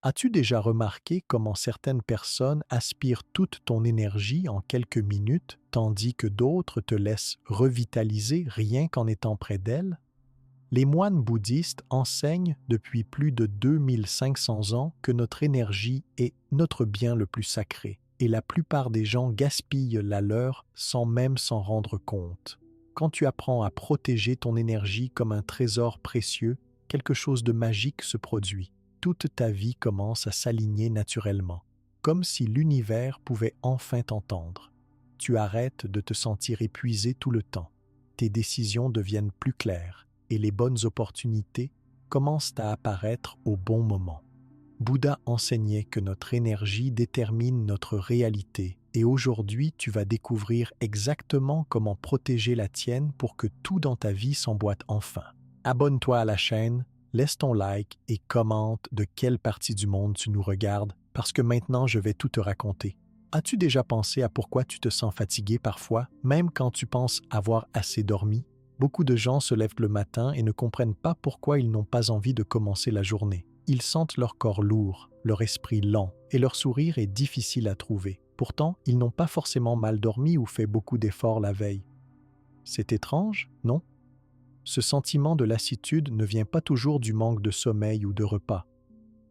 As-tu déjà remarqué comment certaines personnes aspirent toute ton énergie en quelques minutes, tandis que d'autres te laissent revitaliser rien qu'en étant près d'elles? Les moines bouddhistes enseignent depuis plus de 2500 ans que notre énergie est notre bien le plus sacré, et la plupart des gens gaspillent la leur sans même s'en rendre compte. Quand tu apprends à protéger ton énergie comme un trésor précieux, quelque chose de magique se produit. Toute ta vie commence à s'aligner naturellement, comme si l'univers pouvait enfin t'entendre. Tu arrêtes de te sentir épuisé tout le temps. Tes décisions deviennent plus claires et les bonnes opportunités commencent à apparaître au bon moment. Bouddha enseignait que notre énergie détermine notre réalité et aujourd'hui tu vas découvrir exactement comment protéger la tienne pour que tout dans ta vie s'emboîte enfin. Abonne-toi à la chaîne, laisse ton like et commente de quelle partie du monde tu nous regardes parce que maintenant je vais tout te raconter. As-tu déjà pensé à pourquoi tu te sens fatigué parfois, même quand tu penses avoir assez dormi? Beaucoup de gens se lèvent le matin et ne comprennent pas pourquoi ils n'ont pas envie de commencer la journée. Ils sentent leur corps lourd, leur esprit lent et leur sourire est difficile à trouver. Pourtant, ils n'ont pas forcément mal dormi ou fait beaucoup d'efforts la veille. C'est étrange, non? Ce sentiment de lassitude ne vient pas toujours du manque de sommeil ou de repas.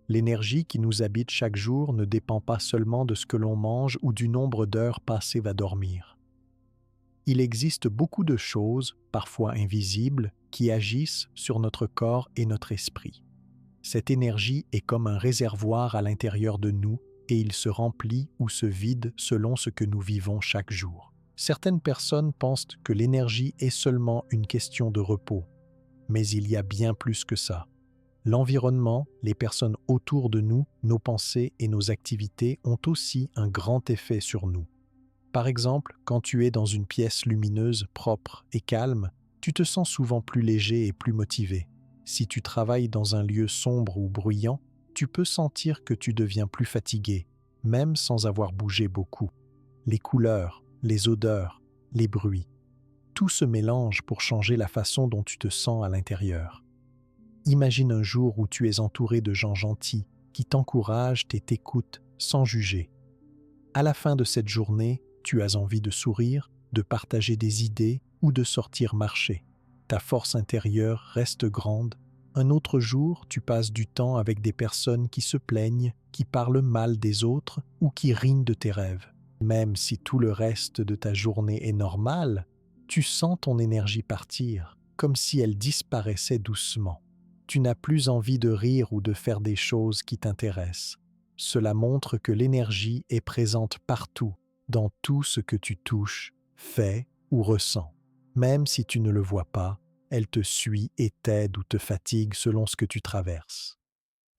L'énergie qui nous habite chaque jour ne dépend pas seulement de ce que l'on mange ou du nombre d'heures passées à dormir. Il existe beaucoup de choses, parfois invisibles, qui agissent sur notre corps et notre esprit. Cette énergie est comme un réservoir à l'intérieur de nous et il se remplit ou se vide selon ce que nous vivons chaque jour. Certaines personnes pensent que l'énergie est seulement une question de repos, mais il y a bien plus que ça. L'environnement, les personnes autour de nous, nos pensées et nos activités ont aussi un grand effet sur nous. Par exemple, quand tu es dans une pièce lumineuse, propre et calme, tu te sens souvent plus léger et plus motivé. Si tu travailles dans un lieu sombre ou bruyant, tu peux sentir que tu deviens plus fatigué, même sans avoir bougé beaucoup. Les couleurs, les odeurs, les bruits, tout se mélange pour changer la façon dont tu te sens à l'intérieur. Imagine un jour où tu es entouré de gens gentils, qui t'encouragent et t'écoutent sans juger. À la fin de cette journée, tu as envie de sourire, de partager des idées ou de sortir marcher. Ta force intérieure reste grande. Un autre jour, tu passes du temps avec des personnes qui se plaignent, qui parlent mal des autres ou qui rient de tes rêves. Même si tout le reste de ta journée est normal, tu sens ton énergie partir, comme si elle disparaissait doucement. Tu n'as plus envie de rire ou de faire des choses qui t'intéressent. Cela montre que l'énergie est présente partout, dans tout ce que tu touches, fais ou ressens. Même si tu ne le vois pas, elle te suit et t'aide ou te fatigue selon ce que tu traverses.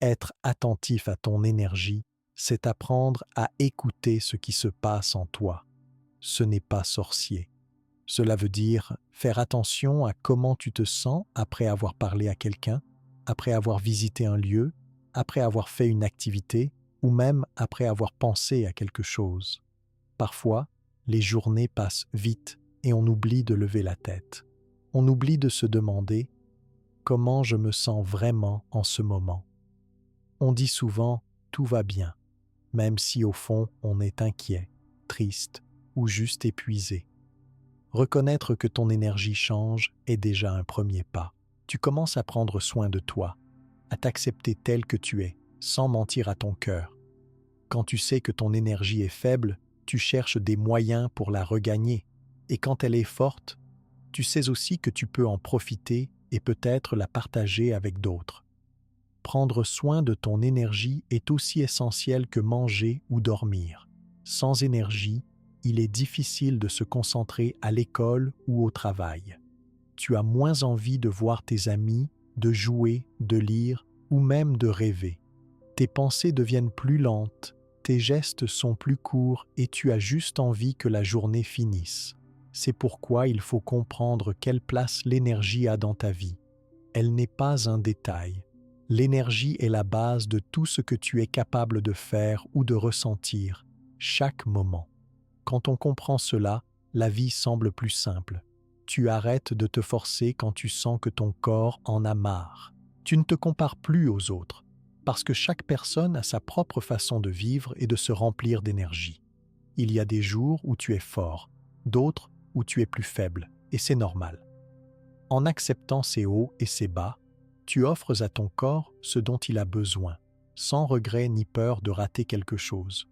Être attentif à ton énergie, c'est apprendre à écouter ce qui se passe en toi. Ce n'est pas sorcier. Cela veut dire faire attention à comment tu te sens après avoir parlé à quelqu'un, après avoir visité un lieu, après avoir fait une activité ou même après avoir pensé à quelque chose. Parfois, les journées passent vite et on oublie de lever la tête. On oublie de se demander comment je me sens vraiment en ce moment. On dit souvent « tout va bien », même si au fond on est inquiet, triste ou juste épuisé. Reconnaître que ton énergie change est déjà un premier pas. Tu commences à prendre soin de toi, à t'accepter tel que tu es, sans mentir à ton cœur. Quand tu sais que ton énergie est faible, tu cherches des moyens pour la regagner. Et quand elle est forte, tu sais aussi que tu peux en profiter et peut-être la partager avec d'autres. Prendre soin de ton énergie est aussi essentiel que manger ou dormir. Sans énergie, il est difficile de se concentrer à l'école ou au travail. Tu as moins envie de voir tes amis, de jouer, de lire ou même de rêver. Tes pensées deviennent plus lentes, tes gestes sont plus courts et tu as juste envie que la journée finisse. C'est pourquoi il faut comprendre quelle place l'énergie a dans ta vie. Elle n'est pas un détail. L'énergie est la base de tout ce que tu es capable de faire ou de ressentir, chaque moment. Quand on comprend cela, la vie semble plus simple. Tu arrêtes de te forcer quand tu sens que ton corps en a marre. Tu ne te compares plus aux autres. parce que chaque personne a sa propre façon de vivre et de se remplir d'énergie. Il y a des jours où tu es fort, d'autres où tu es plus faible, et c'est normal. En acceptant ces hauts et ces bas, tu offres à ton corps ce dont il a besoin, sans regret ni peur de rater quelque chose.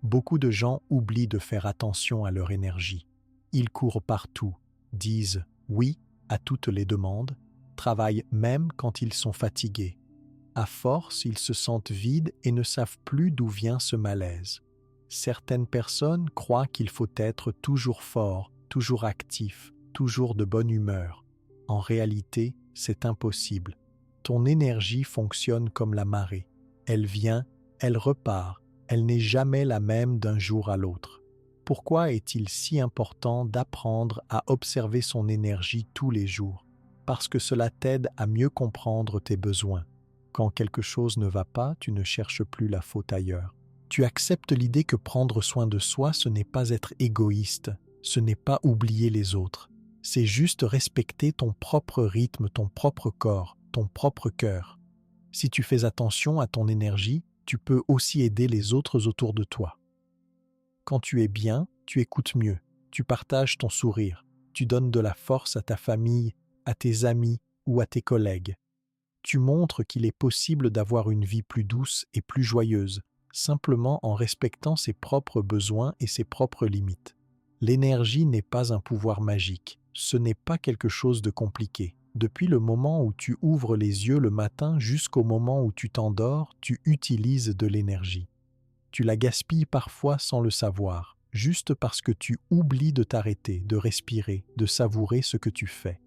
Beaucoup de gens oublient de faire attention à leur énergie. Ils courent partout, disent oui à toutes les demandes, travaillent même quand ils sont fatigués. À force, ils se sentent vides et ne savent plus d'où vient ce malaise. Certaines personnes croient qu'il faut être toujours fort, toujours actif, toujours de bonne humeur. En réalité, c'est impossible. Ton énergie fonctionne comme la marée. Elle vient, elle repart, elle n'est jamais la même d'un jour à l'autre. Pourquoi est-il si important d'apprendre à observer son énergie tous les jours? Parce que cela t'aide à mieux comprendre tes besoins. Quand quelque chose ne va pas, tu ne cherches plus la faute ailleurs. Tu acceptes l'idée que prendre soin de soi, ce n'est pas être égoïste, ce n'est pas oublier les autres. C'est juste respecter ton propre rythme, ton propre corps, ton propre cœur. Si tu fais attention à ton énergie, tu peux aussi aider les autres autour de toi. Quand tu es bien, tu écoutes mieux, tu partages ton sourire, tu donnes de la force à ta famille, à tes amis ou à tes collègues. Tu montres qu'il est possible d'avoir une vie plus douce et plus joyeuse, simplement en respectant ses propres besoins et ses propres limites. L'énergie n'est pas un pouvoir magique, ce n'est pas quelque chose de compliqué. Depuis le moment où tu ouvres les yeux le matin jusqu'au moment où tu t'endors, tu utilises de l'énergie. Tu la gaspilles parfois sans le savoir, juste parce que tu oublies de t'arrêter, de respirer, de savourer ce que tu fais.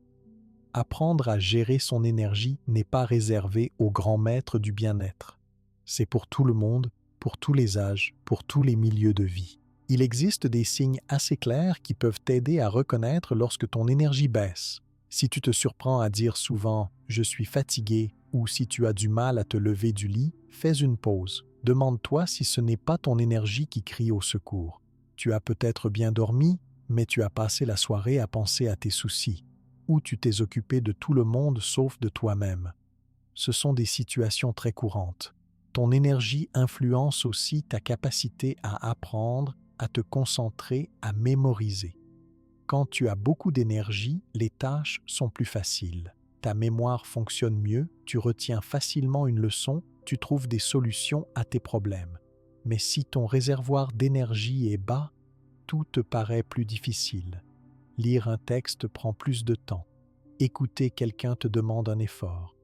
Apprendre à gérer son énergie n'est pas réservé aux grands maîtres du bien-être. C'est pour tout le monde, pour tous les âges, pour tous les milieux de vie. Il existe des signes assez clairs qui peuvent t'aider à reconnaître lorsque ton énergie baisse. Si tu te surprends à dire souvent « je suis fatigué » ou si tu as du mal à te lever du lit, fais une pause. Demande-toi si ce n'est pas ton énergie qui crie au secours. Tu as peut-être bien dormi, mais tu as passé la soirée à penser à tes soucis, ou tu t'es occupé de tout le monde sauf de toi-même. Ce sont des situations très courantes. Ton énergie influence aussi ta capacité à apprendre, à te concentrer, à mémoriser. Quand tu as beaucoup d'énergie, les tâches sont plus faciles. Ta mémoire fonctionne mieux, tu retiens facilement une leçon, tu trouves des solutions à tes problèmes. Mais si ton réservoir d'énergie est bas, tout te paraît plus difficile. Lire un texte prend plus de temps. Écouter quelqu'un te demande un effort.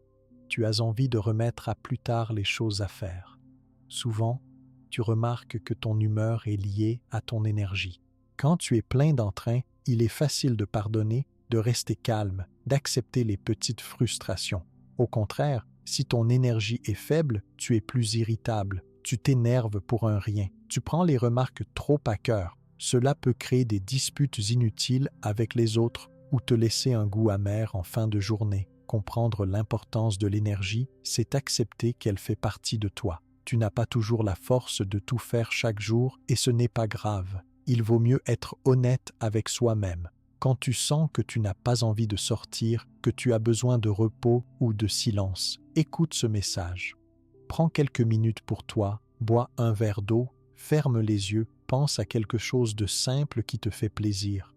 Tu as envie de remettre à plus tard les choses à faire. Souvent, tu remarques que ton humeur est liée à ton énergie. Quand tu es plein d'entrain, il est facile de pardonner, de rester calme, d'accepter les petites frustrations. Au contraire, si ton énergie est faible, tu es plus irritable, tu t'énerves pour un rien, tu prends les remarques trop à cœur. Cela peut créer des disputes inutiles avec les autres ou te laisser un goût amer en fin de journée. Comprendre l'importance de l'énergie, c'est accepter qu'elle fait partie de toi. Tu n'as pas toujours la force de tout faire chaque jour et ce n'est pas grave. Il vaut mieux être honnête avec soi-même. Quand tu sens que tu n'as pas envie de sortir, que tu as besoin de repos ou de silence, écoute ce message. Prends quelques minutes pour toi, bois un verre d'eau, ferme les yeux, pense à quelque chose de simple qui te fait plaisir.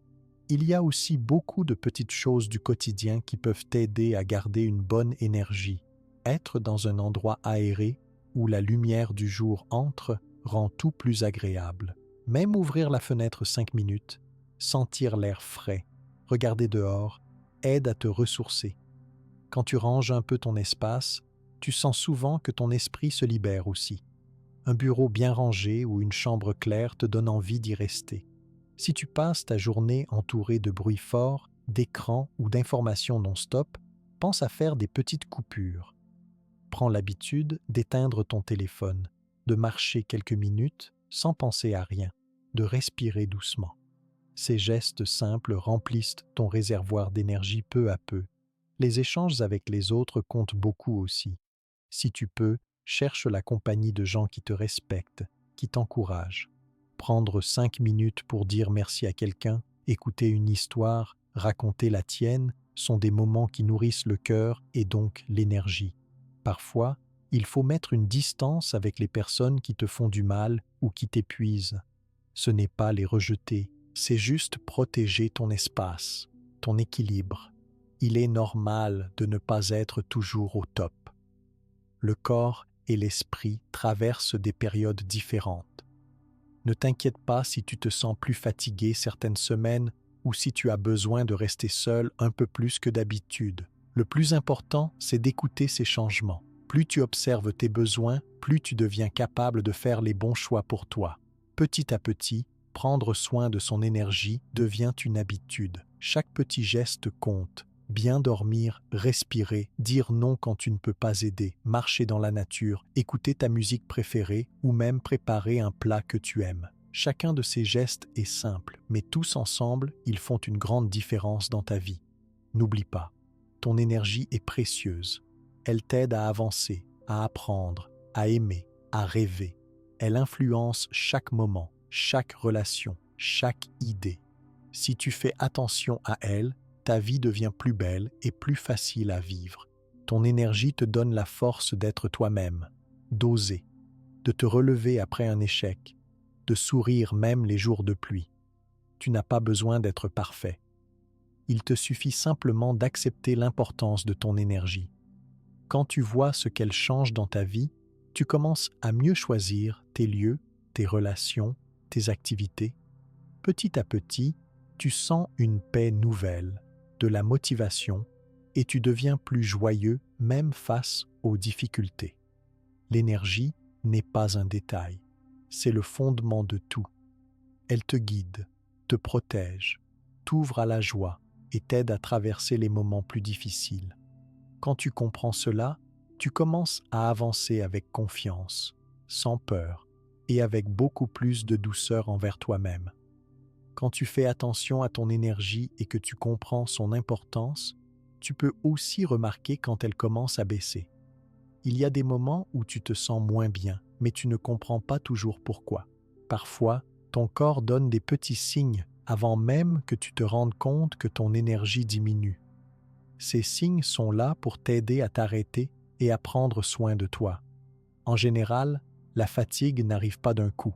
Il y a aussi beaucoup de petites choses du quotidien qui peuvent t'aider à garder une bonne énergie. Être dans un endroit aéré où la lumière du jour entre rend tout plus agréable. Même ouvrir la fenêtre 5 minutes, sentir l'air frais, regarder dehors, aide à te ressourcer. Quand tu ranges un peu ton espace, tu sens souvent que ton esprit se libère aussi. Un bureau bien rangé ou une chambre claire te donne envie d'y rester. Si tu passes ta journée entourée de bruits forts, d'écrans ou d'informations non-stop, pense à faire des petites coupures. Prends l'habitude d'éteindre ton téléphone, de marcher quelques minutes sans penser à rien, de respirer doucement. Ces gestes simples remplissent ton réservoir d'énergie peu à peu. Les échanges avec les autres comptent beaucoup aussi. Si tu peux, cherche la compagnie de gens qui te respectent, qui t'encouragent. Prendre 5 minutes pour dire merci à quelqu'un, écouter une histoire, raconter la tienne, sont des moments qui nourrissent le cœur et donc l'énergie. Parfois, Il faut mettre une distance avec les personnes qui te font du mal ou qui t'épuisent. Ce n'est pas les rejeter, c'est juste protéger ton espace, ton équilibre. Il est normal de ne pas être toujours au top. Le corps et l'esprit traversent des périodes différentes. Ne t'inquiète pas si tu te sens plus fatigué certaines semaines ou si tu as besoin de rester seul un peu plus que d'habitude. Le plus important, c'est d'écouter ces changements. Plus tu observes tes besoins, plus tu deviens capable de faire les bons choix pour toi. Petit à petit, prendre soin de son énergie devient une habitude. Chaque petit geste compte. Bien dormir, respirer, dire non quand tu ne peux pas aider, marcher dans la nature, écouter ta musique préférée ou même préparer un plat que tu aimes. Chacun de ces gestes est simple, mais tous ensemble, ils font une grande différence dans ta vie. N'oublie pas, ton énergie est précieuse. Elle t'aide à avancer, à apprendre, à aimer, à rêver. Elle influence chaque moment, chaque relation, chaque idée. Si tu fais attention à elle, ta vie devient plus belle et plus facile à vivre. Ton énergie te donne la force d'être toi-même, d'oser, de te relever après un échec, de sourire même les jours de pluie. Tu n'as pas besoin d'être parfait. Il te suffit simplement d'accepter l'importance de ton énergie. Quand tu vois ce qu'elle change dans ta vie, tu commences à mieux choisir tes lieux, tes relations, tes activités. Petit à petit, tu sens une paix nouvelle, de la motivation, et tu deviens plus joyeux même face aux difficultés. L'énergie n'est pas un détail, c'est le fondement de tout. Elle te guide, te protège, t'ouvre à la joie et t'aide à traverser les moments plus difficiles. Quand tu comprends cela, tu commences à avancer avec confiance, sans peur et avec beaucoup plus de douceur envers toi-même. Quand tu fais attention à ton énergie et que tu comprends son importance, tu peux aussi remarquer quand elle commence à baisser. Il y a des moments où tu te sens moins bien, mais tu ne comprends pas toujours pourquoi. Parfois, ton corps donne des petits signes avant même que tu te rendes compte que ton énergie diminue. Ces signes sont là pour t'aider à t'arrêter et à prendre soin de toi. En général, la fatigue n'arrive pas d'un coup.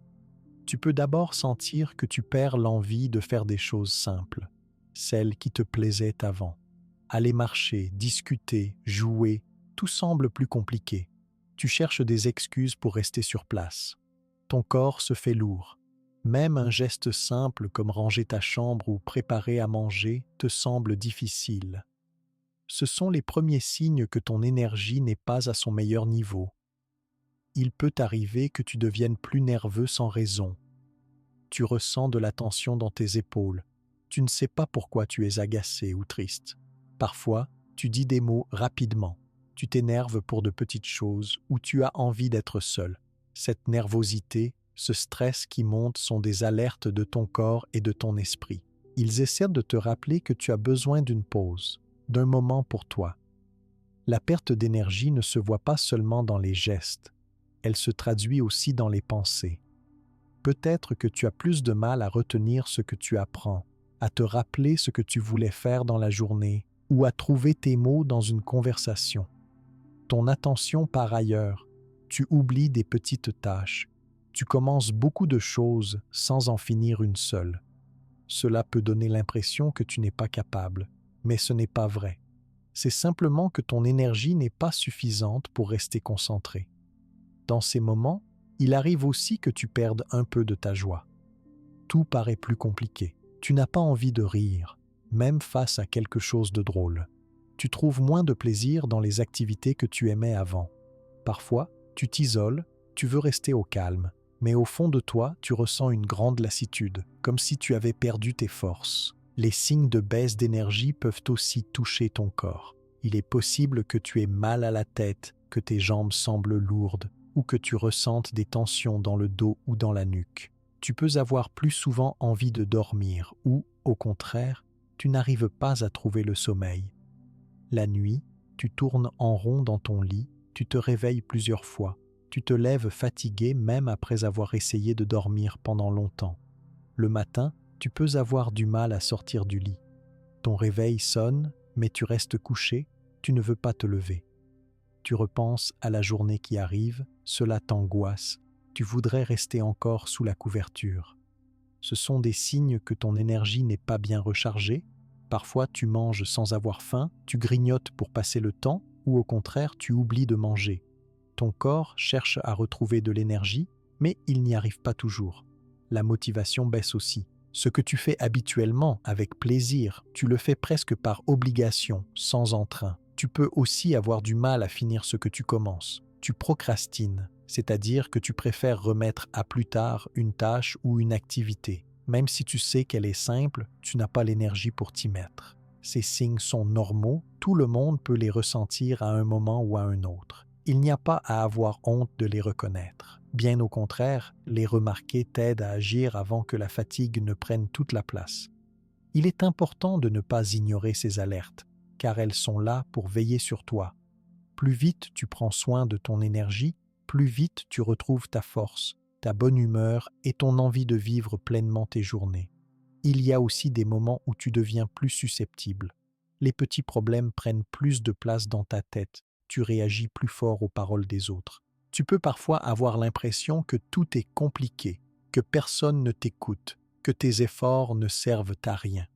Tu peux d'abord sentir que tu perds l'envie de faire des choses simples, celles qui te plaisaient avant. Aller marcher, discuter, jouer, tout semble plus compliqué. Tu cherches des excuses pour rester sur place. Ton corps se fait lourd. Même un geste simple comme ranger ta chambre ou préparer à manger te semble difficile. Ce sont les premiers signes que ton énergie n'est pas à son meilleur niveau. Il peut arriver que tu deviennes plus nerveux sans raison. Tu ressens de la tension dans tes épaules. Tu ne sais pas pourquoi tu es agacé ou triste. Parfois, tu dis des mots rapidement. Tu t'énerves pour de petites choses ou tu as envie d'être seul. Cette nervosité, ce stress qui monte sont des alertes de ton corps et de ton esprit. Ils essaient de te rappeler que tu as besoin d'une pause, d'un moment pour toi. La perte d'énergie ne se voit pas seulement dans les gestes. Elle se traduit aussi dans les pensées. Peut-être que tu as plus de mal à retenir ce que tu apprends, à te rappeler ce que tu voulais faire dans la journée ou à trouver tes mots dans une conversation. Ton attention part ailleurs, tu oublies des petites tâches, tu commences beaucoup de choses sans en finir une seule. Cela peut donner l'impression que tu n'es pas capable, mais ce n'est pas vrai. C'est simplement que ton énergie n'est pas suffisante pour rester concentré. Dans ces moments, il arrive aussi que tu perdes un peu de ta joie. Tout paraît plus compliqué. Tu n'as pas envie de rire, même face à quelque chose de drôle. Tu trouves moins de plaisir dans les activités que tu aimais avant. Parfois, tu t'isoles, tu veux rester au calme, mais au fond de toi, tu ressens une grande lassitude, comme si tu avais perdu tes forces. Les signes de baisse d'énergie peuvent aussi toucher ton corps. Il est possible que tu aies mal à la tête, que tes jambes semblent lourdes, ou que tu ressentes des tensions dans le dos ou dans la nuque. Tu peux avoir plus souvent envie de dormir ou, au contraire, tu n'arrives pas à trouver le sommeil. La nuit, tu tournes en rond dans ton lit, tu te réveilles plusieurs fois, tu te lèves fatigué même après avoir essayé de dormir pendant longtemps. Le matin, tu peux avoir du mal à sortir du lit. Ton réveil sonne, mais tu restes couché, tu ne veux pas te lever. Tu repenses à la journée qui arrive, cela t'angoisse, tu voudrais rester encore sous la couverture. Ce sont des signes que ton énergie n'est pas bien rechargée. Parfois tu manges sans avoir faim, tu grignotes pour passer le temps, ou au contraire tu oublies de manger. Ton corps cherche à retrouver de l'énergie, mais il n'y arrive pas toujours. La motivation baisse aussi. Ce que tu fais habituellement, avec plaisir, tu le fais presque par obligation, sans entrain. Tu peux aussi avoir du mal à finir ce que tu commences. Tu procrastines, c'est-à-dire que tu préfères remettre à plus tard une tâche ou une activité. Même si tu sais qu'elle est simple, tu n'as pas l'énergie pour t'y mettre. Ces signes sont normaux, tout le monde peut les ressentir à un moment ou à un autre. Il n'y a pas à avoir honte de les reconnaître. Bien au contraire, les remarquer t'aide à agir avant que la fatigue ne prenne toute la place. Il est important de ne pas ignorer ces alertes, car elles sont là pour veiller sur toi. Plus vite tu prends soin de ton énergie, plus vite tu retrouves ta force, ta bonne humeur et ton envie de vivre pleinement tes journées. Il y a aussi des moments où tu deviens plus susceptible. Les petits problèmes prennent plus de place dans ta tête, tu réagis plus fort aux paroles des autres. Tu peux parfois avoir l'impression que tout est compliqué, que personne ne t'écoute, que tes efforts ne servent à rien.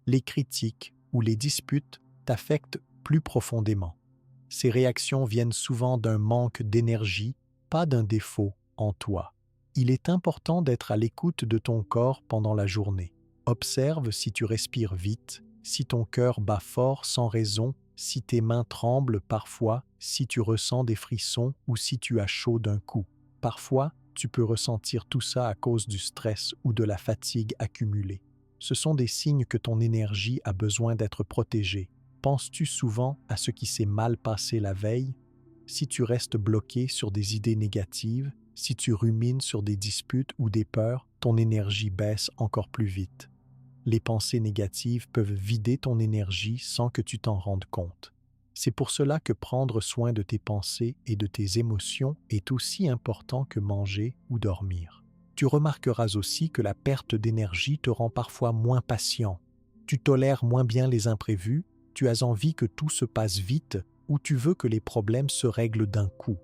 Les critiques ou les disputes t'affectent plus profondément. Ces réactions viennent souvent d'un manque d'énergie, pas d'un défaut en toi. Il est important d'être à l'écoute de ton corps pendant la journée. Observe si tu respires vite, si ton cœur bat fort sans raison, si tes mains tremblent parfois, si tu ressens des frissons ou si tu as chaud d'un coup. Parfois, tu peux ressentir tout ça à cause du stress ou de la fatigue accumulée. Ce sont des signes que ton énergie a besoin d'être protégée. Penses-tu souvent à ce qui s'est mal passé la veille? Si tu restes bloqué sur des idées négatives, si tu rumines sur des disputes ou des peurs, ton énergie baisse encore plus vite. Les pensées négatives peuvent vider ton énergie sans que tu t'en rendes compte. C'est pour cela que prendre soin de tes pensées et de tes émotions est aussi important que manger ou dormir. Tu remarqueras aussi que la perte d'énergie te rend parfois moins patient. Tu tolères moins bien les imprévus, tu as envie que tout se passe vite ou tu veux que les problèmes se règlent d'un coup.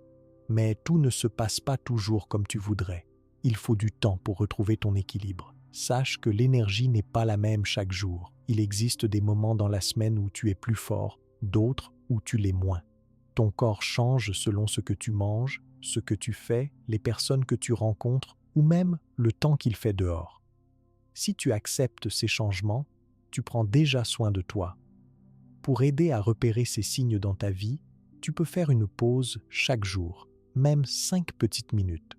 Mais tout ne se passe pas toujours comme tu voudrais. Il faut du temps pour retrouver ton équilibre. Sache que l'énergie n'est pas la même chaque jour. Il existe des moments dans la semaine où tu es plus fort, d'autres où tu l'es moins. Ton corps change selon ce que tu manges, ce que tu fais, les personnes que tu rencontres ou même le temps qu'il fait dehors. Si tu acceptes ces changements, tu prends déjà soin de toi. Pour aider à repérer ces signes dans ta vie, tu peux faire une pause chaque jour, même 5 petites minutes.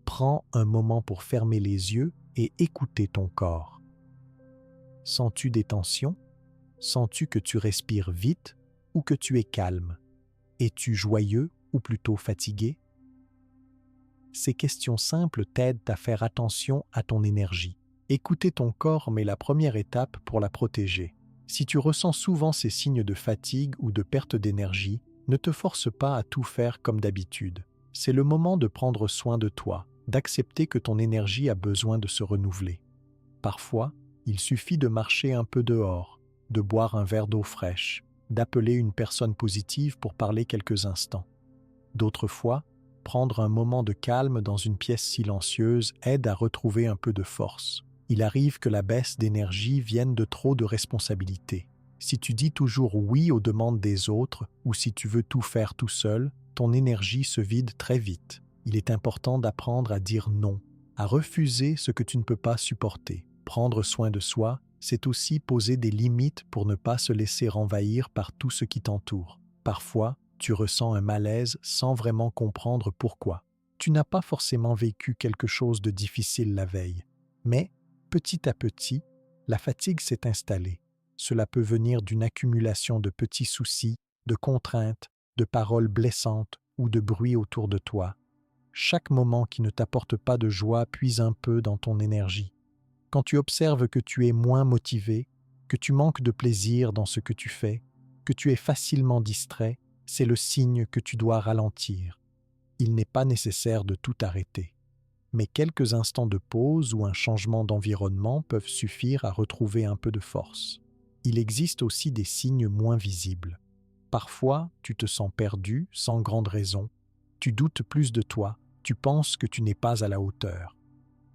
Prends un moment pour fermer les yeux et écouter ton corps. Sens-tu des tensions? Sens-tu que tu respires vite ou que tu es calme? Es-tu joyeux ou plutôt fatigué? Ces questions simples t'aident à faire attention à ton énergie. Écouter ton corps met la première étape pour la protéger. Si tu ressens souvent ces signes de fatigue ou de perte d'énergie, ne te force pas à tout faire comme d'habitude. C'est le moment de prendre soin de toi, d'accepter que ton énergie a besoin de se renouveler. Parfois, il suffit de marcher un peu dehors, de boire un verre d'eau fraîche, d'appeler une personne positive pour parler quelques instants. D'autres fois, prendre un moment de calme dans une pièce silencieuse aide à retrouver un peu de force. Il arrive que la baisse d'énergie vienne de trop de responsabilités. Si tu dis toujours oui aux demandes des autres ou si tu veux tout faire tout seul, ton énergie se vide très vite. Il est important d'apprendre à dire non, à refuser ce que tu ne peux pas supporter. Prendre soin de soi, c'est aussi poser des limites pour ne pas se laisser envahir par tout ce qui t'entoure. Parfois, tu ressens un malaise sans vraiment comprendre pourquoi. Tu n'as pas forcément vécu quelque chose de difficile la veille. Mais, petit à petit, la fatigue s'est installée. Cela peut venir d'une accumulation de petits soucis, de contraintes, de paroles blessantes ou de bruit autour de toi. Chaque moment qui ne t'apporte pas de joie puise un peu dans ton énergie. Quand tu observes que tu es moins motivé, que tu manques de plaisir dans ce que tu fais, que tu es facilement distrait, c'est le signe que tu dois ralentir. Il n'est pas nécessaire de tout arrêter. Mais quelques instants de pause ou un changement d'environnement peuvent suffire à retrouver un peu de force. Il existe aussi des signes moins visibles. Parfois, tu te sens perdu, sans grande raison. Tu doutes plus de toi, tu penses que tu n'es pas à la hauteur.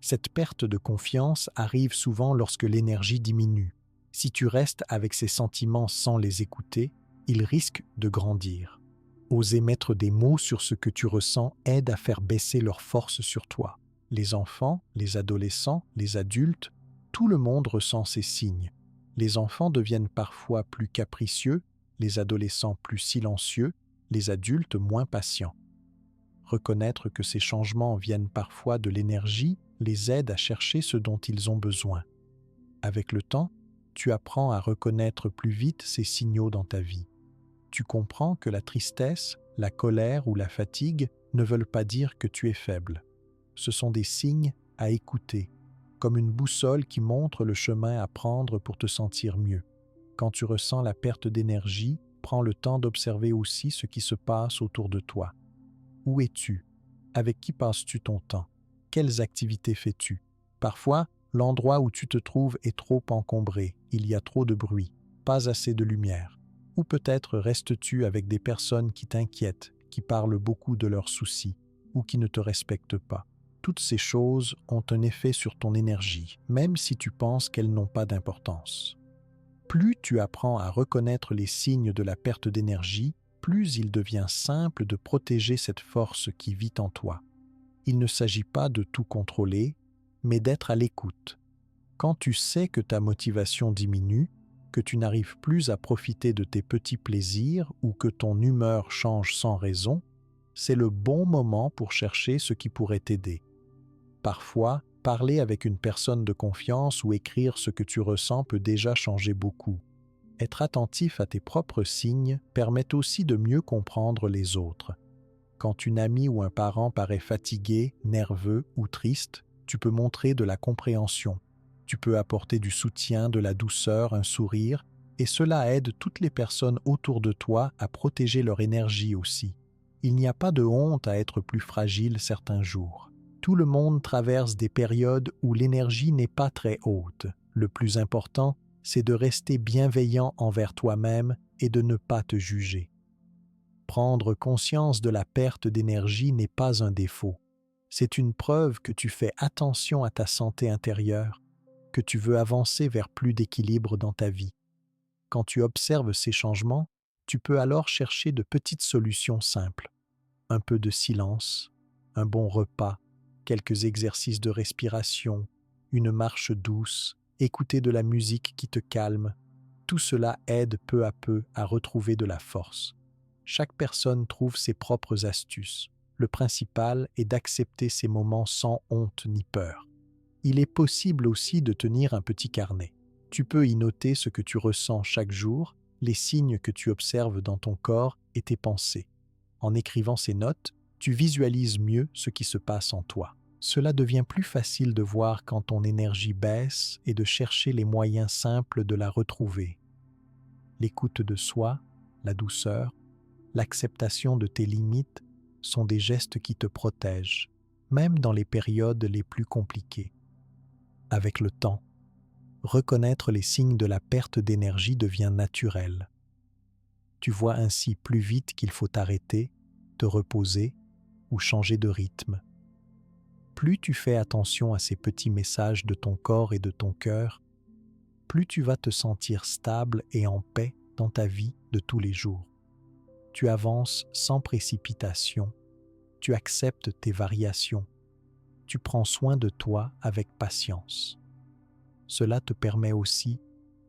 Cette perte de confiance arrive souvent lorsque l'énergie diminue. Si tu restes avec ces sentiments sans les écouter, ils risquent de grandir. Oser mettre des mots sur ce que tu ressens aide à faire baisser leur force sur toi. Les enfants, les adolescents, les adultes, tout le monde ressent ces signes. Les enfants deviennent parfois plus capricieux, les adolescents plus silencieux, les adultes moins patients. Reconnaître que ces changements viennent parfois de l'énergie les aide à chercher ce dont ils ont besoin. Avec le temps, tu apprends à reconnaître plus vite ces signaux dans ta vie. Tu comprends que la tristesse, la colère ou la fatigue ne veulent pas dire que tu es faible. Ce sont des signes à écouter, comme une boussole qui montre le chemin à prendre pour te sentir mieux. Quand tu ressens la perte d'énergie, prends le temps d'observer aussi ce qui se passe autour de toi. Où es-tu? Avec qui passes-tu ton temps? Quelles activités fais-tu? Parfois, l'endroit où tu te trouves est trop encombré, il y a trop de bruit, pas assez de lumière. Ou peut-être restes-tu avec des personnes qui t'inquiètent, qui parlent beaucoup de leurs soucis, ou qui ne te respectent pas. Toutes ces choses ont un effet sur ton énergie, même si tu penses qu'elles n'ont pas d'importance. Plus tu apprends à reconnaître les signes de la perte d'énergie, plus il devient simple de protéger cette force qui vit en toi. Il ne s'agit pas de tout contrôler, mais d'être à l'écoute. Quand tu sais que ta motivation diminue, que tu n'arrives plus à profiter de tes petits plaisirs ou que ton humeur change sans raison, c'est le bon moment pour chercher ce qui pourrait t'aider. Parfois, parler avec une personne de confiance ou écrire ce que tu ressens peut déjà changer beaucoup. Être attentif à tes propres signes permet aussi de mieux comprendre les autres. Quand une amie ou un parent paraît fatigué, nerveux ou triste, tu peux montrer de la compréhension. Tu peux apporter du soutien, de la douceur, un sourire, et cela aide toutes les personnes autour de toi à protéger leur énergie aussi. Il n'y a pas de honte à être plus fragile certains jours. Tout le monde traverse des périodes où l'énergie n'est pas très haute. Le plus important, c'est de rester bienveillant envers toi-même et de ne pas te juger. Prendre conscience de la perte d'énergie n'est pas un défaut. C'est une preuve que tu fais attention à ta santé intérieure, que tu veux avancer vers plus d'équilibre dans ta vie. Quand tu observes ces changements, tu peux alors chercher de petites solutions simples. Un peu de silence, un bon repas, quelques exercices de respiration, une marche douce, écouter de la musique qui te calme. Tout cela aide peu à peu à retrouver de la force. Chaque personne trouve ses propres astuces. Le principal est d'accepter ces moments sans honte ni peur. Il est possible aussi de tenir un petit carnet. Tu peux y noter ce que tu ressens chaque jour, les signes que tu observes dans ton corps et tes pensées. En écrivant ces notes, tu visualises mieux ce qui se passe en toi. Cela devient plus facile de voir quand ton énergie baisse et de chercher les moyens simples de la retrouver. L'écoute de soi, la douceur, l'acceptation de tes limites sont des gestes qui te protègent, même dans les périodes les plus compliquées. Avec le temps, reconnaître les signes de la perte d'énergie devient naturel. Tu vois ainsi plus vite qu'il faut t'arrêter, te reposer ou changer de rythme. Plus tu fais attention à ces petits messages de ton corps et de ton cœur, plus tu vas te sentir stable et en paix dans ta vie de tous les jours. Tu avances sans précipitation, tu acceptes tes variations, tu prends soin de toi avec patience. Cela te permet aussi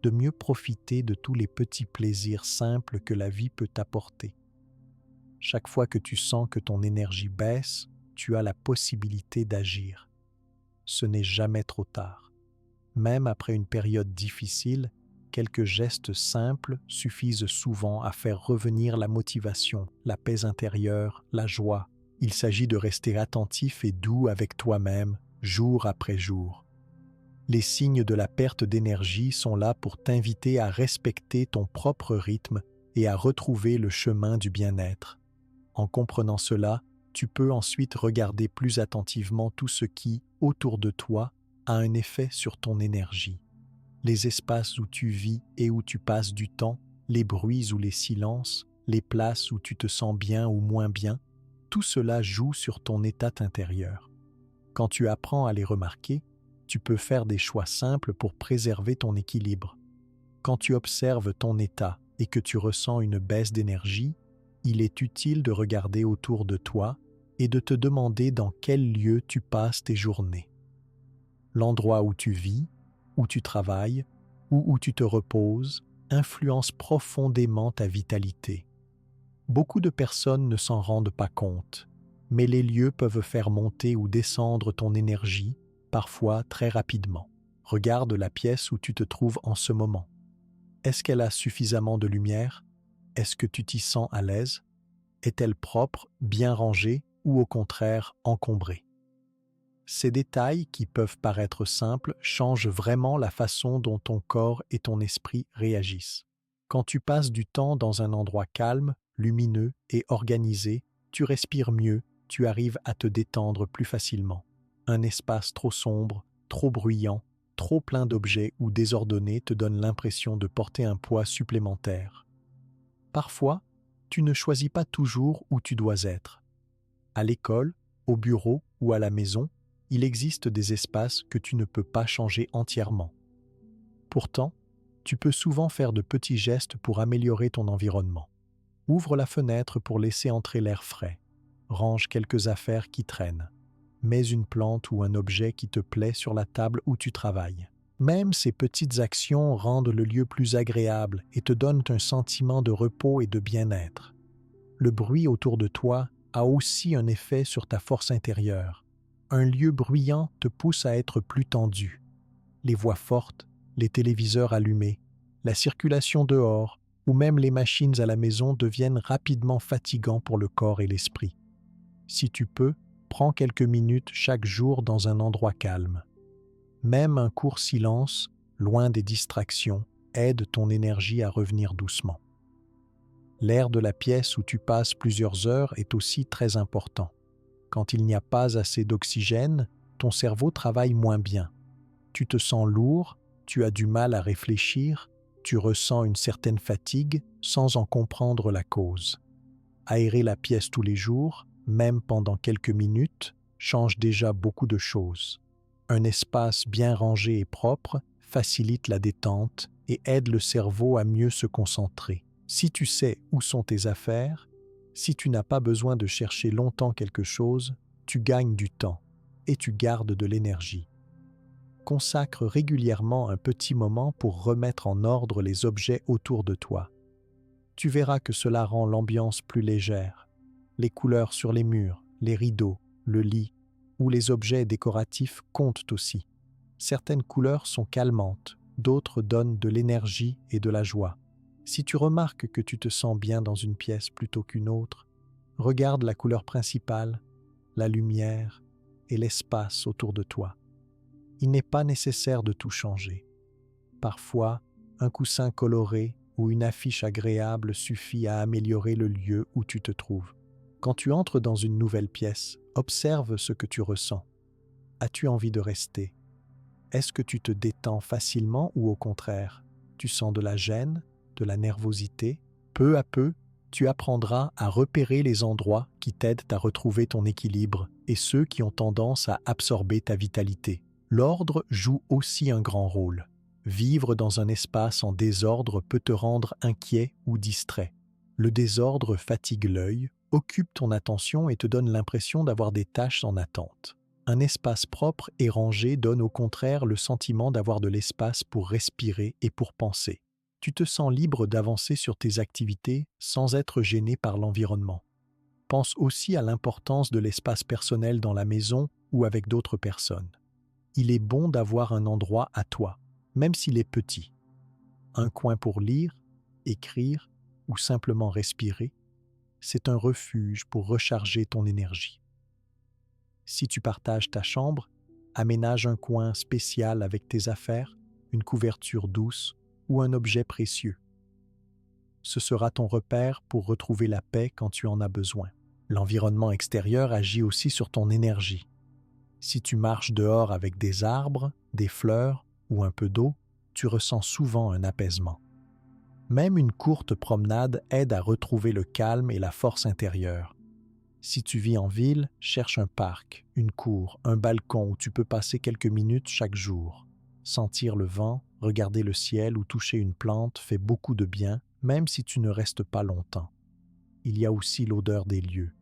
de mieux profiter de tous les petits plaisirs simples que la vie peut t'apporter. Chaque fois que tu sens que ton énergie baisse, tu as la possibilité d'agir. Ce n'est jamais trop tard. Même après une période difficile, quelques gestes simples suffisent souvent à faire revenir la motivation, la paix intérieure, la joie. Il s'agit de rester attentif et doux avec toi-même, jour après jour. Les signes de la perte d'énergie sont là pour t'inviter à respecter ton propre rythme et à retrouver le chemin du bien-être. En comprenant cela, tu peux ensuite regarder plus attentivement tout ce qui, autour de toi, a un effet sur ton énergie. Les espaces où tu vis et où tu passes du temps, les bruits ou les silences, les places où tu te sens bien ou moins bien, tout cela joue sur ton état intérieur. Quand tu apprends à les remarquer, tu peux faire des choix simples pour préserver ton équilibre. Quand tu observes ton état et que tu ressens une baisse d'énergie, il est utile de regarder autour de toi et de te demander dans quel lieu tu passes tes journées. L'endroit où tu vis, où tu travailles ou où tu te reposes influence profondément ta vitalité. Beaucoup de personnes ne s'en rendent pas compte, mais les lieux peuvent faire monter ou descendre ton énergie, parfois très rapidement. Regarde la pièce où tu te trouves en ce moment. Est-ce qu'elle a suffisamment de lumière? Est-ce que tu t'y sens à l'aise? Est-elle propre, bien rangée ou au contraire encombrée? Ces détails, qui peuvent paraître simples, changent vraiment la façon dont ton corps et ton esprit réagissent. Quand tu passes du temps dans un endroit calme, lumineux et organisé, tu respires mieux, tu arrives à te détendre plus facilement. Un espace trop sombre, trop bruyant, trop plein d'objets ou désordonné te donne l'impression de porter un poids supplémentaire. Parfois, tu ne choisis pas toujours où tu dois être. À l'école, au bureau ou à la maison, il existe des espaces que tu ne peux pas changer entièrement. Pourtant, tu peux souvent faire de petits gestes pour améliorer ton environnement. Ouvre la fenêtre pour laisser entrer l'air frais. Range quelques affaires qui traînent. Mets une plante ou un objet qui te plaît sur la table où tu travailles. Même ces petites actions rendent le lieu plus agréable et te donnent un sentiment de repos et de bien-être. Le bruit autour de toi a aussi un effet sur ta force intérieure. Un lieu bruyant te pousse à être plus tendu. Les voix fortes, les téléviseurs allumés, la circulation dehors ou même les machines à la maison deviennent rapidement fatigants pour le corps et l'esprit. Si tu peux, prends quelques minutes chaque jour dans un endroit calme. Même un court silence, loin des distractions, aide ton énergie à revenir doucement. L'air de la pièce où tu passes plusieurs heures est aussi très important. Quand il n'y a pas assez d'oxygène, ton cerveau travaille moins bien. Tu te sens lourd, tu as du mal à réfléchir, tu ressens une certaine fatigue sans en comprendre la cause. Aérer la pièce tous les jours, même pendant quelques minutes, change déjà beaucoup de choses. Un espace bien rangé et propre facilite la détente et aide le cerveau à mieux se concentrer. Si tu sais où sont tes affaires, si tu n'as pas besoin de chercher longtemps quelque chose, tu gagnes du temps et tu gardes de l'énergie. Consacre régulièrement un petit moment pour remettre en ordre les objets autour de toi. Tu verras que cela rend l'ambiance plus légère. Les couleurs sur les murs, les rideaux, le lit ou les objets décoratifs comptent aussi. Certaines couleurs sont calmantes, d'autres donnent de l'énergie et de la joie. Si tu remarques que tu te sens bien dans une pièce plutôt qu'une autre, regarde la couleur principale, la lumière et l'espace autour de toi. Il n'est pas nécessaire de tout changer. Parfois, un coussin coloré ou une affiche agréable suffit à améliorer le lieu où tu te trouves. Quand tu entres dans une nouvelle pièce, observe ce que tu ressens. As-tu envie de rester? Est-ce que tu te détends facilement ou au contraire, tu sens de la gêne, de la nervosité? Peu à peu, tu apprendras à repérer les endroits qui t'aident à retrouver ton équilibre et ceux qui ont tendance à absorber ta vitalité. L'ordre joue aussi un grand rôle. Vivre dans un espace en désordre peut te rendre inquiet ou distrait. Le désordre fatigue l'œil, occupe ton attention et te donne l'impression d'avoir des tâches en attente. Un espace propre et rangé donne au contraire le sentiment d'avoir de l'espace pour respirer et pour penser. Tu te sens libre d'avancer sur tes activités sans être gêné par l'environnement. Pense aussi à l'importance de l'espace personnel dans la maison ou avec d'autres personnes. Il est bon d'avoir un endroit à toi, même s'il est petit. Un coin pour lire, écrire ou simplement respirer, c'est un refuge pour recharger ton énergie. Si tu partages ta chambre, aménage un coin spécial avec tes affaires, une couverture douce ou un objet précieux. Ce sera ton repère pour retrouver la paix quand tu en as besoin. L'environnement extérieur agit aussi sur ton énergie. Si tu marches dehors avec des arbres, des fleurs ou un peu d'eau, tu ressens souvent un apaisement. Même une courte promenade aide à retrouver le calme et la force intérieure. Si tu vis en ville, cherche un parc, une cour, un balcon où tu peux passer quelques minutes chaque jour. Sentir le vent, regarder le ciel ou toucher une plante fait beaucoup de bien, même si tu ne restes pas longtemps. Il y a aussi l'odeur des lieux.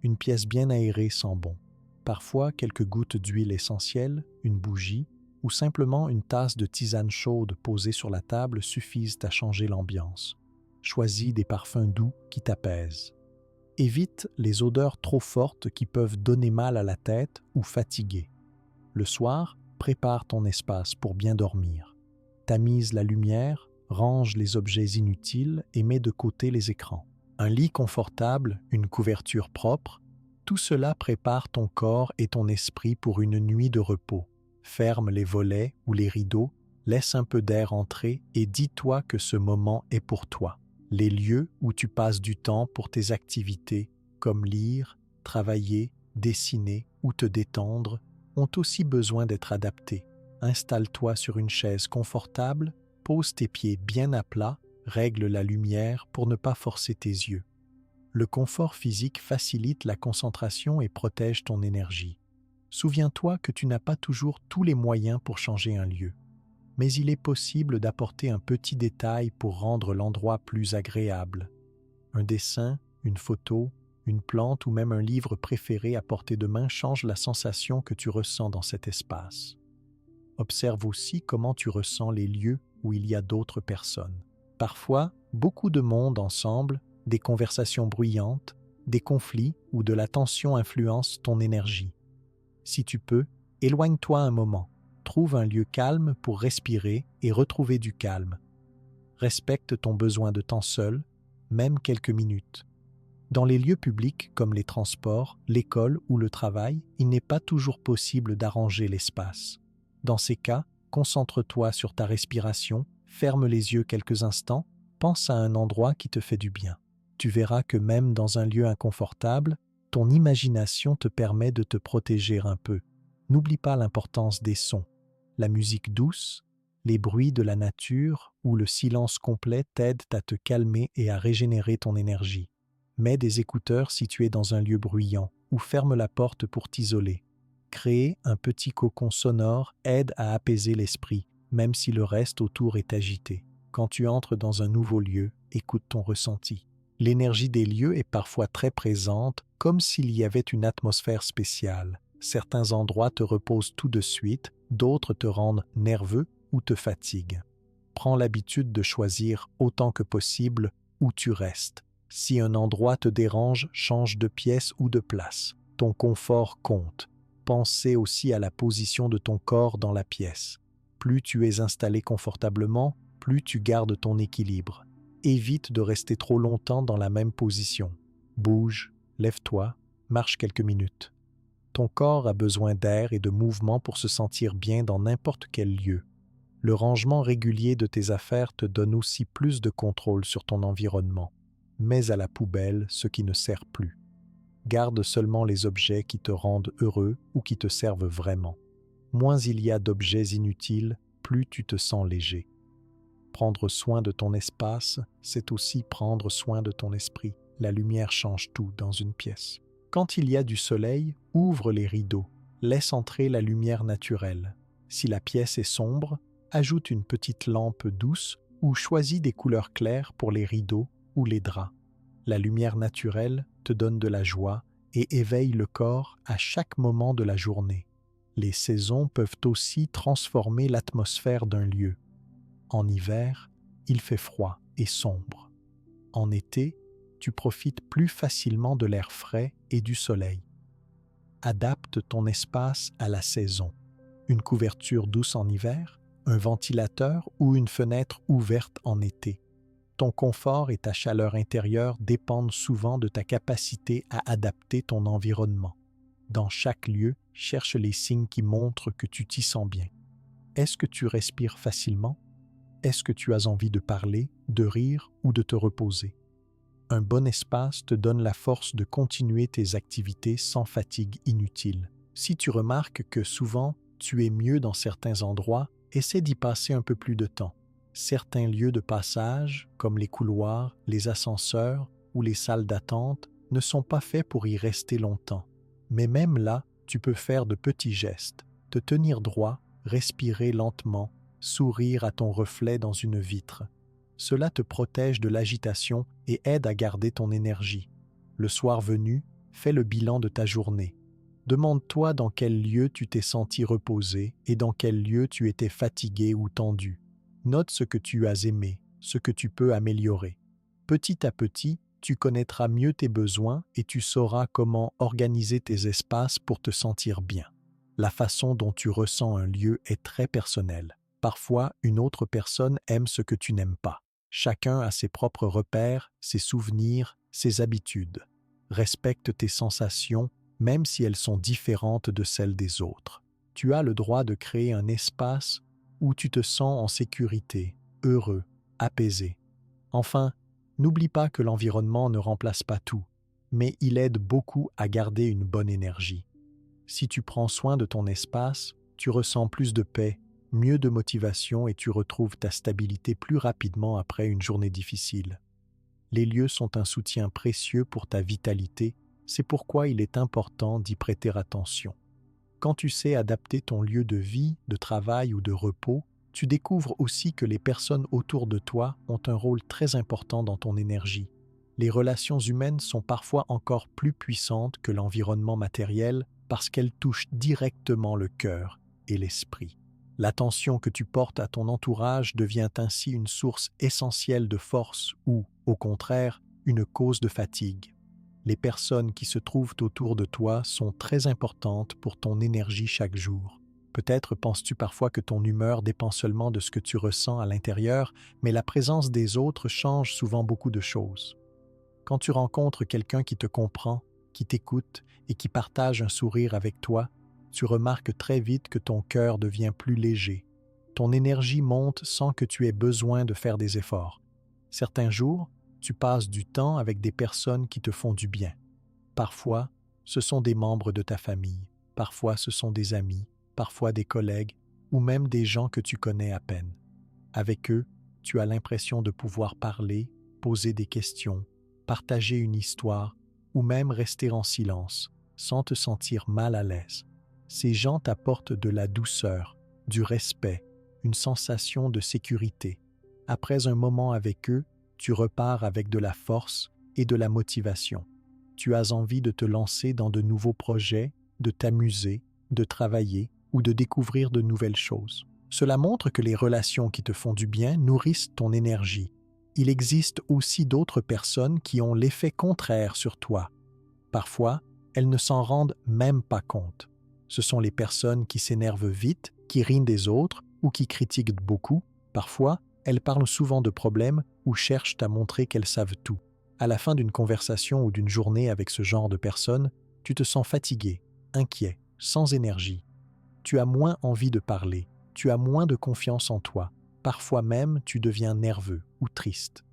Une pièce bien aérée sent bon. Parfois, quelques gouttes d'huile essentielle, une bougie ou simplement une tasse de tisane chaude posée sur la table suffisent à changer l'ambiance. Choisis des parfums doux qui t'apaisent. Évite les odeurs trop fortes qui peuvent donner mal à la tête ou fatiguer. Le soir, prépare ton espace pour bien dormir. Tamise la lumière, range les objets inutiles et mets de côté les écrans. Un lit confortable, une couverture propre, tout cela prépare ton corps et ton esprit pour une nuit de repos. Ferme les volets ou les rideaux, laisse un peu d'air entrer et dis-toi que ce moment est pour toi. Les lieux où tu passes du temps pour tes activités, comme lire, travailler, dessiner ou te détendre, ont aussi besoin d'être adaptés. Installe-toi sur une chaise confortable, pose tes pieds bien à plat, règle la lumière pour ne pas forcer tes yeux. Le confort physique facilite la concentration et protège ton énergie. Souviens-toi que tu n'as pas toujours tous les moyens pour changer un lieu. Mais il est possible d'apporter un petit détail pour rendre l'endroit plus agréable. Un dessin, une photo, une plante ou même un livre préféré à portée de main change la sensation que tu ressens dans cet espace. Observe aussi comment tu ressens les lieux où il y a d'autres personnes. Parfois, beaucoup de monde ensemble, des conversations bruyantes, des conflits ou de la tension influencent ton énergie. Si tu peux, éloigne-toi un moment. Trouve un lieu calme pour respirer et retrouver du calme. Respecte ton besoin de temps seul, même quelques minutes. Dans les lieux publics comme les transports, l'école ou le travail, il n'est pas toujours possible d'arranger l'espace. Dans ces cas, concentre-toi sur ta respiration, ferme les yeux quelques instants, pense à un endroit qui te fait du bien. Tu verras que même dans un lieu inconfortable, ton imagination te permet de te protéger un peu. N'oublie pas l'importance des sons. La musique douce, les bruits de la nature ou le silence complet t'aident à te calmer et à régénérer ton énergie. Mets des écouteurs si tu es dans un lieu bruyant ou ferme la porte pour t'isoler. Créer un petit cocon sonore aide à apaiser l'esprit, même si le reste autour est agité. Quand tu entres dans un nouveau lieu, écoute ton ressenti. L'énergie des lieux est parfois très présente, comme s'il y avait une atmosphère spéciale. Certains endroits te reposent tout de suite, d'autres te rendent nerveux ou te fatiguent. Prends l'habitude de choisir autant que possible où tu restes. Si un endroit te dérange, change de pièce ou de place. Ton confort compte. Pensez aussi à la position de ton corps dans la pièce. Plus tu es installé confortablement, plus tu gardes ton équilibre. Évite de rester trop longtemps dans la même position. Bouge, lève-toi, marche quelques minutes. Ton corps a besoin d'air et de mouvement pour se sentir bien dans n'importe quel lieu. Le rangement régulier de tes affaires te donne aussi plus de contrôle sur ton environnement. Mets à la poubelle ce qui ne sert plus. Garde seulement les objets qui te rendent heureux ou qui te servent vraiment. Moins il y a d'objets inutiles, plus tu te sens léger. Prendre soin de ton espace, c'est aussi prendre soin de ton esprit. La lumière change tout dans une pièce. Quand il y a du soleil, ouvre les rideaux. Laisse entrer la lumière naturelle. Si la pièce est sombre, ajoute une petite lampe douce ou choisis des couleurs claires pour les rideaux ou les draps. La lumière naturelle te donne de la joie et éveille le corps à chaque moment de la journée. Les saisons peuvent aussi transformer l'atmosphère d'un lieu. En hiver, il fait froid et sombre. En été, tu profites plus facilement de l'air frais et du soleil. Adapte ton espace à la saison. Une couverture douce en hiver, un ventilateur ou une fenêtre ouverte en été. Ton confort et ta chaleur intérieure dépendent souvent de ta capacité à adapter ton environnement. Dans chaque lieu, cherche les signes qui montrent que tu t'y sens bien. Est-ce que tu respires facilement? Est-ce que tu as envie de parler, de rire ou de te reposer? Un bon espace te donne la force de continuer tes activités sans fatigue inutile. Si tu remarques que souvent tu es mieux dans certains endroits, essaie d'y passer un peu plus de temps. Certains lieux de passage, comme les couloirs, les ascenseurs ou les salles d'attente, ne sont pas faits pour y rester longtemps. Mais même là, tu peux faire de petits gestes, te tenir droit, respirer lentement, sourire à ton reflet dans une vitre. Cela te protège de l'agitation et aide à garder ton énergie. Le soir venu, fais le bilan de ta journée. Demande-toi dans quel lieu tu t'es senti reposé et dans quel lieu tu étais fatigué ou tendu. Note ce que tu as aimé, ce que tu peux améliorer. Petit à petit, tu connaîtras mieux tes besoins et tu sauras comment organiser tes espaces pour te sentir bien. La façon dont tu ressens un lieu est très personnelle. Parfois, une autre personne aime ce que tu n'aimes pas. Chacun a ses propres repères, ses souvenirs, ses habitudes. Respecte tes sensations, même si elles sont différentes de celles des autres. Tu as le droit de créer un espace où tu te sens en sécurité, heureux, apaisé. Enfin, n'oublie pas que l'environnement ne remplace pas tout, mais il aide beaucoup à garder une bonne énergie. Si tu prends soin de ton espace, tu ressens plus de paix, mieux de motivation et tu retrouves ta stabilité plus rapidement après une journée difficile. Les lieux sont un soutien précieux pour ta vitalité, c'est pourquoi il est important d'y prêter attention. Quand tu sais adapter ton lieu de vie, de travail ou de repos, tu découvres aussi que les personnes autour de toi ont un rôle très important dans ton énergie. Les relations humaines sont parfois encore plus puissantes que l'environnement matériel parce qu'elles touchent directement le cœur et l'esprit. L'attention que tu portes à ton entourage devient ainsi une source essentielle de force ou, au contraire, une cause de fatigue. Les personnes qui se trouvent autour de toi sont très importantes pour ton énergie chaque jour. Peut-être penses-tu parfois que ton humeur dépend seulement de ce que tu ressens à l'intérieur, mais la présence des autres change souvent beaucoup de choses. Quand tu rencontres quelqu'un qui te comprend, qui t'écoute et qui partage un sourire avec toi, tu remarques très vite que ton cœur devient plus léger. Ton énergie monte sans que tu aies besoin de faire des efforts. Certains jours, tu passes du temps avec des personnes qui te font du bien. Parfois, ce sont des membres de ta famille, parfois ce sont des amis, parfois des collègues ou même des gens que tu connais à peine. Avec eux, tu as l'impression de pouvoir parler, poser des questions, partager une histoire ou même rester en silence sans te sentir mal à l'aise. Ces gens t'apportent de la douceur, du respect, une sensation de sécurité. Après un moment avec eux, tu repars avec de la force et de la motivation. Tu as envie de te lancer dans de nouveaux projets, de t'amuser, de travailler ou de découvrir de nouvelles choses. Cela montre que les relations qui te font du bien nourrissent ton énergie. Il existe aussi d'autres personnes qui ont l'effet contraire sur toi. Parfois, elles ne s'en rendent même pas compte. Ce sont les personnes qui s'énervent vite, qui rient des autres ou qui critiquent beaucoup. Parfois, elles parlent souvent de problèmes ou cherchent à montrer qu'elles savent tout. À la fin d'une conversation ou d'une journée avec ce genre de personnes, tu te sens fatigué, inquiet, sans énergie. Tu as moins envie de parler, tu as moins de confiance en toi. Parfois même, tu deviens nerveux ou triste.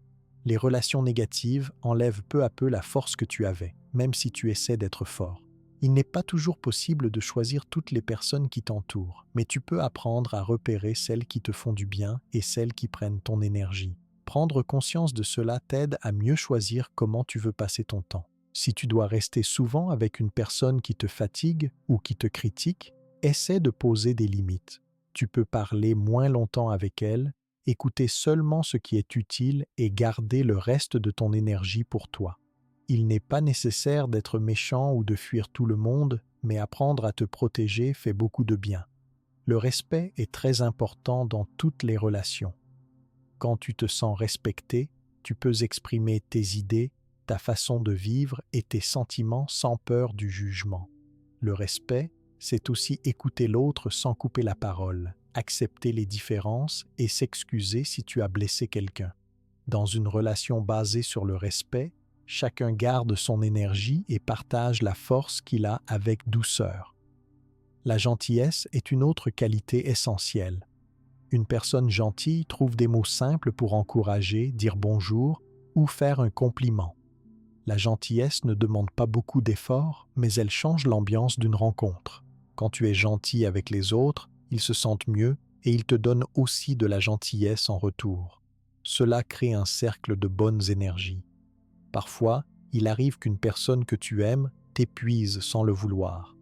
Les relations négatives enlèvent peu à peu la force que tu avais, même si tu essaies d'être fort. Il n'est pas toujours possible de choisir toutes les personnes qui t'entourent, mais tu peux apprendre à repérer celles qui te font du bien et celles qui prennent ton énergie. Prendre conscience de cela t'aide à mieux choisir comment tu veux passer ton temps. Si tu dois rester souvent avec une personne qui te fatigue ou qui te critique, essaie de poser des limites. Tu peux parler moins longtemps avec elle, écouter seulement ce qui est utile et garder le reste de ton énergie pour toi. Il n'est pas nécessaire d'être méchant ou de fuir tout le monde, mais apprendre à te protéger fait beaucoup de bien. Le respect est très important dans toutes les relations. Quand tu te sens respecté, tu peux exprimer tes idées, ta façon de vivre et tes sentiments sans peur du jugement. Le respect, c'est aussi écouter l'autre sans couper la parole, accepter les différences et s'excuser si tu as blessé quelqu'un. Dans une relation basée sur le respect, chacun garde son énergie et partage la force qu'il a avec douceur. La gentillesse est une autre qualité essentielle. Une personne gentille trouve des mots simples pour encourager, dire bonjour ou faire un compliment. La gentillesse ne demande pas beaucoup d'efforts, mais elle change l'ambiance d'une rencontre. Quand tu es gentil avec les autres, ils se sentent mieux et ils te donnent aussi de la gentillesse en retour. Cela crée un cercle de bonnes énergies. Parfois, il arrive qu'une personne que tu aimes t'épuise sans le vouloir.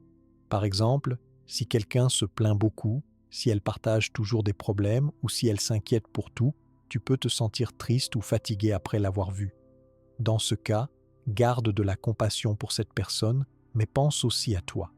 Par exemple, si quelqu'un se plaint beaucoup, si elle partage toujours des problèmes ou si elle s'inquiète pour tout, tu peux te sentir triste ou fatigué après l'avoir vue. Dans ce cas, garde de la compassion pour cette personne, mais pense aussi à toi.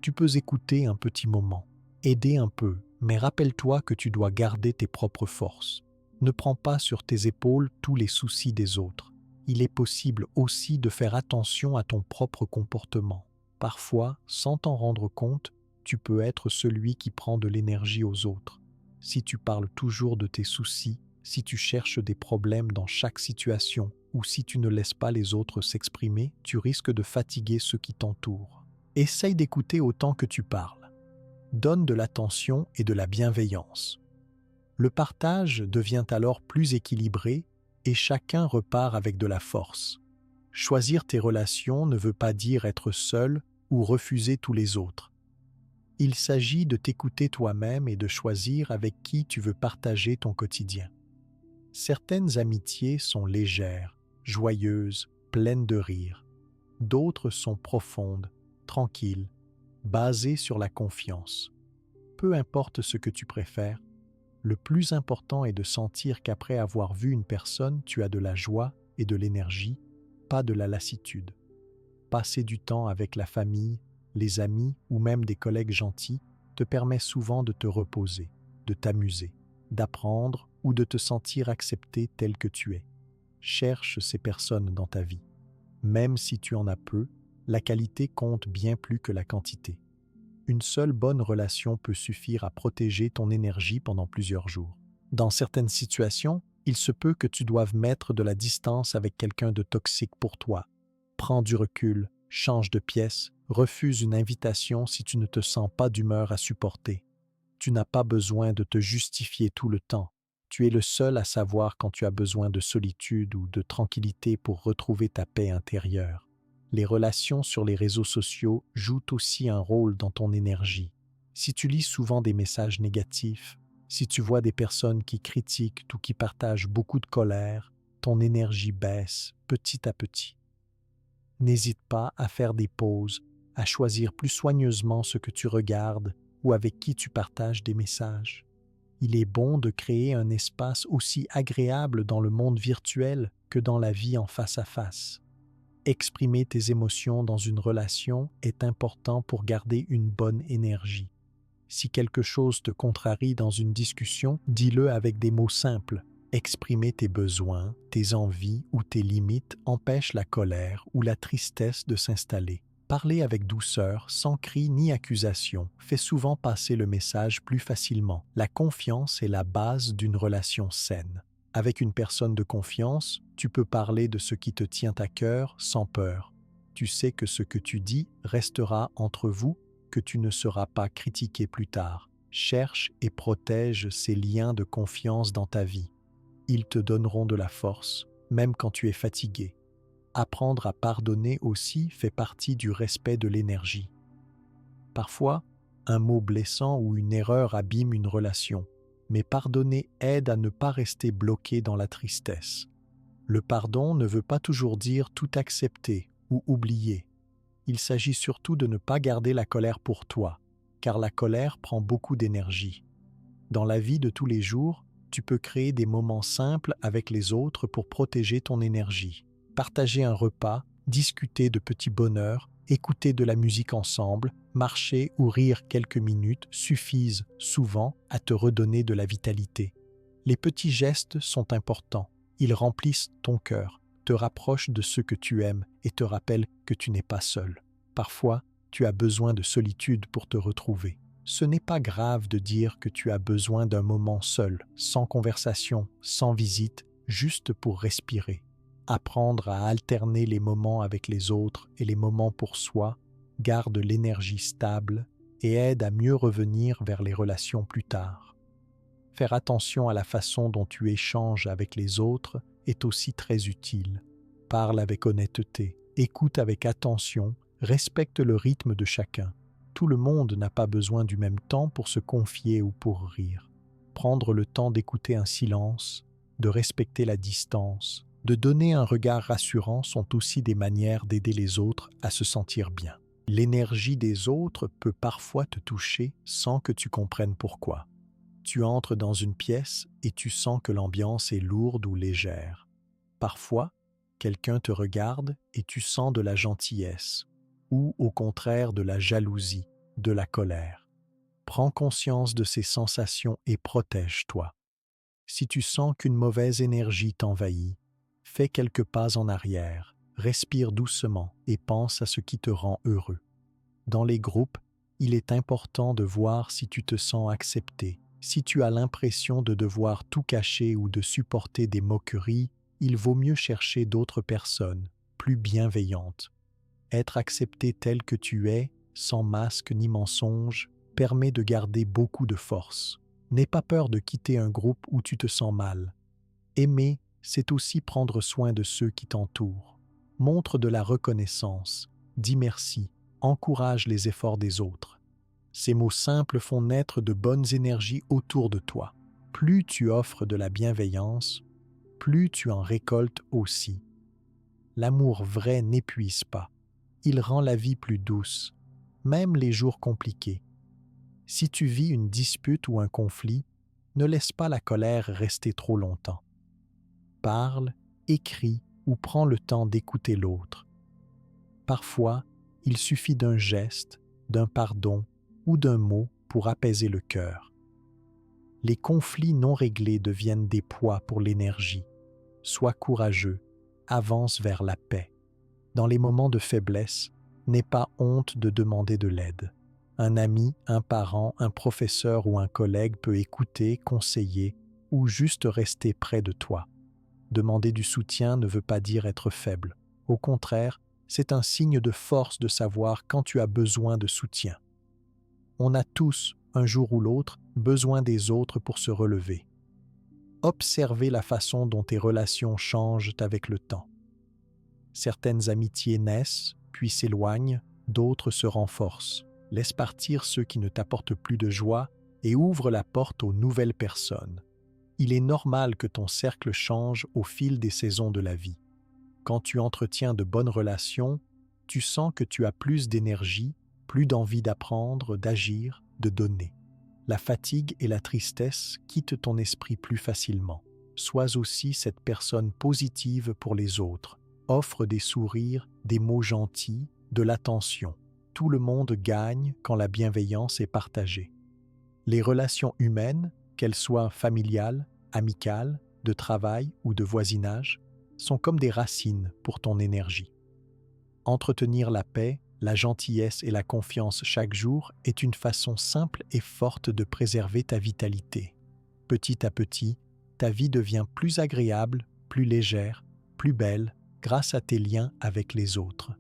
Tu peux écouter un petit moment, aider un peu, mais rappelle-toi que tu dois garder tes propres forces. Ne prends pas sur tes épaules tous les soucis des autres. Il est possible aussi de faire attention à ton propre comportement. Parfois, sans t'en rendre compte, tu peux être celui qui prend de l'énergie aux autres. Si tu parles toujours de tes soucis, si tu cherches des problèmes dans chaque situation, ou si tu ne laisses pas les autres s'exprimer, tu risques de fatiguer ceux qui t'entourent. Essaye d'écouter autant que tu parles. Donne de l'attention et de la bienveillance. Le partage devient alors plus équilibré et chacun repart avec de la force. Choisir tes relations ne veut pas dire être seul ou refuser tous les autres. Il s'agit de t'écouter toi-même et de choisir avec qui tu veux partager ton quotidien. Certaines amitiés sont légères, joyeuses, pleines de rire. D'autres sont profondes, tranquilles, basées sur la confiance. Peu importe ce que tu préfères, le plus important est de sentir qu'après avoir vu une personne, tu as de la joie et de l'énergie, pas de la lassitude. Passer du temps avec la famille, les amis ou même des collègues gentils te permet souvent de te reposer, de t'amuser, d'apprendre ou de te sentir accepté tel que tu es. Cherche ces personnes dans ta vie. Même si tu en as peu, la qualité compte bien plus que la quantité. Une seule bonne relation peut suffire à protéger ton énergie pendant plusieurs jours. Dans certaines situations, il se peut que tu doives mettre de la distance avec quelqu'un de toxique pour toi. Prends du recul, change de pièce, refuse une invitation si tu ne te sens pas d'humeur à supporter. Tu n'as pas besoin de te justifier tout le temps. Tu es le seul à savoir quand tu as besoin de solitude ou de tranquillité pour retrouver ta paix intérieure. Les relations sur les réseaux sociaux jouent aussi un rôle dans ton énergie. Si tu lis souvent des messages négatifs, si tu vois des personnes qui critiquent ou qui partagent beaucoup de colère, ton énergie baisse petit à petit. N'hésite pas à faire des pauses, à choisir plus soigneusement ce que tu regardes ou avec qui tu partages des messages. Il est bon de créer un espace aussi agréable dans le monde virtuel que dans la vie en face à face. Exprimer tes émotions dans une relation est important pour garder une bonne énergie. Si quelque chose te contrarie dans une discussion, dis-le avec des mots simples. Exprimer tes besoins, tes envies ou tes limites empêche la colère ou la tristesse de s'installer. Parler avec douceur, sans cri ni accusation, fait souvent passer le message plus facilement. La confiance est la base d'une relation saine. Avec une personne de confiance, tu peux parler de ce qui te tient à cœur sans peur. Tu sais que ce que tu dis restera entre vous, que tu ne seras pas critiqué plus tard. Cherche et protège ces liens de confiance dans ta vie. Ils te donneront de la force, même quand tu es fatigué. Apprendre à pardonner aussi fait partie du respect de l'énergie. Parfois, un mot blessant ou une erreur abîme une relation, mais pardonner aide à ne pas rester bloqué dans la tristesse. Le pardon ne veut pas toujours dire tout accepter ou oublier. Il s'agit surtout de ne pas garder la colère pour toi, car la colère prend beaucoup d'énergie. Dans la vie de tous les jours, tu peux créer des moments simples avec les autres pour protéger ton énergie. Partager un repas, discuter de petits bonheurs, écouter de la musique ensemble, marcher ou rire quelques minutes suffisent souvent à te redonner de la vitalité. Les petits gestes sont importants. Ils remplissent ton cœur, te rapprochent de ceux que tu aimes et te rappellent que tu n'es pas seul. Parfois, tu as besoin de solitude pour te retrouver. Ce n'est pas grave de dire que tu as besoin d'un moment seul, sans conversation, sans visite, juste pour respirer. Apprendre à alterner les moments avec les autres et les moments pour soi garde l'énergie stable et aide à mieux revenir vers les relations plus tard. Faire attention à la façon dont tu échanges avec les autres est aussi très utile. Parle avec honnêteté, écoute avec attention, respecte le rythme de chacun. Tout le monde n'a pas besoin du même temps pour se confier ou pour rire. prendre le temps d'écouter un silence, de respecter la distance, de donner un regard rassurant sont aussi des manières d'aider les autres à se sentir bien. L'énergie des autres peut parfois te toucher sans que tu comprennes pourquoi. Tu entres dans une pièce et tu sens que l'ambiance est lourde ou légère. Parfois, quelqu'un te regarde et tu sens de la gentillesse, ou au contraire de la jalousie, de la colère. Prends conscience de ces sensations et protège-toi. Si tu sens qu'une mauvaise énergie t'envahit, fais quelques pas en arrière, respire doucement et pense à ce qui te rend heureux. Dans les groupes, il est important de voir si tu te sens accepté. Si tu as l'impression de devoir tout cacher ou de supporter des moqueries, il vaut mieux chercher d'autres personnes, plus bienveillantes. Être accepté tel que tu es, sans masque ni mensonge, permet de garder beaucoup de force. N'aie pas peur de quitter un groupe où tu te sens mal. Aimer, c'est aussi prendre soin de ceux qui t'entourent. Montre de la reconnaissance, dis merci, encourage les efforts des autres. Ces mots simples font naître de bonnes énergies autour de toi. Plus tu offres de la bienveillance, plus tu en récoltes aussi. L'amour vrai n'épuise pas. Il rend la vie plus douce, même les jours compliqués. Si tu vis une dispute ou un conflit, ne laisse pas la colère rester trop longtemps. Parle, écris ou prends le temps d'écouter l'autre. Parfois, il suffit d'un geste, d'un pardon ou d'un mot pour apaiser le cœur. Les conflits non réglés deviennent des poids pour l'énergie. Sois courageux, avance vers la paix. Dans les moments de faiblesse, n'aie pas honte de demander de l'aide. Un ami, un parent, un professeur ou un collègue peut écouter, conseiller ou juste rester près de toi. Demander du soutien ne veut pas dire être faible. Au contraire, c'est un signe de force de savoir quand tu as besoin de soutien. On a tous, un jour ou l'autre, besoin des autres pour se relever. Observez la façon dont tes relations changent avec le temps. Certaines amitiés naissent, puis s'éloignent, d'autres se renforcent. Laisse partir ceux qui ne t'apportent plus de joie et ouvre la porte aux nouvelles personnes. Il est normal que ton cercle change au fil des saisons de la vie. Quand tu entretiens de bonnes relations, tu sens que tu as plus d'énergie, plus d'envie d'apprendre, d'agir, de donner. La fatigue et la tristesse quittent ton esprit plus facilement. Sois aussi cette personne positive pour les autres. Offre des sourires, des mots gentils, de l'attention. Tout le monde gagne quand la bienveillance est partagée. Les relations humaines, qu'elles soient familiales, amicales, de travail ou de voisinage, sont comme des racines pour ton énergie. Entretenir la paix, la gentillesse et la confiance chaque jour est une façon simple et forte de préserver ta vitalité. Petit à petit, ta vie devient plus agréable, plus légère, plus belle, grâce à tes liens avec les autres.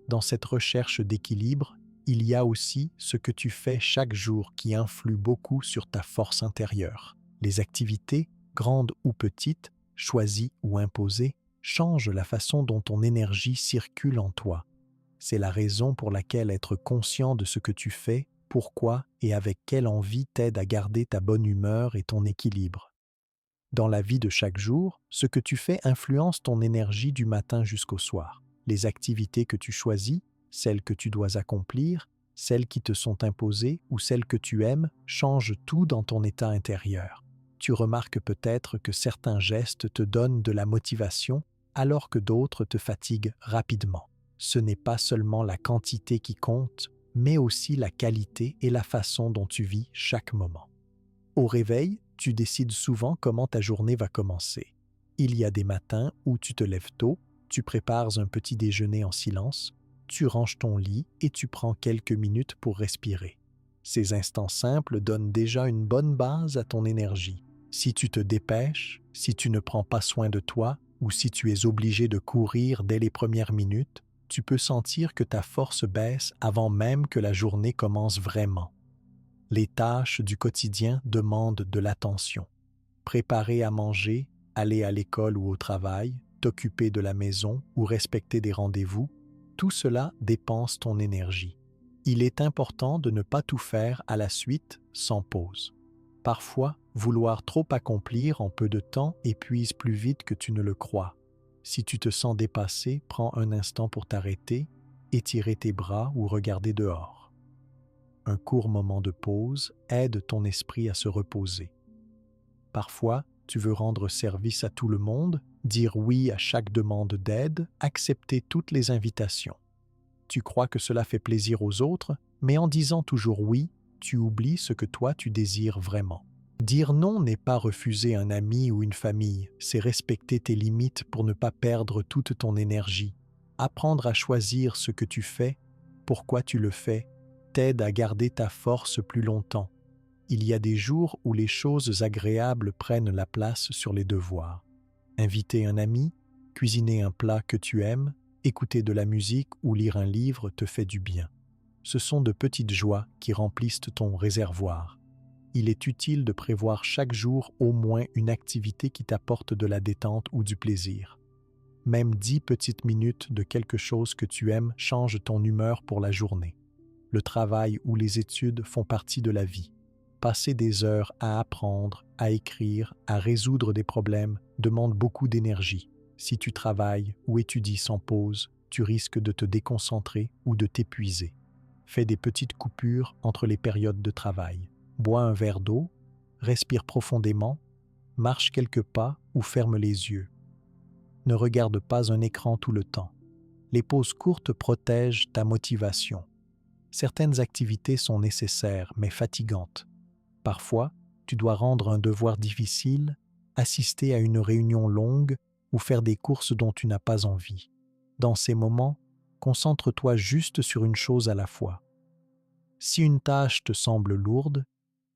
Dans cette recherche d'équilibre, il y a aussi ce que tu fais chaque jour qui influe beaucoup sur ta force intérieure. Les activités, grandes ou petites, choisies ou imposées, changent la façon dont ton énergie circule en toi. C'est la raison pour laquelle être conscient de ce que tu fais, pourquoi et avec quelle envie t'aide à garder ta bonne humeur et ton équilibre. Dans la vie de chaque jour, ce que tu fais influence ton énergie du matin jusqu'au soir. Les activités que tu choisis, celles que tu dois accomplir, celles qui te sont imposées ou celles que tu aimes, changent tout dans ton état intérieur. Tu remarques peut-être que certains gestes te donnent de la motivation alors que d'autres te fatiguent rapidement. Ce n'est pas seulement la quantité qui compte, mais aussi la qualité et la façon dont tu vis chaque moment. Au réveil, tu décides souvent comment ta journée va commencer. Il y a des matins où tu te lèves tôt, tu prépares un petit déjeuner en silence, tu ranges ton lit et tu prends quelques minutes pour respirer. Ces instants simples donnent déjà une bonne base à ton énergie. Si tu te dépêches, si tu ne prends pas soin de toi ou si tu es obligé de courir dès les premières minutes, tu peux sentir que ta force baisse avant même que la journée commence vraiment. Les tâches du quotidien demandent de l'attention. Préparer à manger, aller à l'école ou au travail, t'occuper de la maison ou respecter des rendez-vous, tout cela dépense ton énergie. Il est important de ne pas tout faire à la suite sans pause. Parfois, vouloir trop accomplir en peu de temps épuise plus vite que tu ne le crois. Si tu te sens dépassé, prends un instant pour t'arrêter, étirer tes bras ou regarder dehors. Un court moment de pause aide ton esprit à se reposer. Parfois, tu veux rendre service à tout le monde, dire oui à chaque demande d'aide, accepter toutes les invitations. Tu crois que cela fait plaisir aux autres, mais en disant toujours oui, tu oublies ce que toi tu désires vraiment. Dire non n'est pas refuser un ami ou une famille, c'est respecter tes limites pour ne pas perdre toute ton énergie. Apprendre à choisir ce que tu fais, pourquoi tu le fais, t'aide à garder ta force plus longtemps. Il y a des jours où les choses agréables prennent la place sur les devoirs. Inviter un ami, cuisiner un plat que tu aimes, écouter de la musique ou lire un livre te fait du bien. Ce sont de petites joies qui remplissent ton réservoir. Il est utile de prévoir chaque jour au moins une activité qui t'apporte de la détente ou du plaisir. Même 10 petites minutes de quelque chose que tu aimes changent ton humeur pour la journée. Le travail ou les études font partie de la vie. Passer des heures à apprendre, à écrire, à résoudre des problèmes demande beaucoup d'énergie. Si tu travailles ou étudies sans pause, tu risques de te déconcentrer ou de t'épuiser. Fais des petites coupures entre les périodes de travail. Bois un verre d'eau, respire profondément, marche quelques pas ou ferme les yeux. Ne regarde pas un écran tout le temps. Les pauses courtes protègent ta motivation. Certaines activités sont nécessaires mais fatigantes. Parfois, tu dois rendre un devoir difficile, assister à une réunion longue ou faire des courses dont tu n'as pas envie. Dans ces moments, concentre-toi juste sur une chose à la fois. Si une tâche te semble lourde,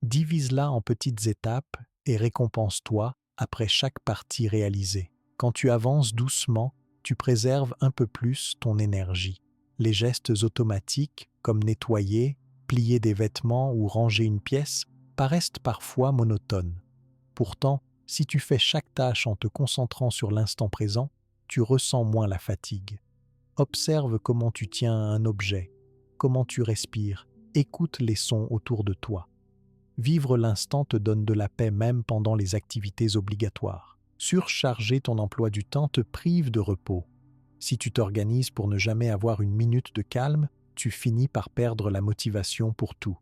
divise-la en petites étapes et récompense-toi après chaque partie réalisée. Quand tu avances doucement, tu préserves un peu plus ton énergie. Les gestes automatiques, comme nettoyer, plier des vêtements ou ranger une pièce, paraissent parfois monotones. Pourtant, si tu fais chaque tâche en te concentrant sur l'instant présent, tu ressens moins la fatigue. Observe comment tu tiens à un objet, comment tu respires, écoute les sons autour de toi. Vivre l'instant te donne de la paix même pendant les activités obligatoires. Surcharger ton emploi du temps te prive de repos. Si tu t'organises pour ne jamais avoir une minute de calme, tu finis par perdre la motivation pour tout.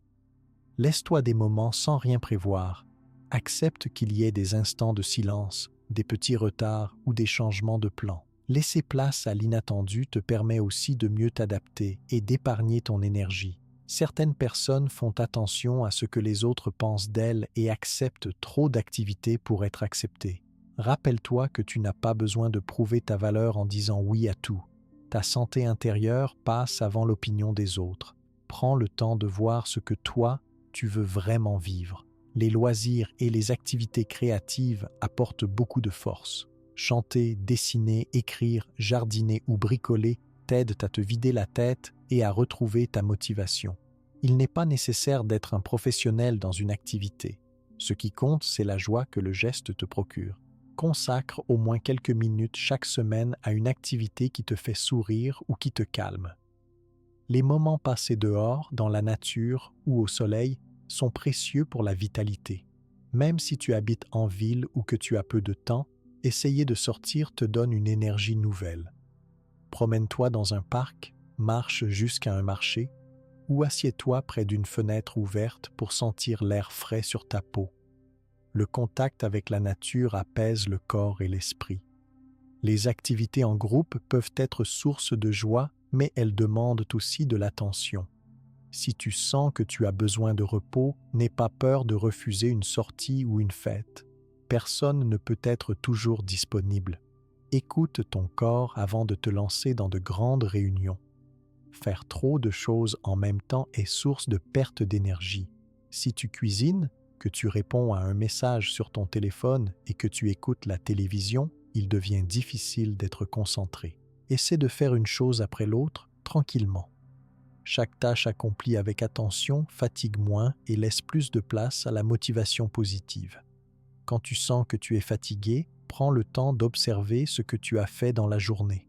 Laisse-toi des moments sans rien prévoir. Accepte qu'il y ait des instants de silence, des petits retards ou des changements de plan. Laisser place à l'inattendu te permet aussi de mieux t'adapter et d'épargner ton énergie. Certaines personnes font attention à ce que les autres pensent d'elles et acceptent trop d'activités pour être acceptées. Rappelle-toi que tu n'as pas besoin de prouver ta valeur en disant oui à tout. Ta santé intérieure passe avant l'opinion des autres. Prends le temps de voir ce que toi, tu veux vraiment vivre. Les loisirs et les activités créatives apportent beaucoup de force. Chanter, dessiner, écrire, jardiner ou bricoler t'aident à te vider la tête et à retrouver ta motivation. Il n'est pas nécessaire d'être un professionnel dans une activité. Ce qui compte, c'est la joie que le geste te procure. Consacre au moins quelques minutes chaque semaine à une activité qui te fait sourire ou qui te calme. Les moments passés dehors, dans la nature ou au soleil, sont précieux pour la vitalité. Même si tu habites en ville ou que tu as peu de temps, essayer de sortir te donne une énergie nouvelle. Promène-toi dans un parc, marche jusqu'à un marché ou assieds-toi près d'une fenêtre ouverte pour sentir l'air frais sur ta peau. Le contact avec la nature apaise le corps et l'esprit. Les activités en groupe peuvent être source de joie, mais elles demandent aussi de l'attention. Si tu sens que tu as besoin de repos, n'aie pas peur de refuser une sortie ou une fête. Personne ne peut être toujours disponible. Écoute ton corps avant de te lancer dans de grandes réunions. Faire trop de choses en même temps est source de perte d'énergie. Si tu cuisines, que tu réponds à un message sur ton téléphone et que tu écoutes la télévision, il devient difficile d'être concentré. Essaie de faire une chose après l'autre, tranquillement. Chaque tâche accomplie avec attention fatigue moins et laisse plus de place à la motivation positive. Quand tu sens que tu es fatigué, prends le temps d'observer ce que tu as fait dans la journée.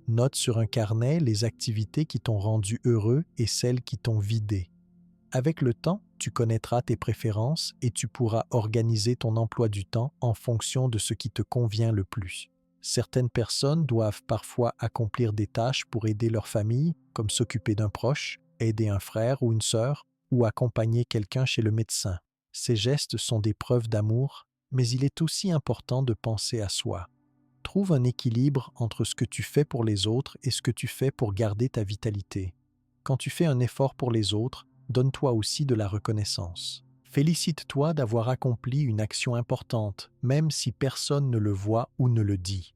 Note sur un carnet les activités qui t'ont rendu heureux et celles qui t'ont vidé. Avec le temps, Tu connaîtras tes préférences et tu pourras organiser ton emploi du temps en fonction de ce qui te convient le plus. Certaines personnes doivent parfois accomplir des tâches pour aider leur famille, comme s'occuper d'un proche, aider un frère ou une sœur, ou accompagner quelqu'un chez le médecin. Ces gestes sont des preuves d'amour, mais il est aussi important de penser à soi. Trouve un équilibre entre ce que tu fais pour les autres et ce que tu fais pour garder ta vitalité. Quand tu fais un effort pour les autres, donne-toi aussi de la reconnaissance. Félicite-toi d'avoir accompli une action importante, même si personne ne le voit ou ne le dit.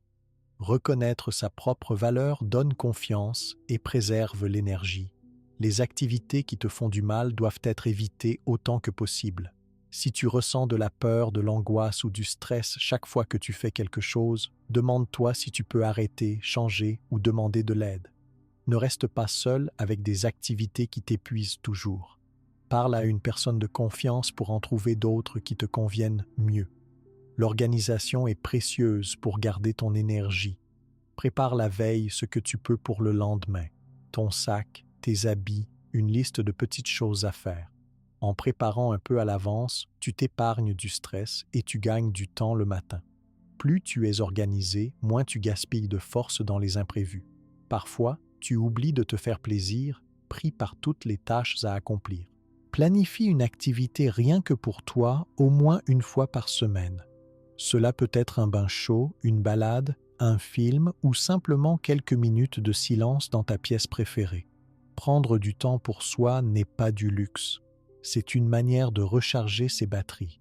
Reconnaître sa propre valeur donne confiance et préserve l'énergie. Les activités qui te font du mal doivent être évitées autant que possible. Si tu ressens de la peur, de l'angoisse ou du stress chaque fois que tu fais quelque chose, demande-toi si tu peux arrêter, changer ou demander de l'aide. Ne reste pas seul avec des activités qui t'épuisent toujours. Parle à une personne de confiance pour en trouver d'autres qui te conviennent mieux. L'organisation est précieuse pour garder ton énergie. Prépare la veille ce que tu peux pour le lendemain. Ton sac, tes habits, une liste de petites choses à faire. En préparant un peu à l'avance, tu t'épargnes du stress et tu gagnes du temps le matin. Plus tu es organisé, moins tu gaspilles de force dans les imprévus. Parfois, tu oublies de te faire plaisir, pris par toutes les tâches à accomplir. Planifie une activité rien que pour toi, au moins une fois par semaine. Cela peut être un bain chaud, une balade, un film ou simplement quelques minutes de silence dans ta pièce préférée. Prendre du temps pour soi n'est pas du luxe. C'est une manière de recharger ses batteries.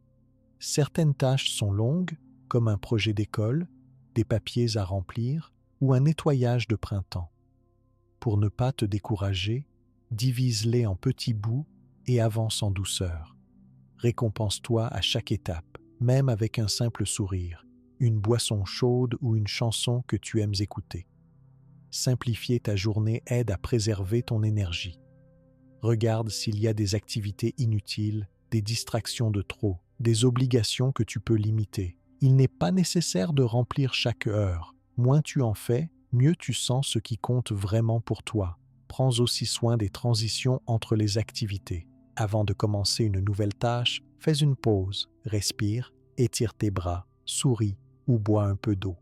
Certaines tâches sont longues, comme un projet d'école, des papiers à remplir ou un nettoyage de printemps. Pour ne pas te décourager, divise-les en petits bouts et avance en douceur. Récompense-toi à chaque étape, même avec un simple sourire, une boisson chaude ou une chanson que tu aimes écouter. Simplifier ta journée aide à préserver ton énergie. Regarde s'il y a des activités inutiles, des distractions de trop, des obligations que tu peux limiter. Il n'est pas nécessaire de remplir chaque heure. Moins tu en fais, mieux tu sens ce qui compte vraiment pour toi. Prends aussi soin des transitions entre les activités. Avant de commencer une nouvelle tâche, fais une pause, respire, étire tes bras, souris ou bois un peu d'eau.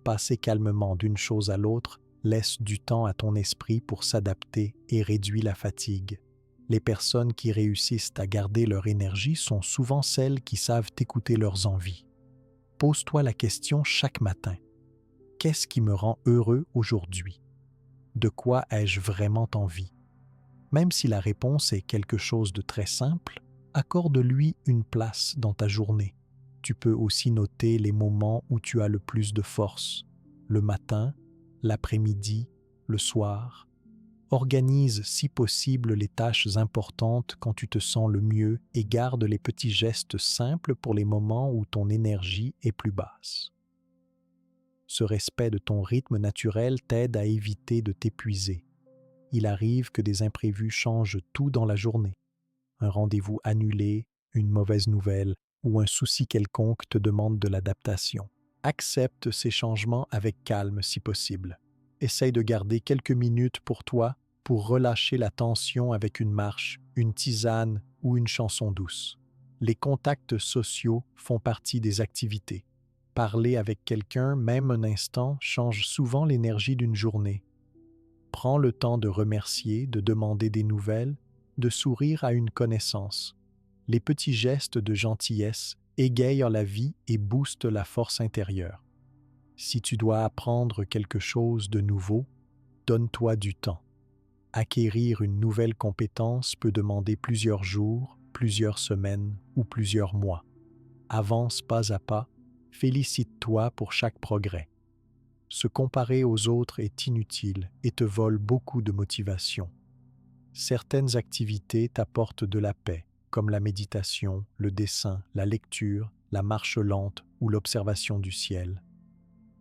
Passer calmement d'une chose à l'autre laisse du temps à ton esprit pour s'adapter et réduit la fatigue. Les personnes qui réussissent à garder leur énergie sont souvent celles qui savent écouter leurs envies. Pose-toi la question chaque matin. Qu'est-ce qui me rend heureux aujourd'hui? De quoi ai-je vraiment envie? Même si la réponse est quelque chose de très simple, accorde-lui une place dans ta journée. Tu peux aussi noter les moments où tu as le plus de force. Le matin, l'après-midi, le soir. Organise si possible les tâches importantes quand tu te sens le mieux et garde les petits gestes simples pour les moments où ton énergie est plus basse. Ce respect de ton rythme naturel t'aide à éviter de t'épuiser. Il arrive que des imprévus changent tout dans la journée. Un rendez-vous annulé, une mauvaise nouvelle ou un souci quelconque te demande de l'adaptation. Accepte ces changements avec calme si possible. Essaye de garder quelques minutes pour toi pour relâcher la tension avec une marche, une tisane ou une chanson douce. Les contacts sociaux font partie des activités. Parler avec quelqu'un, même un instant, change souvent l'énergie d'une journée. Prends le temps de remercier, de demander des nouvelles, de sourire à une connaissance. Les petits gestes de gentillesse égayent la vie et boostent la force intérieure. Si tu dois apprendre quelque chose de nouveau, donne-toi du temps. Acquérir une nouvelle compétence peut demander plusieurs jours, plusieurs semaines ou plusieurs mois. Avance pas à pas, félicite-toi pour chaque progrès. Se comparer aux autres est inutile et te vole beaucoup de motivation. Certaines activités t'apportent de la paix, comme la méditation, le dessin, la lecture, la marche lente ou l'observation du ciel.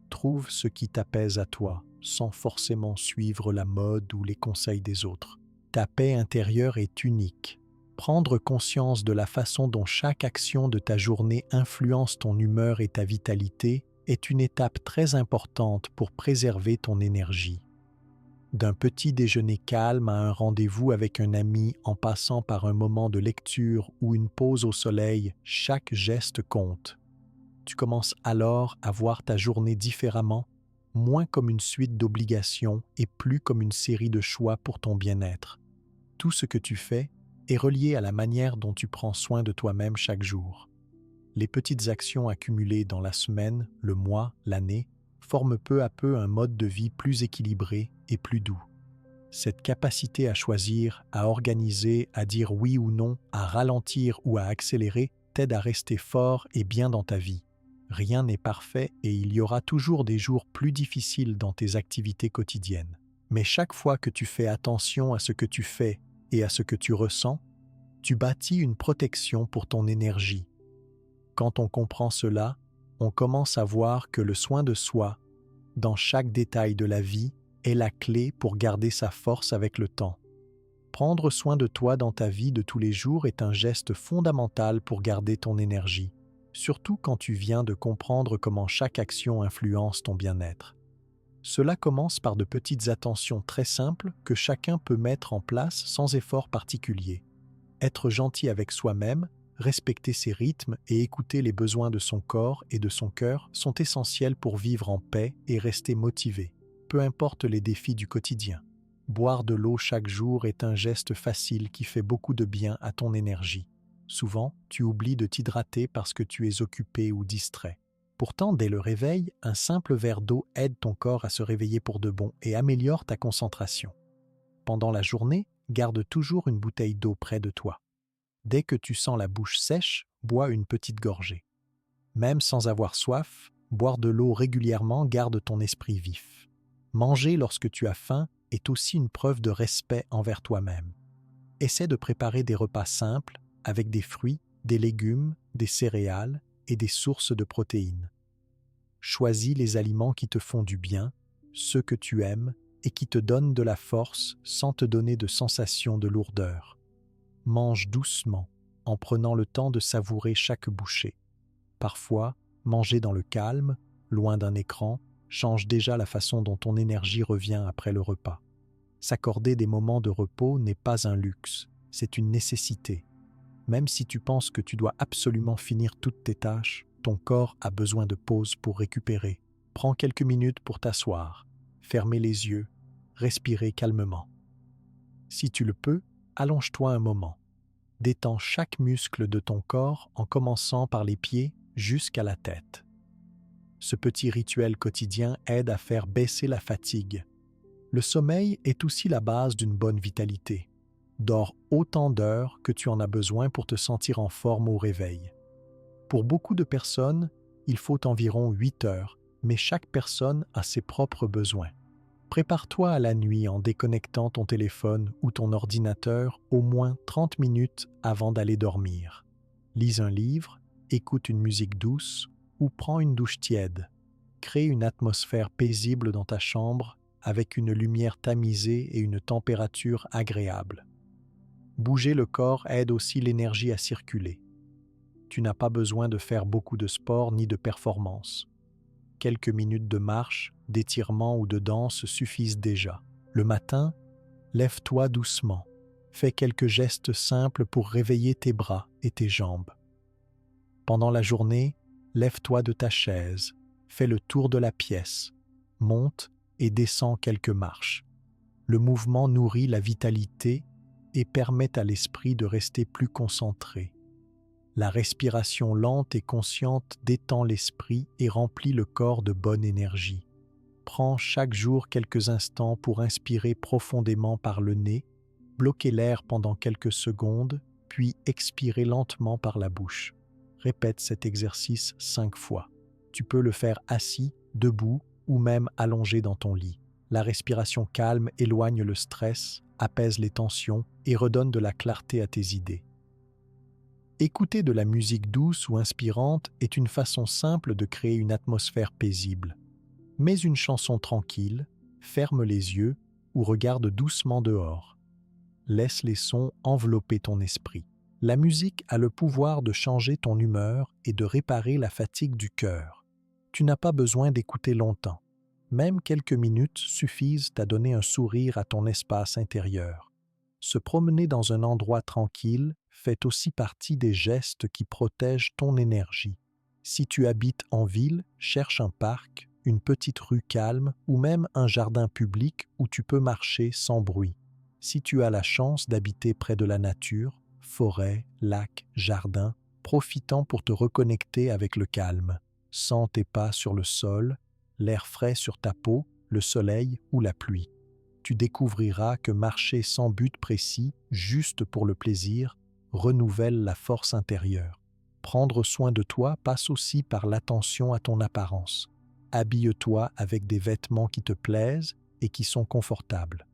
Trouve ce qui t'apaise à toi, sans forcément suivre la mode ou les conseils des autres. Ta paix intérieure est unique. Prendre conscience de la façon dont chaque action de ta journée influence ton humeur et ta vitalité est une étape très importante pour préserver ton énergie. D'un petit déjeuner calme à un rendez-vous avec un ami en passant par un moment de lecture ou une pause au soleil, chaque geste compte. Tu commences alors à voir ta journée différemment, moins comme une suite d'obligations et plus comme une série de choix pour ton bien-être. Tout ce que tu fais est relié à la manière dont tu prends soin de toi-même chaque jour. Les petites actions accumulées dans la semaine, le mois, l'année, forment peu à peu un mode de vie plus équilibré et plus doux. Cette capacité à choisir, à organiser, à dire oui ou non, à ralentir ou à accélérer t'aide à rester fort et bien dans ta vie. Rien n'est parfait et il y aura toujours des jours plus difficiles dans tes activités quotidiennes. Mais chaque fois que tu fais attention à ce que tu fais et à ce que tu ressens, tu bâtis une protection pour ton énergie. Quand on comprend cela, on commence à voir que le soin de soi, dans chaque détail de la vie, est la clé pour garder sa force avec le temps. Prendre soin de toi dans ta vie de tous les jours est un geste fondamental pour garder ton énergie, surtout quand tu viens de comprendre comment chaque action influence ton bien-être. Cela commence par de petites attentions très simples que chacun peut mettre en place sans effort particulier. Être gentil avec soi-même, respecter ses rythmes et écouter les besoins de son corps et de son cœur sont essentiels pour vivre en paix et rester motivé, peu importe les défis du quotidien. Boire de l'eau chaque jour est un geste facile qui fait beaucoup de bien à ton énergie. Souvent, tu oublies de t'hydrater parce que tu es occupé ou distrait. Pourtant, dès le réveil, un simple verre d'eau aide ton corps à se réveiller pour de bon et améliore ta concentration. Pendant la journée, garde toujours une bouteille d'eau près de toi. Dès que tu sens la bouche sèche, bois une petite gorgée. Même sans avoir soif, boire de l'eau régulièrement garde ton esprit vif. Manger lorsque tu as faim est aussi une preuve de respect envers toi-même. Essaie de préparer des repas simples avec des fruits, des légumes, des céréales et des sources de protéines. Choisis les aliments qui te font du bien, ceux que tu aimes et qui te donnent de la force sans te donner de sensation de lourdeur. Mange doucement, en prenant le temps de savourer chaque bouchée. Parfois, manger dans le calme, loin d'un écran, change déjà la façon dont ton énergie revient après le repas. S'accorder des moments de repos n'est pas un luxe, c'est une nécessité. Même si tu penses que tu dois absolument finir toutes tes tâches, ton corps a besoin de pause pour récupérer. Prends quelques minutes pour t'asseoir, fermer les yeux, respirer calmement. Si tu le peux, allonge-toi un moment. Détends chaque muscle de ton corps en commençant par les pieds jusqu'à la tête. Ce petit rituel quotidien aide à faire baisser la fatigue. Le sommeil est aussi la base d'une bonne vitalité. Dors autant d'heures que tu en as besoin pour te sentir en forme au réveil. Pour beaucoup de personnes, il faut environ 8 heures, mais chaque personne a ses propres besoins. Prépare-toi à la nuit en déconnectant ton téléphone ou ton ordinateur au moins 30 minutes avant d'aller dormir. Lis un livre, écoute une musique douce ou prends une douche tiède. Crée une atmosphère paisible dans ta chambre avec une lumière tamisée et une température agréable. Bouger le corps aide aussi l'énergie à circuler. Tu n'as pas besoin de faire beaucoup de sport ni de performance. Quelques minutes de marche, d'étirement ou de danse suffisent déjà. Le matin, lève-toi doucement. Fais quelques gestes simples pour réveiller tes bras et tes jambes. Pendant la journée, lève-toi de ta chaise, fais le tour de la pièce, monte et descends quelques marches. Le mouvement nourrit la vitalité et permet à l'esprit de rester plus concentré. La respiration lente et consciente détend l'esprit et remplit le corps de bonne énergie. Prends chaque jour quelques instants pour inspirer profondément par le nez, bloquer l'air pendant quelques secondes, puis expirer lentement par la bouche. Répète cet exercice 5 fois. Tu peux le faire assis, debout ou même allongé dans ton lit. La respiration calme éloigne le stress, apaise les tensions et redonne de la clarté à tes idées. Écouter de la musique douce ou inspirante est une façon simple de créer une atmosphère paisible. Mets une chanson tranquille, ferme les yeux ou regarde doucement dehors. Laisse les sons envelopper ton esprit. La musique a le pouvoir de changer ton humeur et de réparer la fatigue du cœur. Tu n'as pas besoin d'écouter longtemps. Même quelques minutes suffisent à donner un sourire à ton espace intérieur. Se promener dans un endroit tranquille fait aussi partie des gestes qui protègent ton énergie. Si tu habites en ville, cherche un parc, une petite rue calme ou même un jardin public où tu peux marcher sans bruit. Si tu as la chance d'habiter près de la nature, forêt, lac, jardin, profitant pour te reconnecter avec le calme. Sens tes pas sur le sol, l'air frais sur ta peau, le soleil ou la pluie. Tu découvriras que marcher sans but précis, juste pour le plaisir, renouvelle la force intérieure. Prendre soin de toi passe aussi par l'attention à ton apparence. Habille-toi avec des vêtements qui te plaisent et qui sont confortables.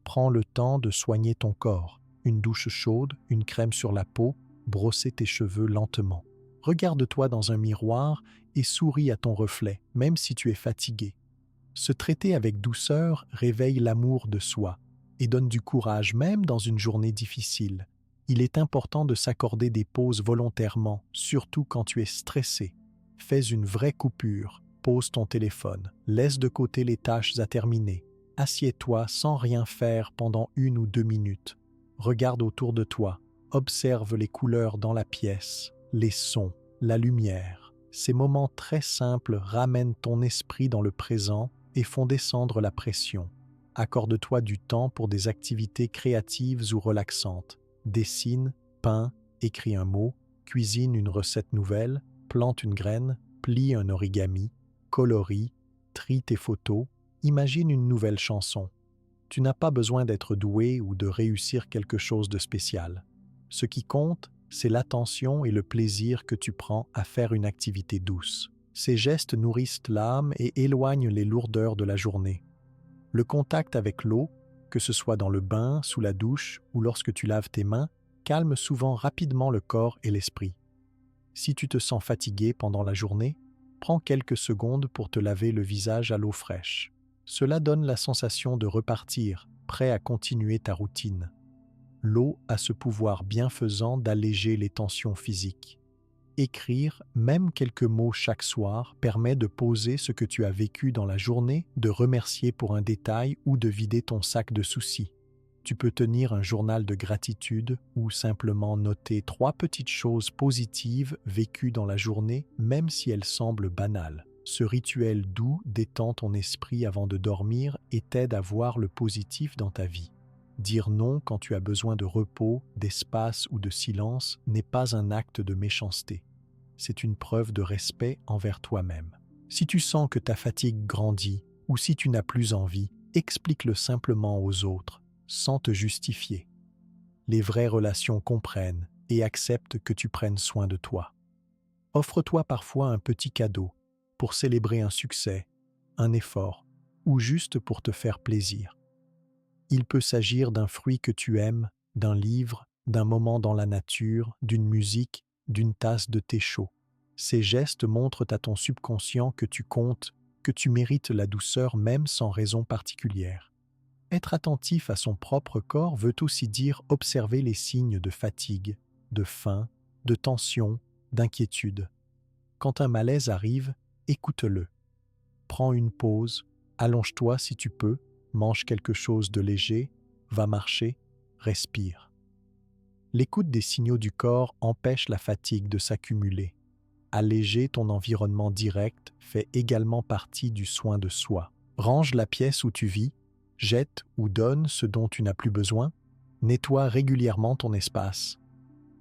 Prends le temps de soigner ton corps. Une douche chaude, une crème sur la peau, brosser tes cheveux lentement. Regarde-toi dans un miroir et souris à ton reflet, même si tu es fatigué. Se traiter avec douceur réveille l'amour de soi et donne du courage même dans une journée difficile. Il est important de s'accorder des pauses volontairement, surtout quand tu es stressé. Fais une vraie coupure, pose ton téléphone, laisse de côté les tâches à terminer. Assieds-toi sans rien faire pendant 1 ou 2 minutes. Regarde autour de toi, observe les couleurs dans la pièce, les sons, la lumière. Ces moments très simples ramènent ton esprit dans le présent et font descendre la pression. Accorde-toi du temps pour des activités créatives ou relaxantes. Dessine, peins, écris un mot, cuisine une recette nouvelle, plante une graine, plie un origami, colorie, trie tes photos, imagine une nouvelle chanson. Tu n'as pas besoin d'être doué ou de réussir quelque chose de spécial. Ce qui compte, c'est l'attention et le plaisir que tu prends à faire une activité douce. Ces gestes nourrissent l'âme et éloignent les lourdeurs de la journée. Le contact avec l'eau, que ce soit dans le bain, sous la douche ou lorsque tu laves tes mains, calme souvent rapidement le corps et l'esprit. Si tu te sens fatigué pendant la journée, prends quelques secondes pour te laver le visage à l'eau fraîche. Cela donne la sensation de repartir, prêt à continuer ta routine. L'eau a ce pouvoir bienfaisant d'alléger les tensions physiques. Écrire, même quelques mots chaque soir, permet de poser ce que tu as vécu dans la journée, de remercier pour un détail ou de vider ton sac de soucis. Tu peux tenir un journal de gratitude ou simplement noter 3 petites choses positives vécues dans la journée, même si elles semblent banales. Ce rituel doux détend ton esprit avant de dormir et t'aide à voir le positif dans ta vie. Dire non quand tu as besoin de repos, d'espace ou de silence n'est pas un acte de méchanceté. C'est une preuve de respect envers toi-même. Si tu sens que ta fatigue grandit ou si tu n'as plus envie, explique-le simplement aux autres, sans te justifier. Les vraies relations comprennent et acceptent que tu prennes soin de toi. Offre-toi parfois un petit cadeau pour célébrer un succès, un effort ou juste pour te faire plaisir. Il peut s'agir d'un fruit que tu aimes, d'un livre, d'un moment dans la nature, d'une musique, d'une tasse de thé chaud. Ces gestes montrent à ton subconscient que tu comptes, que tu mérites la douceur même sans raison particulière. Être attentif à son propre corps veut aussi dire observer les signes de fatigue, de faim, de tension, d'inquiétude. Quand un malaise arrive, écoute-le. Prends une pause, allonge-toi si tu peux, mange quelque chose de léger, va marcher, respire. L'écoute des signaux du corps empêche la fatigue de s'accumuler. Alléger ton environnement direct fait également partie du soin de soi. Range la pièce où tu vis, jette ou donne ce dont tu n'as plus besoin, nettoie régulièrement ton espace.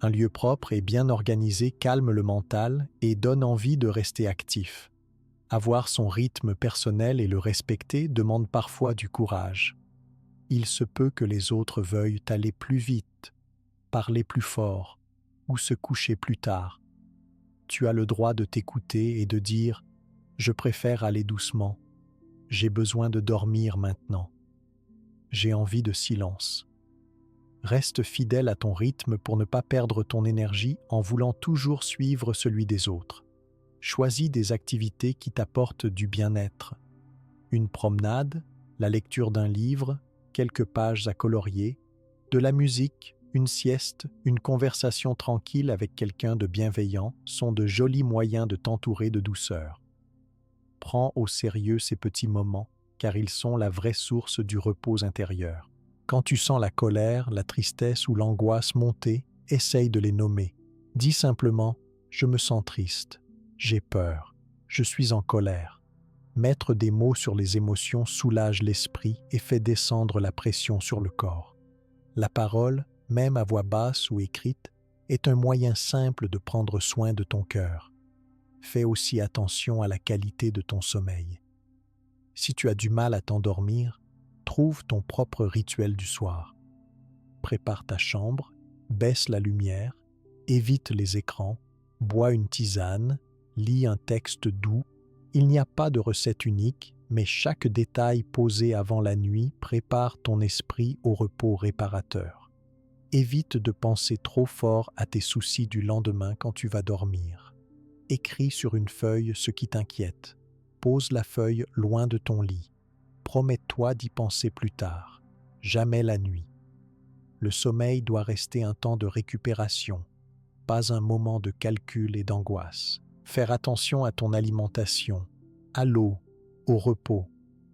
Un lieu propre et bien organisé calme le mental et donne envie de rester actif. Avoir son rythme personnel et le respecter demande parfois du courage. Il se peut que les autres veuillent aller plus vite, parler plus fort ou se coucher plus tard. Tu as le droit de t'écouter et de dire « Je préfère aller doucement. J'ai besoin de dormir maintenant. J'ai envie de silence. » Reste fidèle à ton rythme pour ne pas perdre ton énergie en voulant toujours suivre celui des autres. Choisis des activités qui t'apportent du bien-être. Une promenade, la lecture d'un livre, quelques pages à colorier, de la musique, une sieste, une conversation tranquille avec quelqu'un de bienveillant sont de jolis moyens de t'entourer de douceur. Prends au sérieux ces petits moments, car ils sont la vraie source du repos intérieur. Quand tu sens la colère, la tristesse ou l'angoisse monter, essaye de les nommer. Dis simplement « Je me sens triste, j'ai peur, je suis en colère ». Mettre des mots sur les émotions soulage l'esprit et fait descendre la pression sur le corps. La parole, même à voix basse ou écrite, est un moyen simple de prendre soin de ton cœur. Fais aussi attention à la qualité de ton sommeil. Si tu as du mal à t'endormir, trouve ton propre rituel du soir. Prépare ta chambre, baisse la lumière, évite les écrans, bois une tisane, lis un texte doux. Il n'y a pas de recette unique, mais chaque détail posé avant la nuit prépare ton esprit au repos réparateur. Évite de penser trop fort à tes soucis du lendemain quand tu vas dormir. Écris sur une feuille ce qui t'inquiète. Pose la feuille loin de ton lit. Promets-toi d'y penser plus tard. Jamais la nuit. Le sommeil doit rester un temps de récupération, pas un moment de calcul et d'angoisse. Faire attention à ton alimentation, à l'eau, au repos,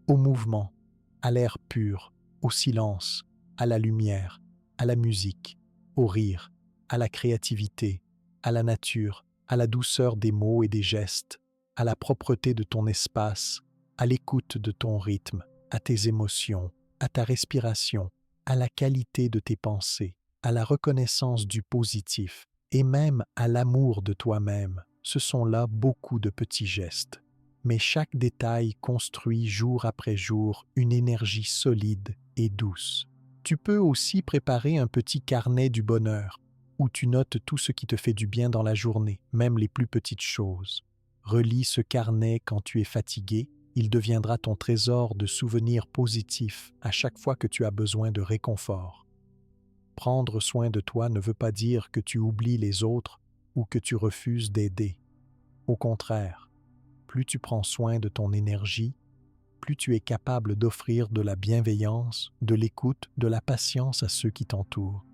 au mouvement, à l'air pur, au silence, à la lumière, à la musique, au rire, à la créativité, à la nature, à la douceur des mots et des gestes, à la propreté de ton espace, à l'écoute de ton rythme, à tes émotions, à ta respiration, à la qualité de tes pensées, à la reconnaissance du positif et même à l'amour de toi-même. Ce sont là beaucoup de petits gestes. Mais chaque détail construit jour après jour une énergie solide et douce. Tu peux aussi préparer un petit carnet du bonheur, où tu notes tout ce qui te fait du bien dans la journée, même les plus petites choses. Relis ce carnet quand tu es fatigué, il deviendra ton trésor de souvenirs positifs à chaque fois que tu as besoin de réconfort. Prendre soin de toi ne veut pas dire que tu oublies les autres ou que tu refuses d'aider. Au contraire, plus tu prends soin de ton énergie, plus tu es capable d'offrir de la bienveillance, de l'écoute, de la patience à ceux qui t'entourent.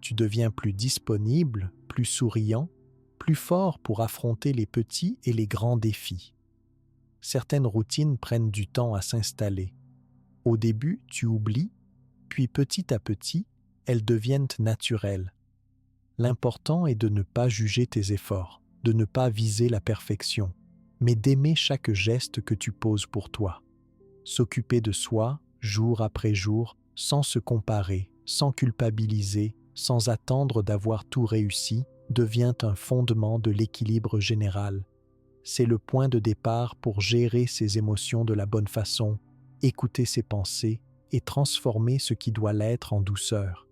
Tu deviens plus disponible, plus souriant, plus fort pour affronter les petits et les grands défis. Certaines routines prennent du temps à s'installer. Au début, tu oublies, puis petit à petit, elles deviennent naturelles. L'important est de ne pas juger tes efforts, de ne pas viser la perfection, mais d'aimer chaque geste que tu poses pour toi. S'occuper de soi, jour après jour, sans se comparer, sans culpabiliser, sans attendre d'avoir tout réussi, devient un fondement de l'équilibre général. C'est le point de départ pour gérer ses émotions de la bonne façon, écouter ses pensées et transformer ce qui doit l'être en douceur.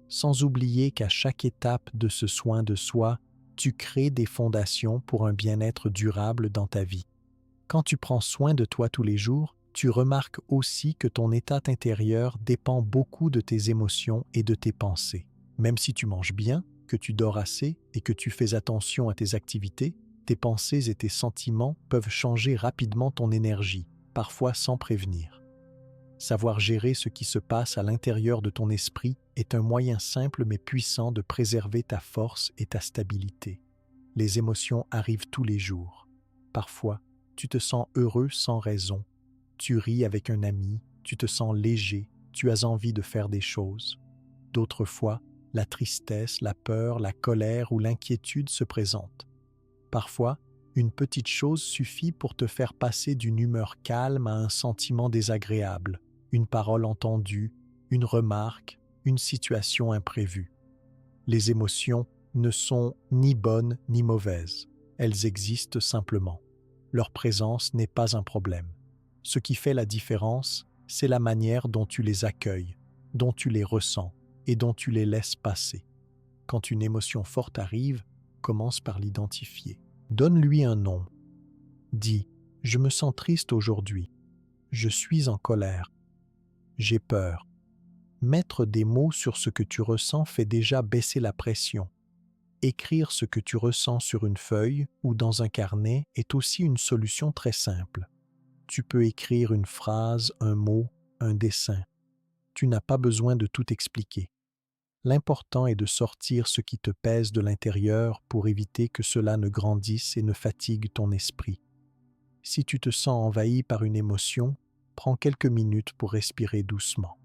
Sans oublier qu'à chaque étape de ce soin de soi, tu crées des fondations pour un bien-être durable dans ta vie. Quand tu prends soin de toi tous les jours, tu remarques aussi que ton état intérieur dépend beaucoup de tes émotions et de tes pensées. Même si tu manges bien, que tu dors assez et que tu fais attention à tes activités, tes pensées et tes sentiments peuvent changer rapidement ton énergie, parfois sans prévenir. Savoir gérer ce qui se passe à l'intérieur de ton esprit est un moyen simple mais puissant de préserver ta force et ta stabilité. Les émotions arrivent tous les jours. Parfois, tu te sens heureux sans raison. Tu ris avec un ami, tu te sens léger, tu as envie de faire des choses. D'autres fois, la tristesse, la peur, la colère ou l'inquiétude se présentent. Parfois, une petite chose suffit pour te faire passer d'une humeur calme à un sentiment désagréable, une parole entendue, une remarque, une situation imprévue. Les émotions ne sont ni bonnes ni mauvaises, elles existent simplement. Leur présence n'est pas un problème. Ce qui fait la différence, c'est la manière dont tu les accueilles, dont tu les ressens et dont tu les laisses passer. Quand une émotion forte arrive, commence par l'identifier. Donne-lui un nom. Dis « Je me sens triste aujourd'hui. Je suis en colère. J'ai peur. » Mettre des mots sur ce que tu ressens fait déjà baisser la pression. Écrire ce que tu ressens sur une feuille ou dans un carnet est aussi une solution très simple. Tu peux écrire une phrase, un mot, un dessin. Tu n'as pas besoin de tout expliquer. L'important est de sortir ce qui te pèse de l'intérieur pour éviter que cela ne grandisse et ne fatigue ton esprit. Si tu te sens envahi par une émotion, prends quelques minutes pour respirer doucement.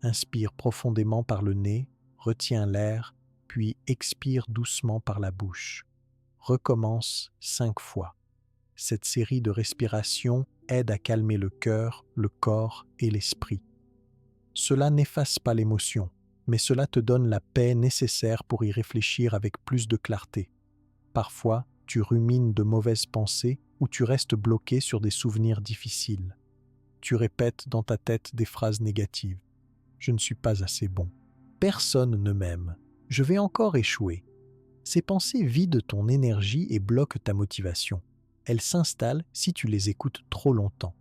Inspire profondément par le nez, retiens l'air, puis expire doucement par la bouche. Recommence 5 fois. Cette série de respirations aide à calmer le cœur, le corps et l'esprit. Cela n'efface pas l'émotion, mais cela te donne la paix nécessaire pour y réfléchir avec plus de clarté. Parfois, tu rumines de mauvaises pensées ou tu restes bloqué sur des souvenirs difficiles. Tu répètes dans ta tête des phrases négatives. Je ne suis pas assez bon. Personne ne m'aime. Je vais encore échouer. Ces pensées vident ton énergie et bloquent ta motivation. Elles s'installent si tu les écoutes trop longtemps.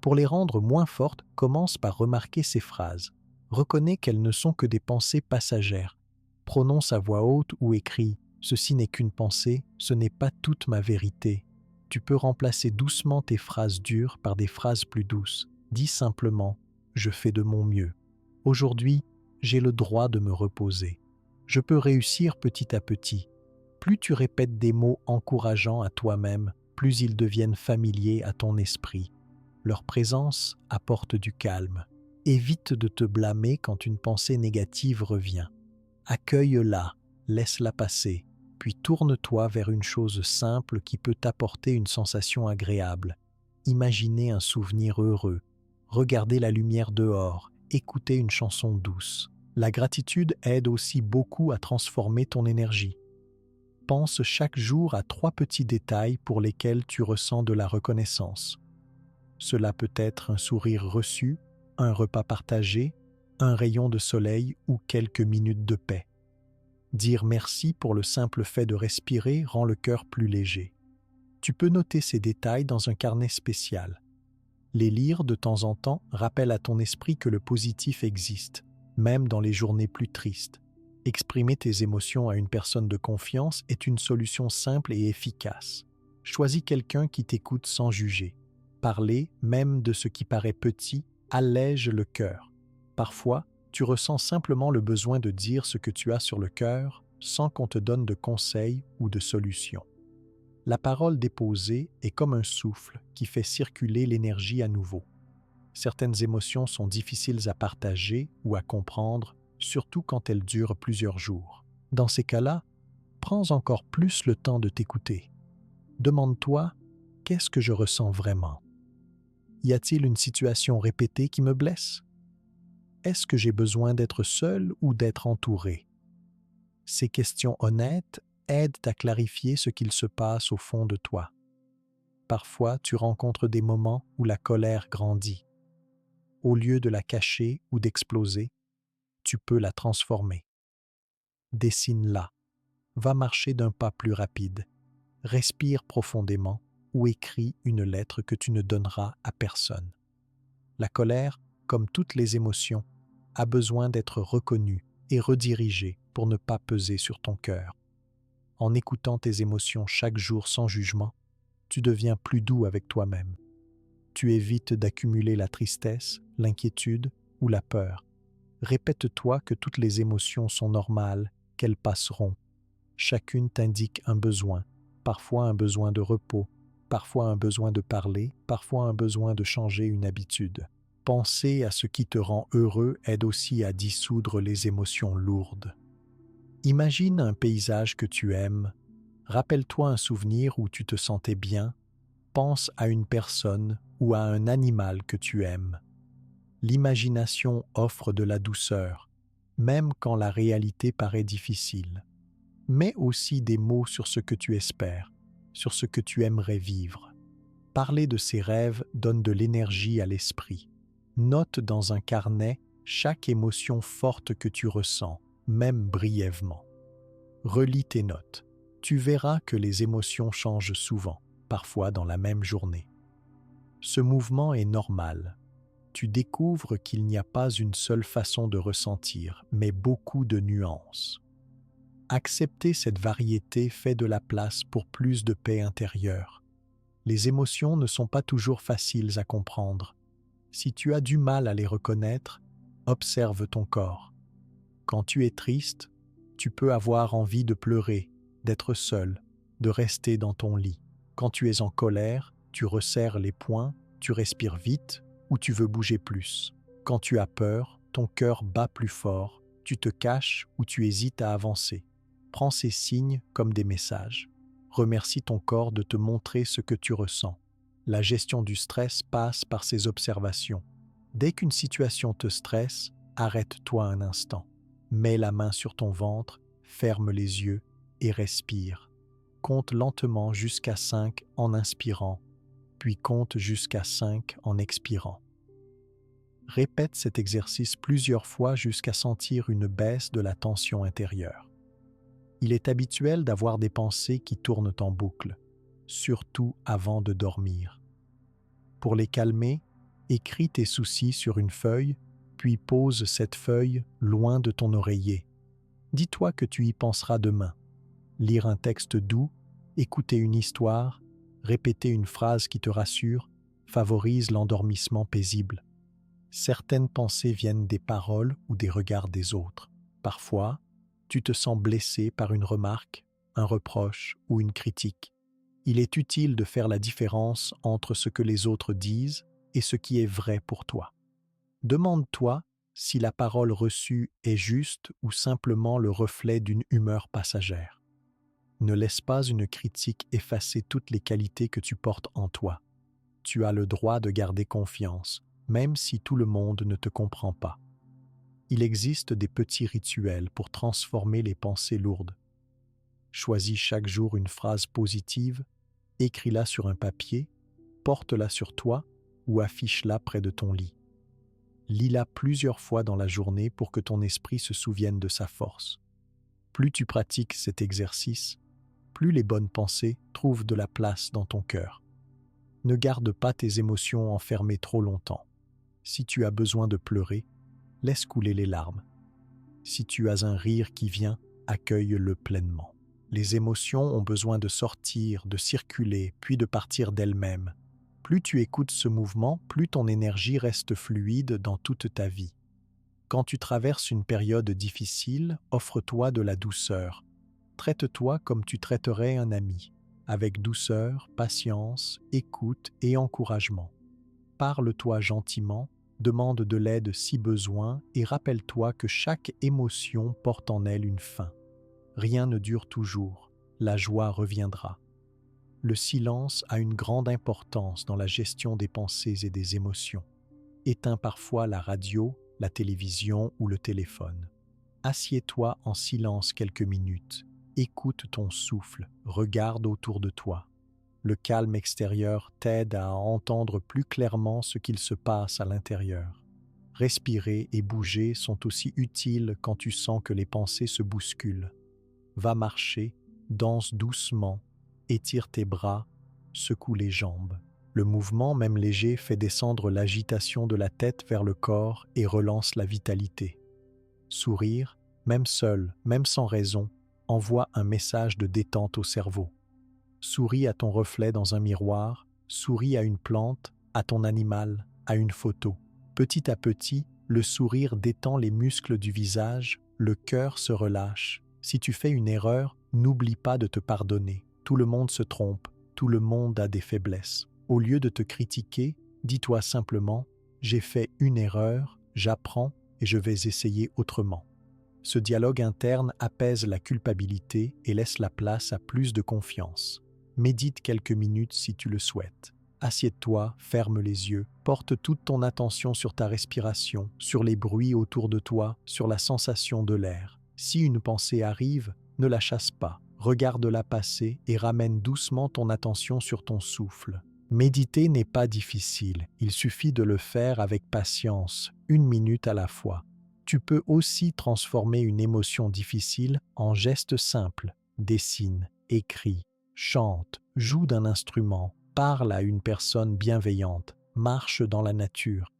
Pour les rendre moins fortes, commence par remarquer ces phrases. Reconnais qu'elles ne sont que des pensées passagères. Prononce à voix haute ou écris « Ceci n'est qu'une pensée, ce n'est pas toute ma vérité ». Tu peux remplacer doucement tes phrases dures par des phrases plus douces. Dis simplement « Je fais de mon mieux ». Aujourd'hui, j'ai le droit de me reposer. Je peux réussir petit à petit. Plus tu répètes des mots encourageants à toi-même, plus ils deviennent familiers à ton esprit. Leur présence apporte du calme. Évite de te blâmer quand une pensée négative revient. Accueille-la, laisse-la passer, puis tourne-toi vers une chose simple qui peut t'apporter une sensation agréable. Imaginez un souvenir heureux, regardez la lumière dehors, écoutez une chanson douce. La gratitude aide aussi beaucoup à transformer ton énergie. Pense chaque jour à 3 petits détails pour lesquels tu ressens de la reconnaissance. Cela peut être un sourire reçu, un repas partagé, un rayon de soleil ou quelques minutes de paix. Dire merci pour le simple fait de respirer rend le cœur plus léger. Tu peux noter ces détails dans un carnet spécial. Les lire de temps en temps rappelle à ton esprit que le positif existe, même dans les journées plus tristes. Exprimer tes émotions à une personne de confiance est une solution simple et efficace. Choisis quelqu'un qui t'écoute sans juger. Parler, même de ce qui paraît petit, allège le cœur. Parfois, tu ressens simplement le besoin de dire ce que tu as sur le cœur sans qu'on te donne de conseils ou de solutions. La parole déposée est comme un souffle qui fait circuler l'énergie à nouveau. Certaines émotions sont difficiles à partager ou à comprendre, surtout quand elles durent plusieurs jours. Dans ces cas-là, prends encore plus le temps de t'écouter. Demande-toi, qu'est-ce que je ressens vraiment? Y a-t-il une situation répétée qui me blesse? Est-ce que j'ai besoin d'être seul ou d'être entouré? Ces questions honnêtes aident à clarifier ce qu'il se passe au fond de toi. Parfois, tu rencontres des moments où la colère grandit. Au lieu de la cacher ou d'exploser, tu peux la transformer. Dessine-la. Va marcher d'un pas plus rapide. Respire profondément ou écris une lettre que tu ne donneras à personne. La colère, comme toutes les émotions, a besoin d'être reconnue et redirigée pour ne pas peser sur ton cœur. En écoutant tes émotions chaque jour sans jugement, tu deviens plus doux avec toi-même. Tu évites d'accumuler la tristesse, l'inquiétude ou la peur. Répète-toi que toutes les émotions sont normales, qu'elles passeront. Chacune t'indique un besoin, parfois un besoin de repos, parfois un besoin de parler, parfois un besoin de changer une habitude. Penser à ce qui te rend heureux aide aussi à dissoudre les émotions lourdes. Imagine un paysage que tu aimes, rappelle-toi un souvenir où tu te sentais bien, pense à une personne ou à un animal que tu aimes. L'imagination offre de la douceur, même quand la réalité paraît difficile. Mets aussi des mots sur ce que tu espères, sur ce que tu aimerais vivre. Parler de ces rêves donne de l'énergie à l'esprit. Note dans un carnet chaque émotion forte que tu ressens, même brièvement. Relis tes notes. Tu verras que les émotions changent souvent, parfois dans la même journée. Ce mouvement est normal. Tu découvres qu'il n'y a pas une seule façon de ressentir, mais beaucoup de nuances. Accepter cette variété fait de la place pour plus de paix intérieure. Les émotions ne sont pas toujours faciles à comprendre. Si tu as du mal à les reconnaître, observe ton corps. Quand tu es triste, tu peux avoir envie de pleurer, d'être seul, de rester dans ton lit. Quand tu es en colère, Tu resserres les poings, tu respires vite ou tu veux bouger plus. Quand tu as peur, ton cœur bat plus fort, tu te caches ou tu hésites à avancer. Prends ces signes comme des messages. Remercie ton corps de te montrer ce que tu ressens. La gestion du stress passe par ces observations. Dès qu'une situation te stresse, arrête-toi un instant. Mets la main sur ton ventre, ferme les yeux et respire. Compte lentement jusqu'à 5 en inspirant, puis compte jusqu'à 5 en expirant. Répète cet exercice plusieurs fois jusqu'à sentir une baisse de la tension intérieure. Il est habituel d'avoir des pensées qui tournent en boucle, surtout avant de dormir. Pour les calmer, écris tes soucis sur une feuille, puis pose cette feuille loin de ton oreiller. Dis-toi que tu y penseras demain. Lire un texte doux, écouter une histoire, répéter une phrase qui te rassure, favorise l'endormissement paisible. Certaines pensées viennent des paroles ou des regards des autres. Parfois, tu te sens blessé par une remarque, un reproche ou une critique. Il est utile de faire la différence entre ce que les autres disent et ce qui est vrai pour toi. Demande-toi si la parole reçue est juste ou simplement le reflet d'une humeur passagère. Ne laisse pas une critique effacer toutes les qualités que tu portes en toi. Tu as le droit de garder confiance, même si tout le monde ne te comprend pas. Il existe des petits rituels pour transformer les pensées lourdes. Choisis chaque jour une phrase positive, écris-la sur un papier, porte-la sur toi ou affiche-la près de ton lit. Lis-la plusieurs fois dans la journée pour que ton esprit se souvienne de sa force. Plus tu pratiques cet exercice, plus les bonnes pensées trouvent de la place dans ton cœur. Ne garde pas tes émotions enfermées trop longtemps. Si tu as besoin de pleurer, laisse couler les larmes. Si tu as un rire qui vient, accueille-le pleinement. Les émotions ont besoin de sortir, de circuler, puis de partir d'elles-mêmes. Plus tu écoutes ce mouvement, plus ton énergie reste fluide dans toute ta vie. Quand tu traverses une période difficile, offre-toi de la douceur. Traite-toi comme tu traiterais un ami, avec douceur, patience, écoute et encouragement. Parle-toi gentiment, demande de l'aide si besoin et rappelle-toi que chaque émotion porte en elle une fin. Rien ne dure toujours, la joie reviendra. Le silence a une grande importance dans la gestion des pensées et des émotions. Éteins parfois la radio, la télévision ou le téléphone. Assieds-toi en silence quelques minutes. Écoute ton souffle, regarde autour de toi. Le calme extérieur t'aide à entendre plus clairement ce qu'il se passe à l'intérieur. Respirer et bouger sont aussi utiles quand tu sens que les pensées se bousculent. Va marcher, danse doucement, étire tes bras, secoue les jambes. Le mouvement, même léger, fait descendre l'agitation de la tête vers le corps et relance la vitalité. Sourire, même seul, même sans raison, envoie un message de détente au cerveau. Souris à ton reflet dans un miroir, souris à une plante, à ton animal, à une photo. Petit à petit, le sourire détend les muscles du visage, le cœur se relâche. Si tu fais une erreur, n'oublie pas de te pardonner. Tout le monde se trompe, tout le monde a des faiblesses. Au lieu de te critiquer, dis-toi simplement « J'ai fait une erreur, j'apprends et je vais essayer autrement ». Ce dialogue interne apaise la culpabilité et laisse la place à plus de confiance. Médite quelques minutes si tu le souhaites. Assieds-toi, ferme les yeux, porte toute ton attention sur ta respiration, sur les bruits autour de toi, sur la sensation de l'air. Si une pensée arrive, ne la chasse pas. Regarde-la passer et ramène doucement ton attention sur ton souffle. Méditer n'est pas difficile, il suffit de le faire avec patience, 1 minute à la fois. Tu peux aussi transformer une émotion difficile en geste simple. Dessine, écris, chante, joue d'un instrument, parle à une personne bienveillante, marche dans la nature.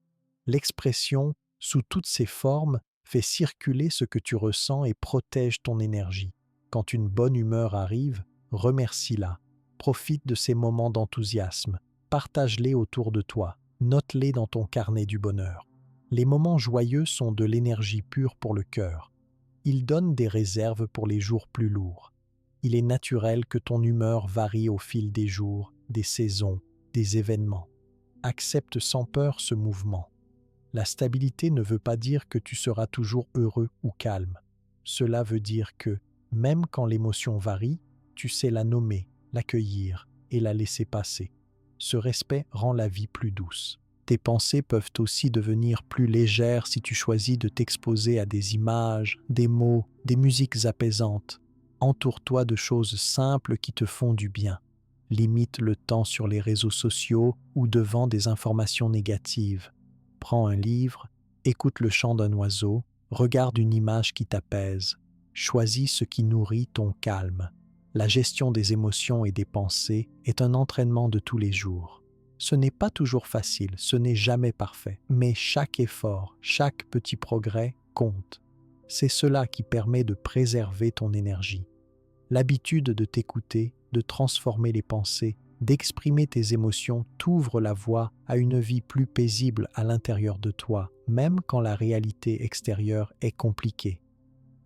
L'expression, sous toutes ses formes, fait circuler ce que tu ressens et protège ton énergie. Quand une bonne humeur arrive, remercie-la. Profite de ces moments d'enthousiasme. Partage-les autour de toi. Note-les dans ton carnet du bonheur. Les moments joyeux sont de l'énergie pure pour le cœur. Ils donnent des réserves pour les jours plus lourds. Il est naturel que ton humeur varie au fil des jours, des saisons des événements. Accepte sans peur ce mouvement. La stabilité ne veut pas dire que tu seras toujours heureux ou calme. Cela veut dire que, même quand l'émotion varie, tu sais la nommer, l'accueillir et la laisser passer. Ce respect rend la vie plus douce. Tes pensées peuvent aussi devenir plus légères si tu choisis de t'exposer à des images, des mots, des musiques apaisantes. Entoure-toi de choses simples qui te font du bien. Limite le temps sur les réseaux sociaux ou devant des informations négatives. Prends un livre, écoute le chant d'un oiseau, regarde une image qui t'apaise. Choisis ce qui nourrit ton calme. La gestion des émotions et des pensées est un entraînement de tous les jours. Ce n'est pas toujours facile, ce n'est jamais parfait, mais chaque effort, chaque petit progrès compte. C'est cela qui permet de préserver ton énergie. L'habitude de t'écouter, de transformer les pensées, d'exprimer tes émotions t'ouvre la voie à une vie plus paisible à l'intérieur de toi, même quand la réalité extérieure est compliquée.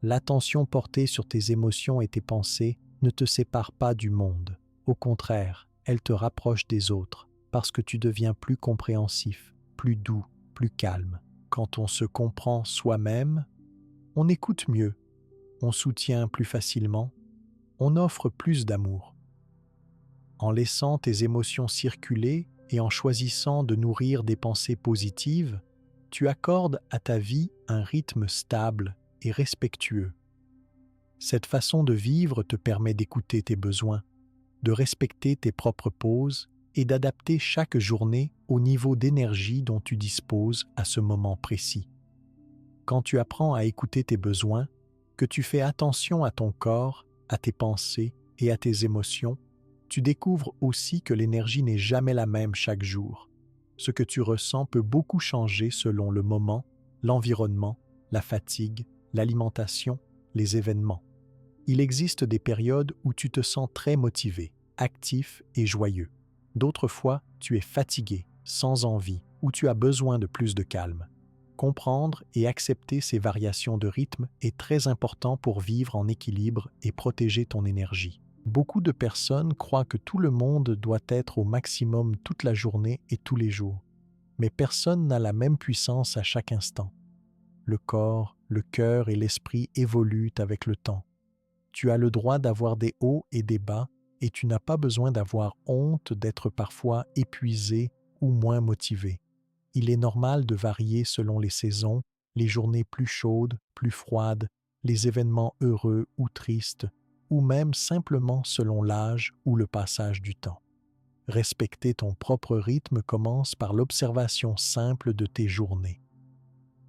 L'attention portée sur tes émotions et tes pensées ne te sépare pas du monde. Au contraire, elle te rapproche des autres, parce que tu deviens plus compréhensif, plus doux, plus calme. Quand on se comprend soi-même, on écoute mieux, on soutient plus facilement, on offre plus d'amour. En laissant tes émotions circuler et en choisissant de nourrir des pensées positives, tu accordes à ta vie un rythme stable et respectueux. Cette façon de vivre te permet d'écouter tes besoins, de respecter tes propres pauses et d'adapter chaque journée au niveau d'énergie dont tu disposes à ce moment précis. Quand tu apprends à écouter tes besoins, que tu fais attention à ton corps, à tes pensées et à tes émotions, tu découvres aussi que l'énergie n'est jamais la même chaque jour. Ce que tu ressens peut beaucoup changer selon le moment, l'environnement, la fatigue, l'alimentation, les événements. Il existe des périodes où tu te sens très motivé, actif et joyeux. D'autres fois, tu es fatigué, sans envie, ou tu as besoin de plus de calme. Comprendre et accepter ces variations de rythme est très important pour vivre en équilibre et protéger ton énergie. Beaucoup de personnes croient que tout le monde doit être au maximum toute la journée et tous les jours. Mais personne n'a la même puissance à chaque instant. Le corps, le cœur et l'esprit évoluent avec le temps. Tu as le droit d'avoir des hauts et des bas et tu n'as pas besoin d'avoir honte d'être parfois épuisé ou moins motivé. Il est normal de varier selon les saisons, les journées plus chaudes, plus froides, les événements heureux ou tristes, ou même simplement selon l'âge ou le passage du temps. Respecter ton propre rythme commence par l'observation simple de tes journées.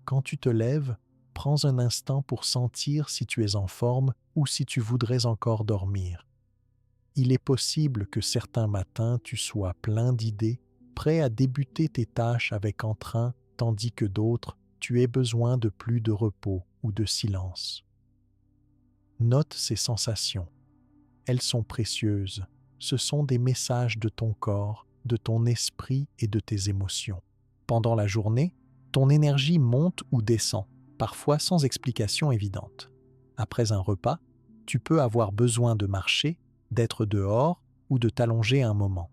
Quand tu te lèves, prends un instant pour sentir si tu es en forme ou si tu voudrais encore dormir. Il est possible que certains matins tu sois plein d'idées, prêt à débuter tes tâches avec entrain, tandis que d'autres, tu aies besoin de plus de repos ou de silence. Note ces sensations. Elles sont précieuses. Ce sont des messages de ton corps, de ton esprit et de tes émotions. Pendant la journée, ton énergie monte ou descend, parfois sans explication évidente. Après un repas, tu peux avoir besoin de marcher, d'être dehors ou de t'allonger un moment.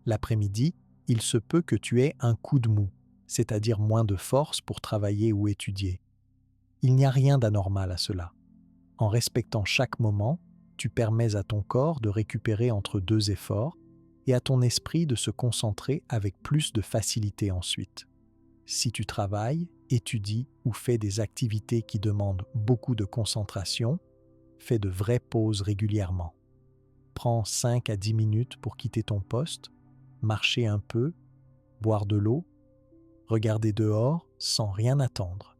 L'après-midi, il se peut que tu aies un coup de mou, c'est-à-dire moins de force pour travailler ou étudier. Il n'y a rien d'anormal à cela. En respectant chaque moment, tu permets à ton corps de récupérer entre deux efforts et à ton esprit de se concentrer avec plus de facilité ensuite. Si tu travailles, étudies ou fais des activités qui demandent beaucoup de concentration, fais de vraies pauses régulièrement. Prends 5 à 10 minutes pour quitter ton poste, marcher un peu, boire de l'eau, regarder dehors sans rien attendre.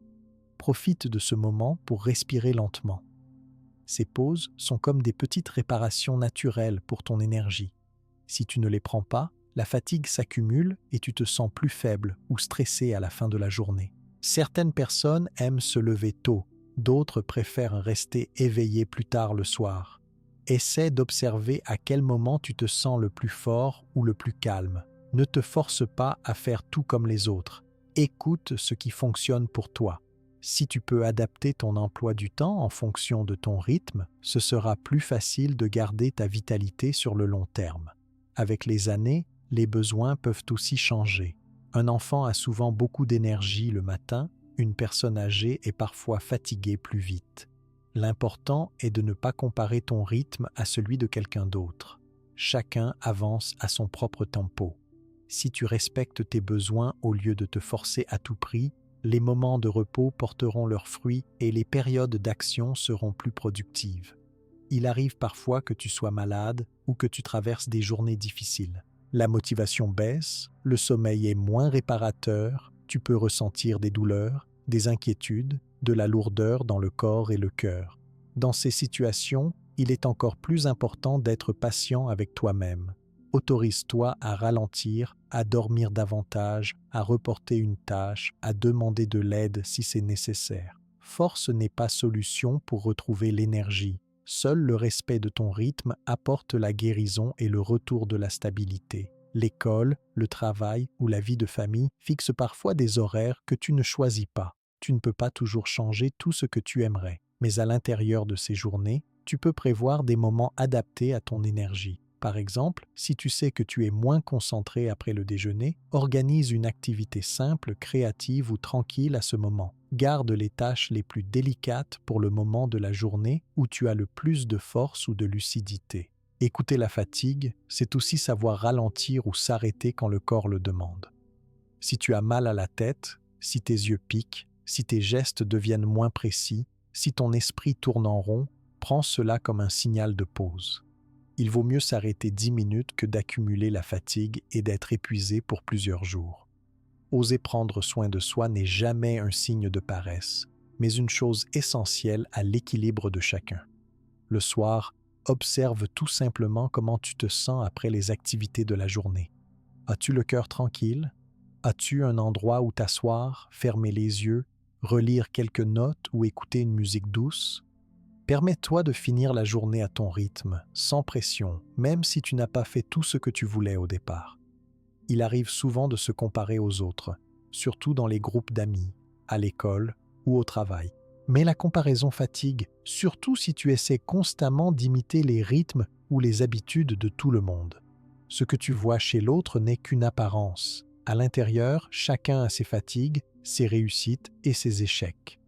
Profite de ce moment pour respirer lentement. Ces pauses sont comme des petites réparations naturelles pour ton énergie. Si tu ne les prends pas, la fatigue s'accumule et tu te sens plus faible ou stressé à la fin de la journée. Certaines personnes aiment se lever tôt, d'autres préfèrent rester éveillées plus tard le soir. Essaie d'observer à quel moment tu te sens le plus fort ou le plus calme. Ne te force pas à faire tout comme les autres. Écoute ce qui fonctionne pour toi. Si tu peux adapter ton emploi du temps en fonction de ton rythme, ce sera plus facile de garder ta vitalité sur le long terme. Avec les années, Les besoins peuvent aussi changer. Un enfant a souvent beaucoup d'énergie le matin, une personne âgée est parfois fatiguée plus vite. L'important est de ne pas comparer ton rythme à celui de quelqu'un d'autre. Chacun avance à son propre tempo. Si tu respectes tes besoins au lieu de te forcer à tout prix, les moments de repos porteront leurs fruits et les périodes d'action seront plus productives. Il arrive parfois que tu sois malade ou que tu traverses des journées difficiles. La motivation baisse, le sommeil est moins réparateur, tu peux ressentir des douleurs, des inquiétudes, de la lourdeur dans le corps et le cœur. Dans ces situations, il est encore plus important d'être patient avec toi-même. Autorise-toi à ralentir, à dormir davantage, à reporter une tâche, à demander de l'aide si c'est nécessaire. Force n'est pas solution pour retrouver l'énergie. Seul le respect de ton rythme apporte la guérison et le retour de la stabilité. L'école, le travail ou la vie de famille fixent parfois des horaires que tu ne choisis pas. Tu ne peux pas toujours changer tout ce que tu aimerais, mais à l'intérieur de ces journées, tu peux prévoir des moments adaptés à ton énergie. Par exemple, si tu sais que tu es moins concentré après le déjeuner, organise une activité simple, créative ou tranquille à ce moment. Garde les tâches les plus délicates pour le moment de la journée où tu as le plus de force ou de lucidité. Écouter la fatigue, c'est aussi savoir ralentir ou s'arrêter quand le corps le demande. Si tu as mal à la tête, si tes yeux piquent, si tes gestes deviennent moins précis, si ton esprit tourne en rond, prends cela comme un signal de pause. Il vaut mieux s'arrêter 10 minutes que d'accumuler la fatigue et d'être épuisé pour plusieurs jours. Oser prendre soin de soi n'est jamais un signe de paresse, mais une chose essentielle à l'équilibre de chacun. Le soir, observe tout simplement comment tu te sens après les activités de la journée. As-tu le cœur tranquille? As-tu un endroit où t'asseoir, fermer les yeux, relire quelques notes ou écouter une musique douce? Permets-toi de finir la journée à ton rythme, sans pression, même si tu n'as pas fait tout ce que tu voulais au départ. Il arrive souvent de se comparer aux autres, surtout dans les groupes d'amis, à l'école ou au travail. Mais la comparaison fatigue, surtout si tu essaies constamment d'imiter les rythmes ou les habitudes de tout le monde. Ce que tu vois chez l'autre n'est qu'une apparence. À l'intérieur, chacun a ses fatigues, ses réussites et ses échecs.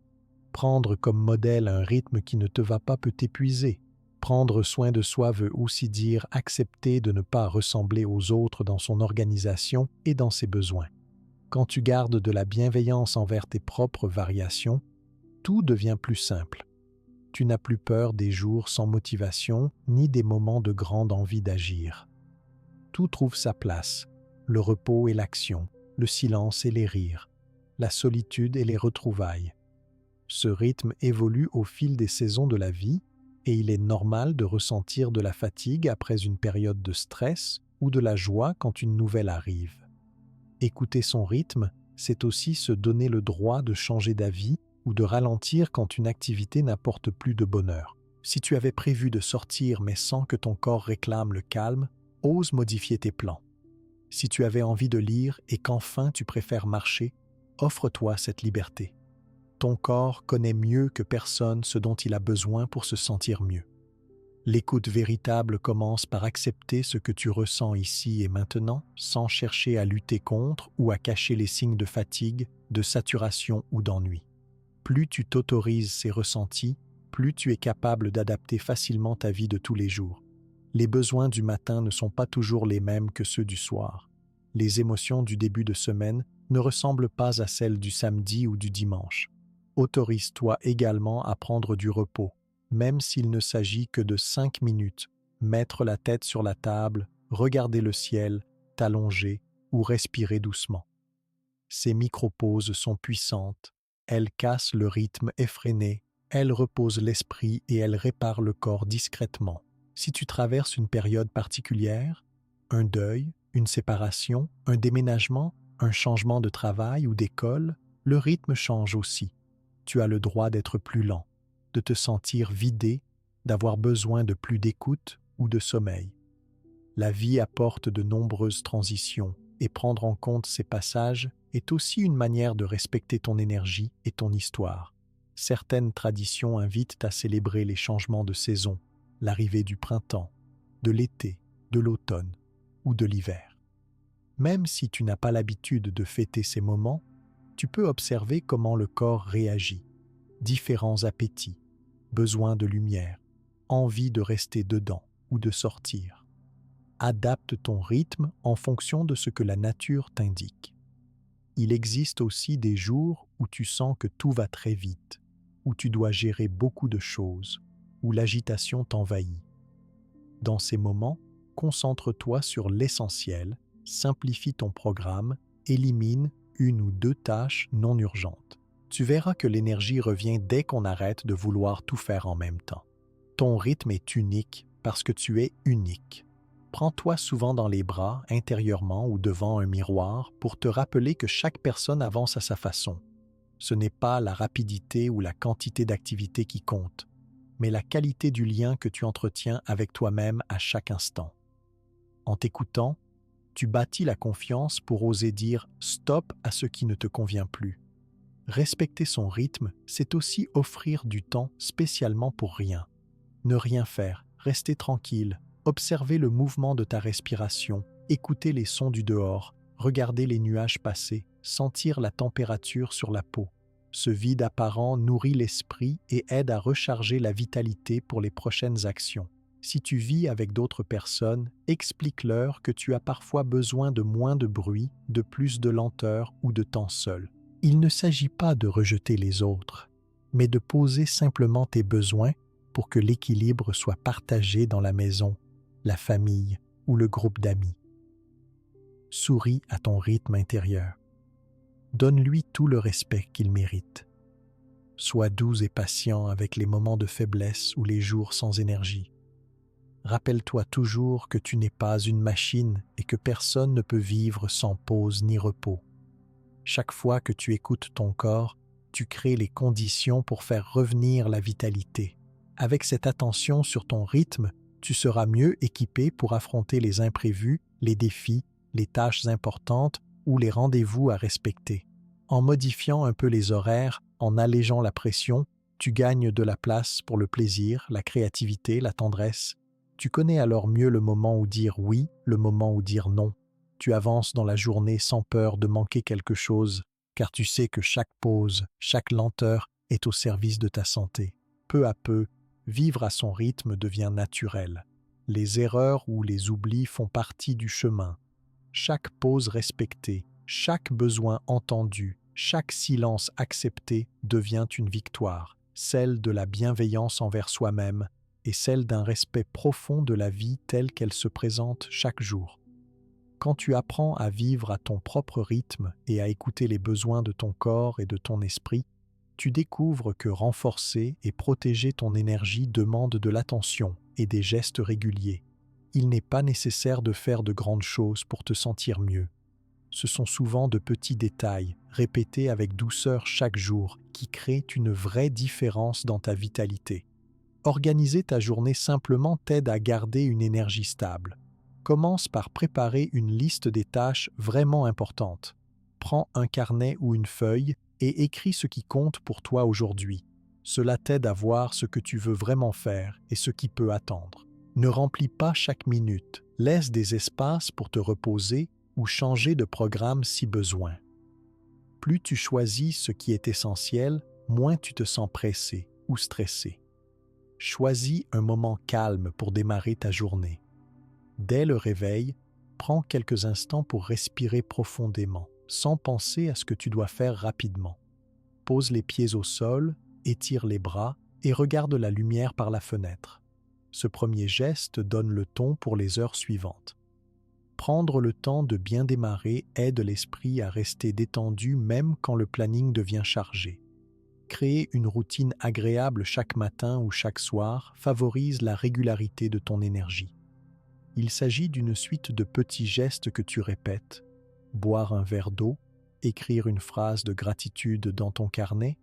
Prendre comme modèle un rythme qui ne te va pas peut t'épuiser. Prendre soin de soi veut aussi dire accepter de ne pas ressembler aux autres dans son organisation et dans ses besoins. Quand tu gardes de la bienveillance envers tes propres variations, tout devient plus simple. Tu n'as plus peur des jours sans motivation ni des moments de grande envie d'agir. Tout trouve sa place, le repos et l'action, le silence et les rires, la solitude et les retrouvailles. Ce rythme évolue au fil des saisons de la vie et il est normal de ressentir de la fatigue après une période de stress ou de la joie quand une nouvelle arrive. Écouter son rythme, c'est aussi se donner le droit de changer d'avis ou de ralentir quand une activité n'apporte plus de bonheur. Si tu avais prévu de sortir mais sans que ton corps réclame le calme, ose modifier tes plans. Si tu avais envie de lire et qu'enfin tu préfères marcher, offre-toi cette liberté. Ton corps connaît mieux que personne ce dont il a besoin pour se sentir mieux. L'écoute véritable commence par accepter ce que tu ressens ici et maintenant, sans chercher à lutter contre ou à cacher les signes de fatigue, de saturation ou d'ennui. Plus tu t'autorises ces ressentis, plus tu es capable d'adapter facilement ta vie de tous les jours. Les besoins du matin ne sont pas toujours les mêmes que ceux du soir. Les émotions du début de semaine ne ressemblent pas à celles du samedi ou du dimanche. Autorise-toi également à prendre du repos, même s'il ne s'agit que de 5 minutes, mettre la tête sur la table, regarder le ciel, t'allonger ou respirer doucement. Ces micro-pauses sont puissantes, elles cassent le rythme effréné, elles reposent l'esprit et elles réparent le corps discrètement. Si tu traverses une période particulière, un deuil, une séparation, un déménagement, un changement de travail ou d'école, le rythme change aussi. Tu as le droit d'être plus lent, de te sentir vidé, d'avoir besoin de plus d'écoute ou de sommeil. La vie apporte de nombreuses transitions et prendre en compte ces passages est aussi une manière de respecter ton énergie et ton histoire. Certaines traditions invitent à célébrer les changements de saison, l'arrivée du printemps, de l'été, de l'automne ou de l'hiver. Même si tu n'as pas l'habitude de fêter ces moments, tu peux observer comment le corps réagit. Différents appétits, besoin de lumière, envie de rester dedans ou de sortir. Adapte ton rythme en fonction de ce que la nature t'indique. Il existe aussi des jours où tu sens que tout va très vite, où tu dois gérer beaucoup de choses, où l'agitation t'envahit. Dans ces moments, concentre-toi sur l'essentiel, simplifie ton programme, élimine une ou deux tâches non urgentes. Tu verras que l'énergie revient dès qu'on arrête de vouloir tout faire en même temps. Ton rythme est unique parce que tu es unique. Prends-toi souvent dans les bras, intérieurement ou devant un miroir, pour te rappeler que chaque personne avance à sa façon. Ce n'est pas la rapidité ou la quantité d'activité qui compte, mais la qualité du lien que tu entretiens avec toi-même à chaque instant. En t'écoutant, tu bâtis la confiance pour oser dire « stop » à ce qui ne te convient plus. Respecter son rythme, c'est aussi offrir du temps spécialement pour rien. Ne rien faire, rester tranquille, observer le mouvement de ta respiration, écouter les sons du dehors, regarder les nuages passer, sentir la température sur la peau. Ce vide apparent nourrit l'esprit et aide à recharger la vitalité pour les prochaines actions. Si tu vis avec d'autres personnes, explique-leur que tu as parfois besoin de moins de bruit, de plus de lenteur ou de temps seul. Il ne s'agit pas de rejeter les autres, mais de poser simplement tes besoins pour que l'équilibre soit partagé dans la maison, la famille ou le groupe d'amis. Souris à ton rythme intérieur. Donne-lui tout le respect qu'il mérite. Sois doux et patient avec les moments de faiblesse ou les jours sans énergie. Rappelle-toi toujours que tu n'es pas une machine et que personne ne peut vivre sans pause ni repos. Chaque fois que tu écoutes ton corps, tu crées les conditions pour faire revenir la vitalité. Avec cette attention sur ton rythme, tu seras mieux équipé pour affronter les imprévus, les défis, les tâches importantes ou les rendez-vous à respecter. En modifiant un peu les horaires, en allégeant la pression, tu gagnes de la place pour le plaisir, la créativité, la tendresse. Tu connais alors mieux le moment où dire oui, le moment où dire non. Tu avances dans la journée sans peur de manquer quelque chose, car tu sais que chaque pause, chaque lenteur est au service de ta santé. Peu à peu, vivre à son rythme devient naturel. Les erreurs ou les oublis font partie du chemin. Chaque pause respectée, chaque besoin entendu, chaque silence accepté devient une victoire, celle de la bienveillance envers soi-même et celle d'un respect profond de la vie telle qu'elle se présente chaque jour. Quand tu apprends à vivre à ton propre rythme et à écouter les besoins de ton corps et de ton esprit, tu découvres que renforcer et protéger ton énergie demande de l'attention et des gestes réguliers. Il n'est pas nécessaire de faire de grandes choses pour te sentir mieux. Ce sont souvent de petits détails, répétés avec douceur chaque jour, qui créent une vraie différence dans ta vitalité. Organiser ta journée simplement t'aide à garder une énergie stable. Commence par préparer une liste des tâches vraiment importantes. Prends un carnet ou une feuille et écris ce qui compte pour toi aujourd'hui. Cela t'aide à voir ce que tu veux vraiment faire et ce qui peut attendre. Ne remplis pas chaque minute, laisse des espaces pour te reposer ou changer de programme si besoin. Plus tu choisis ce qui est essentiel, moins tu te sens pressé ou stressé. Choisis un moment calme pour démarrer ta journée. Dès le réveil, prends quelques instants pour respirer profondément, sans penser à ce que tu dois faire rapidement. Pose les pieds au sol, étire les bras et regarde la lumière par la fenêtre. Ce premier geste donne le ton pour les heures suivantes. Prendre le temps de bien démarrer aide l'esprit à rester détendu même quand le planning devient chargé. Créer une routine agréable chaque matin ou chaque soir favorise la régularité de ton énergie. Il s'agit d'une suite de petits gestes que tu répètes, boire un verre d'eau, écrire une phrase de gratitude dans ton carnet,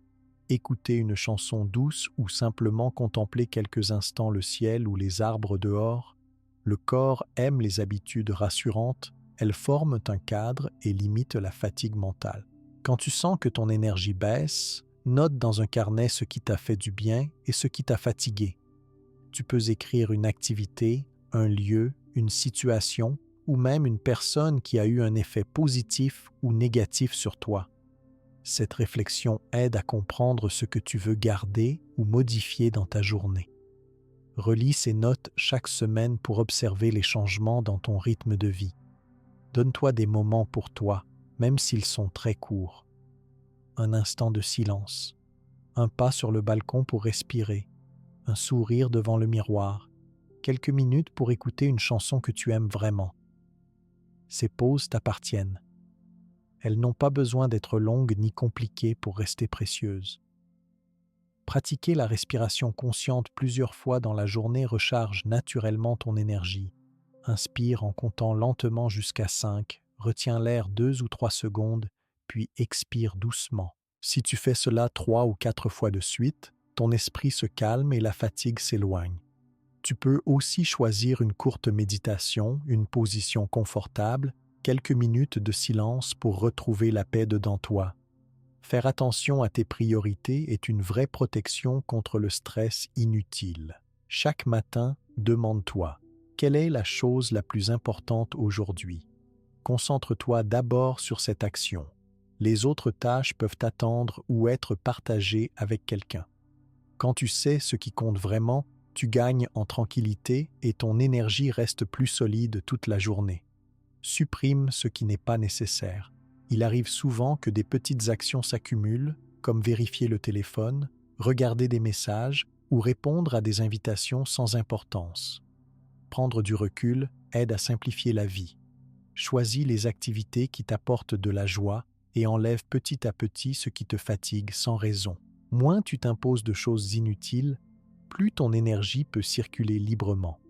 écouter une chanson douce ou simplement contempler quelques instants le ciel ou les arbres dehors. Le corps aime les habitudes rassurantes, elles forment un cadre et limitent la fatigue mentale. Quand tu sens que ton énergie baisse, note dans un carnet ce qui t'a fait du bien et ce qui t'a fatigué. Tu peux écrire une activité, un lieu, une situation ou même une personne qui a eu un effet positif ou négatif sur toi. Cette réflexion aide à comprendre ce que tu veux garder ou modifier dans ta journée. Relis ces notes chaque semaine pour observer les changements dans ton rythme de vie. Donne-toi des moments pour toi, même s'ils sont très courts. Un instant de silence, un pas sur le balcon pour respirer, un sourire devant le miroir, quelques minutes pour écouter une chanson que tu aimes vraiment. Ces pauses t'appartiennent. Elles n'ont pas besoin d'être longues ni compliquées pour rester précieuses. Pratiquer la respiration consciente plusieurs fois dans la journée recharge naturellement ton énergie. Inspire en comptant lentement jusqu'à 5, retiens l'air 2 ou 3 secondes, puis expire doucement. Si tu fais cela 3 ou 4 fois de suite, ton esprit se calme et la fatigue s'éloigne. Tu peux aussi choisir une courte méditation, une position confortable, quelques minutes de silence pour retrouver la paix dedans toi. Faire attention à tes priorités est une vraie protection contre le stress inutile. Chaque matin, demande-toi, quelle est la chose la plus importante aujourd'hui? Concentre-toi d'abord sur cette action. Les autres tâches peuvent attendre ou être partagées avec quelqu'un. Quand tu sais ce qui compte vraiment, tu gagnes en tranquillité et ton énergie reste plus solide toute la journée. Supprime ce qui n'est pas nécessaire. Il arrive souvent que des petites actions s'accumulent, comme vérifier le téléphone, regarder des messages ou répondre à des invitations sans importance. Prendre du recul aide à simplifier la vie. Choisis les activités qui t'apportent de la joie et enlève petit à petit ce qui te fatigue sans raison. Moins tu t'imposes de choses inutiles, plus ton énergie peut circuler librement.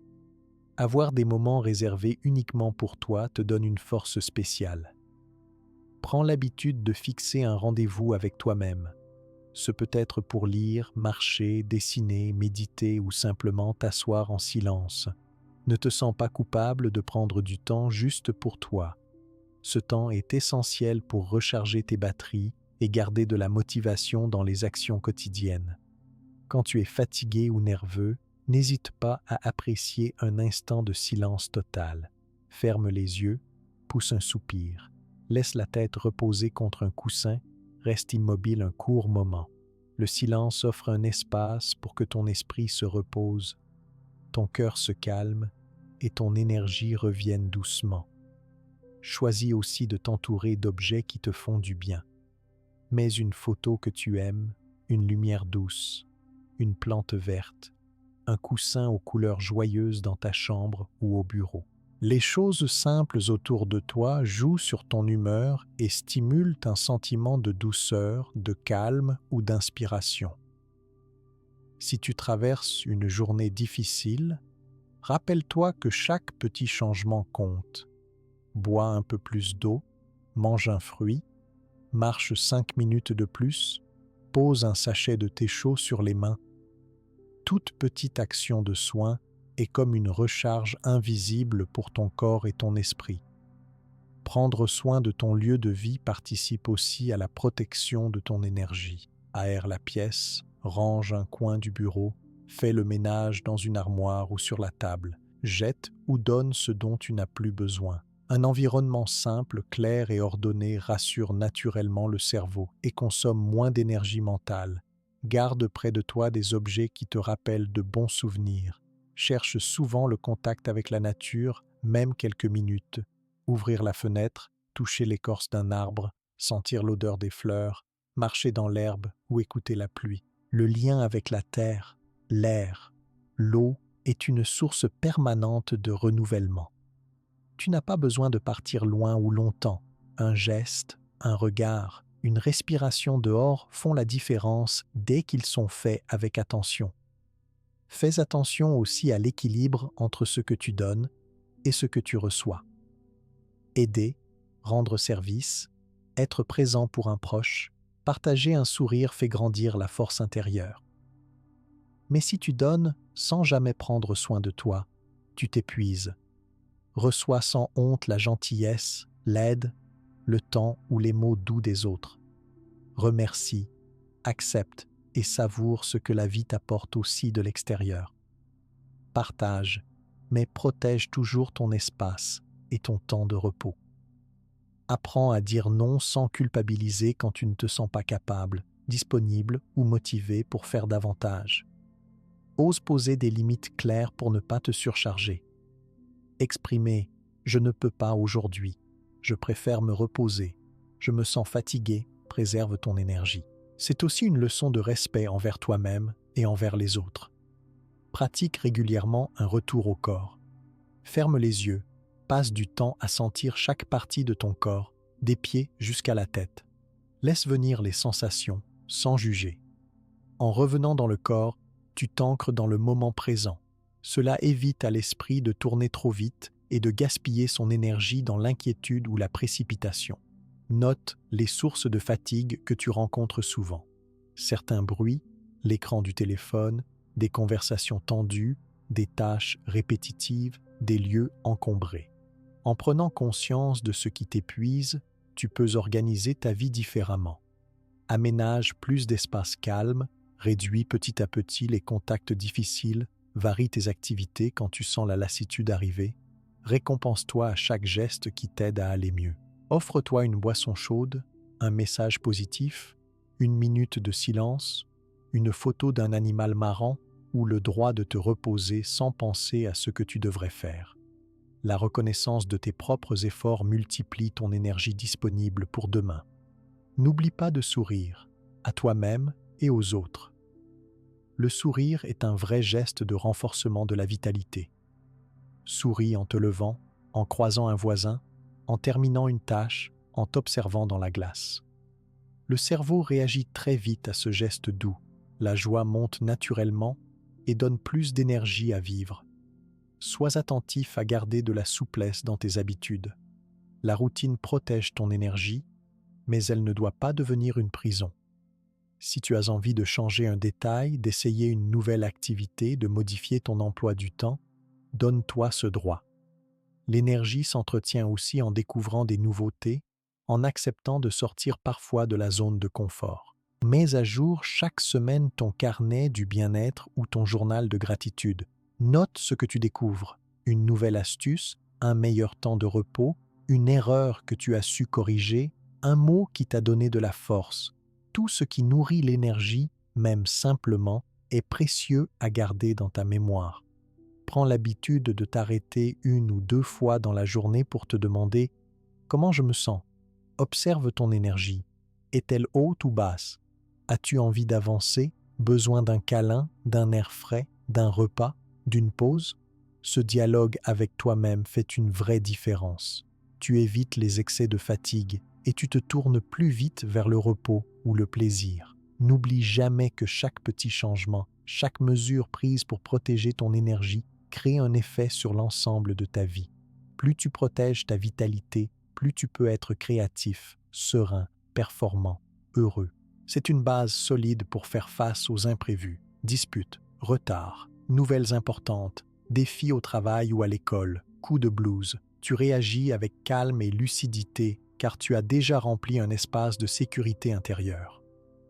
Avoir des moments réservés uniquement pour toi te donne une force spéciale. Prends l'habitude de fixer un rendez-vous avec toi-même. Ce peut être pour lire, marcher, dessiner, méditer ou simplement t'asseoir en silence. Ne te sens pas coupable de prendre du temps juste pour toi. Ce temps est essentiel pour recharger tes batteries et garder de la motivation dans les actions quotidiennes. Quand tu es fatigué ou nerveux, n'hésite pas à apprécier un instant de silence total. Ferme les yeux, pousse un soupir, laisse la tête reposer contre un coussin, reste immobile un court moment. Le silence offre un espace pour que ton esprit se repose, ton cœur se calme et ton énergie revienne doucement. Choisis aussi de t'entourer d'objets qui te font du bien. Mets une photo que tu aimes, une lumière douce, une plante verte, un coussin aux couleurs joyeuses dans ta chambre ou au bureau. Les choses simples autour de toi jouent sur ton humeur et stimulent un sentiment de douceur, de calme ou d'inspiration. Si tu traverses une journée difficile, rappelle-toi que chaque petit changement compte. Bois un peu plus d'eau, mange un fruit, marche 5 minutes de plus, pose un sachet de thé chaud sur les mains. Toute petite action de soin est comme une recharge invisible pour ton corps et ton esprit. Prendre soin de ton lieu de vie participe aussi à la protection de ton énergie. Aère la pièce, range un coin du bureau, fais le ménage dans une armoire ou sur la table, jette ou donne ce dont tu n'as plus besoin. Un environnement simple, clair et ordonné rassure naturellement le cerveau et consomme moins d'énergie mentale. Garde près de toi des objets qui te rappellent de bons souvenirs. Cherche souvent le contact avec la nature, même quelques minutes. Ouvrir la fenêtre, toucher l'écorce d'un arbre, sentir l'odeur des fleurs, marcher dans l'herbe ou écouter la pluie. Le lien avec la terre, l'air, l'eau est une source permanente de renouvellement. Tu n'as pas besoin de partir loin ou longtemps. Un geste, un regard, une respiration dehors font la différence dès qu'ils sont faits avec attention. Fais attention aussi à l'équilibre entre ce que tu donnes et ce que tu reçois. Aider, rendre service, être présent pour un proche, partager un sourire fait grandir la force intérieure. Mais si tu donnes sans jamais prendre soin de toi, tu t'épuises. Reçois sans honte la gentillesse, l'aide, le temps ou les mots doux des autres. Remercie, accepte et savoure ce que la vie t'apporte aussi de l'extérieur. Partage, mais protège toujours ton espace. et ton temps de repos. Apprends à dire non sans culpabiliser quand tu ne te sens pas capable, disponible ou motivé pour faire davantage. Ose poser des limites claires pour ne pas te surcharger. Exprimer « je ne peux pas aujourd'hui, je préfère me reposer, je me sens fatigué » préserve ton énergie. C'est aussi une leçon de respect envers toi-même et envers les autres. Pratique régulièrement un retour au corps. Ferme les yeux, passe du temps à sentir chaque partie de ton corps, des pieds jusqu'à la tête. Laisse venir les sensations, sans juger. En revenant dans le corps, tu t'ancres dans le moment présent. Cela évite à l'esprit de tourner trop vite et de gaspiller son énergie dans l'inquiétude ou la précipitation. Note les sources de fatigue que tu rencontres souvent. Certains bruits, l'écran du téléphone, des conversations tendues, des tâches répétitives, des lieux encombrés. En prenant conscience de ce qui t'épuise, tu peux organiser ta vie différemment. Aménage plus d'espace calme, réduis petit à petit les contacts difficiles, varie tes activités quand tu sens la lassitude arriver, récompense-toi à chaque geste qui t'aide à aller mieux. Offre-toi une boisson chaude, un message positif, une minute de silence, une photo d'un animal marrant ou le droit de te reposer sans penser à ce que tu devrais faire. La reconnaissance de tes propres efforts multiplie ton énergie disponible pour demain. N'oublie pas de sourire, à toi-même et aux autres. Le sourire est un vrai geste de renforcement de la vitalité. Souris en te levant, en croisant un voisin, en terminant une tâche, en t'observant dans la glace. Le cerveau réagit très vite à ce geste doux. La joie monte naturellement et donne plus d'énergie à vivre. Sois attentif à garder de la souplesse dans tes habitudes. La routine protège ton énergie, mais elle ne doit pas devenir une prison. Si tu as envie de changer un détail, d'essayer une nouvelle activité, de modifier ton emploi du temps, donne-toi ce droit. L'énergie s'entretient aussi en découvrant des nouveautés, en acceptant de sortir parfois de la zone de confort. Mets à jour chaque semaine ton carnet du bien-être ou ton journal de gratitude. Note ce que tu découvres, une nouvelle astuce, un meilleur temps de repos, une erreur que tu as su corriger, un mot qui t'a donné de la force. Tout ce qui nourrit l'énergie, même simplement, est précieux à garder dans ta mémoire. Prends l'habitude de t'arrêter 1 ou 2 fois dans la journée pour te demander « Comment je me sens ?» Observe ton énergie. Est-elle haute ou basse? As-tu envie d'avancer? Besoin d'un câlin, d'un air frais, d'un repas, d'une pause? Ce dialogue avec toi-même fait une vraie différence. Tu évites les excès de fatigue et tu te tournes plus vite vers le repos ou le plaisir. N'oublie jamais que chaque petit changement, chaque mesure prise pour protéger ton énergie crée un effet sur l'ensemble de ta vie. Plus tu protèges ta vitalité, plus tu peux être créatif, serein, performant, heureux. C'est une base solide pour faire face aux imprévus, disputes, retards, nouvelles importantes, défis au travail ou à l'école, coups de blues. Tu réagis avec calme et lucidité car tu as déjà rempli un espace de sécurité intérieure.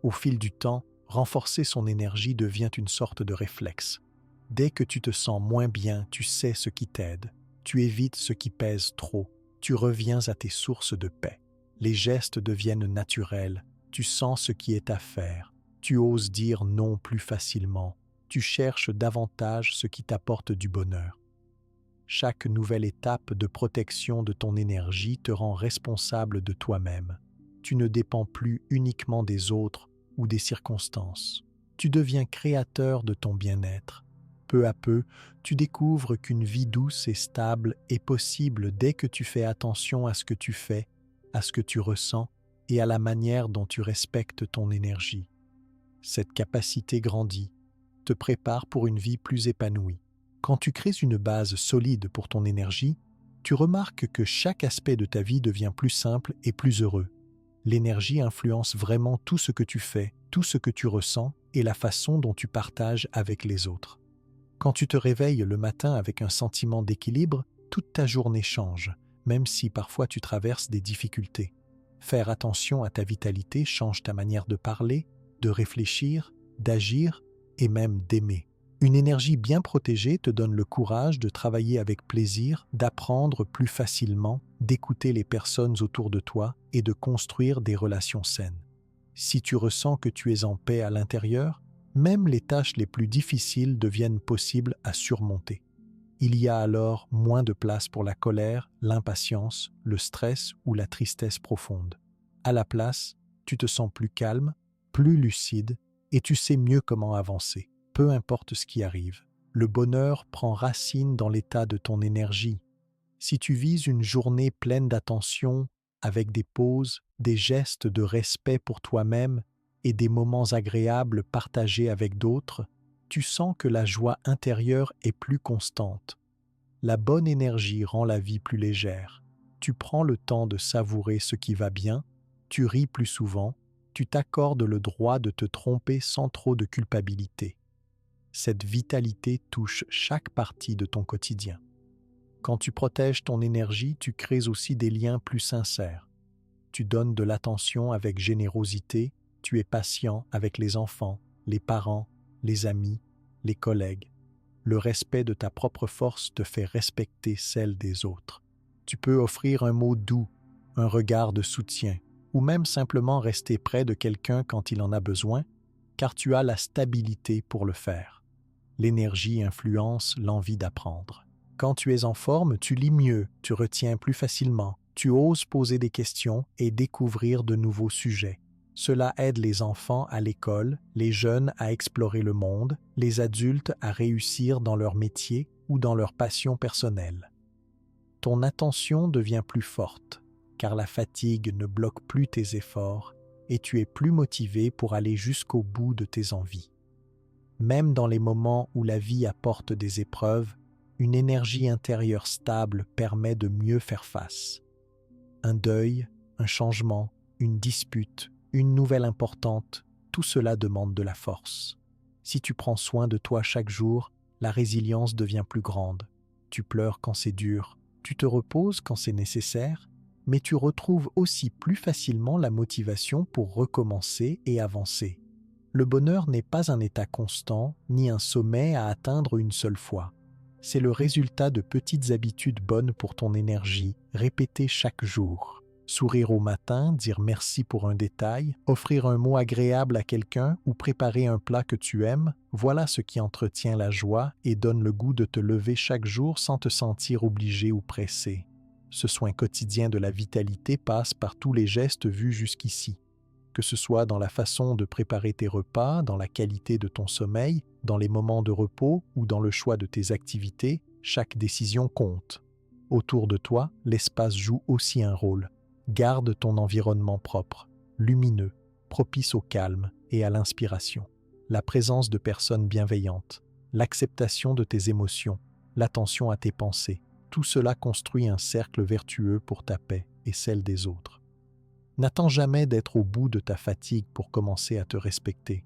Au fil du temps, renforcer son énergie devient une sorte de réflexe. Dès que tu te sens moins bien, tu sais ce qui t'aide. Tu évites ce qui pèse trop. Tu reviens à tes sources de paix. Les gestes deviennent naturels. Tu sens ce qui est à faire. Tu oses dire non plus facilement. Tu cherches davantage ce qui t'apporte du bonheur. Chaque nouvelle étape de protection de ton énergie te rend responsable de toi-même. Tu ne dépends plus uniquement des autres ou des circonstances. Tu deviens créateur de ton bien-être. Peu à peu, tu découvres qu'une vie douce et stable est possible dès que tu fais attention à ce que tu fais, à ce que tu ressens et à la manière dont tu respectes ton énergie. Cette capacité grandit, te prépare pour une vie plus épanouie. Quand tu crées une base solide pour ton énergie, tu remarques que chaque aspect de ta vie devient plus simple et plus heureux. L'énergie influence vraiment tout ce que tu fais, tout ce que tu ressens et la façon dont tu partages avec les autres. Quand tu te réveilles le matin avec un sentiment d'équilibre, toute ta journée change, même si parfois tu traverses des difficultés. Faire attention à ta vitalité change ta manière de parler, de réfléchir, d'agir et même d'aimer. Une énergie bien protégée te donne le courage de travailler avec plaisir, d'apprendre plus facilement, d'écouter les personnes autour de toi et de construire des relations saines. Si tu ressens que tu es en paix à l'intérieur, même les tâches les plus difficiles deviennent possibles à surmonter. Il y a alors moins de place pour la colère, l'impatience, le stress ou la tristesse profonde. À la place, tu te sens plus calme, plus lucide et tu sais mieux comment avancer, peu importe ce qui arrive. Le bonheur prend racine dans l'état de ton énergie. Si tu vises une journée pleine d'attention, avec des pauses, des gestes de respect pour toi-même et des moments agréables partagés avec d'autres, tu sens que la joie intérieure est plus constante. La bonne énergie rend la vie plus légère. Tu prends le temps de savourer ce qui va bien, tu ris plus souvent, tu t'accordes le droit de te tromper sans trop de culpabilité. Cette vitalité touche chaque partie de ton quotidien. Quand tu protèges ton énergie, tu crées aussi des liens plus sincères. Tu donnes de l'attention avec générosité, tu es patient avec les enfants, les parents, les amis, les collègues. Le respect de ta propre force te fait respecter celle des autres. Tu peux offrir un mot doux, un regard de soutien, ou même simplement rester près de quelqu'un quand il en a besoin, car tu as la stabilité pour le faire. L'énergie influence l'envie d'apprendre. Quand tu es en forme, tu lis mieux, tu retiens plus facilement, tu oses poser des questions et découvrir de nouveaux sujets. Cela aide les enfants à l'école, les jeunes à explorer le monde, les adultes à réussir dans leur métier ou dans leur passion personnelle. Ton attention devient plus forte, car la fatigue ne bloque plus tes efforts et tu es plus motivé pour aller jusqu'au bout de tes envies. Même dans les moments où la vie apporte des épreuves, une énergie intérieure stable permet de mieux faire face. Un deuil, un changement, une dispute, une nouvelle importante, tout cela demande de la force. Si tu prends soin de toi chaque jour, la résilience devient plus grande. Tu pleures quand c'est dur, tu te reposes quand c'est nécessaire, mais tu retrouves aussi plus facilement la motivation pour recommencer et avancer. Le bonheur n'est pas un état constant, ni un sommet à atteindre une seule fois. C'est le résultat de petites habitudes bonnes pour ton énergie, répétées chaque jour. Sourire au matin, dire merci pour un détail, offrir un mot agréable à quelqu'un ou préparer un plat que tu aimes, voilà ce qui entretient la joie et donne le goût de te lever chaque jour sans te sentir obligé ou pressé. Ce soin quotidien de la vitalité passe par tous les gestes vus jusqu'ici. Que ce soit dans la façon de préparer tes repas, dans la qualité de ton sommeil, dans les moments de repos ou dans le choix de tes activités, chaque décision compte. Autour de toi, l'espace joue aussi un rôle. Garde ton environnement propre, lumineux, propice au calme et à l'inspiration. La présence de personnes bienveillantes, l'acceptation de tes émotions, l'attention à tes pensées, tout cela construit un cercle vertueux pour ta paix et celle des autres. N'attends jamais d'être au bout de ta fatigue pour commencer à te respecter.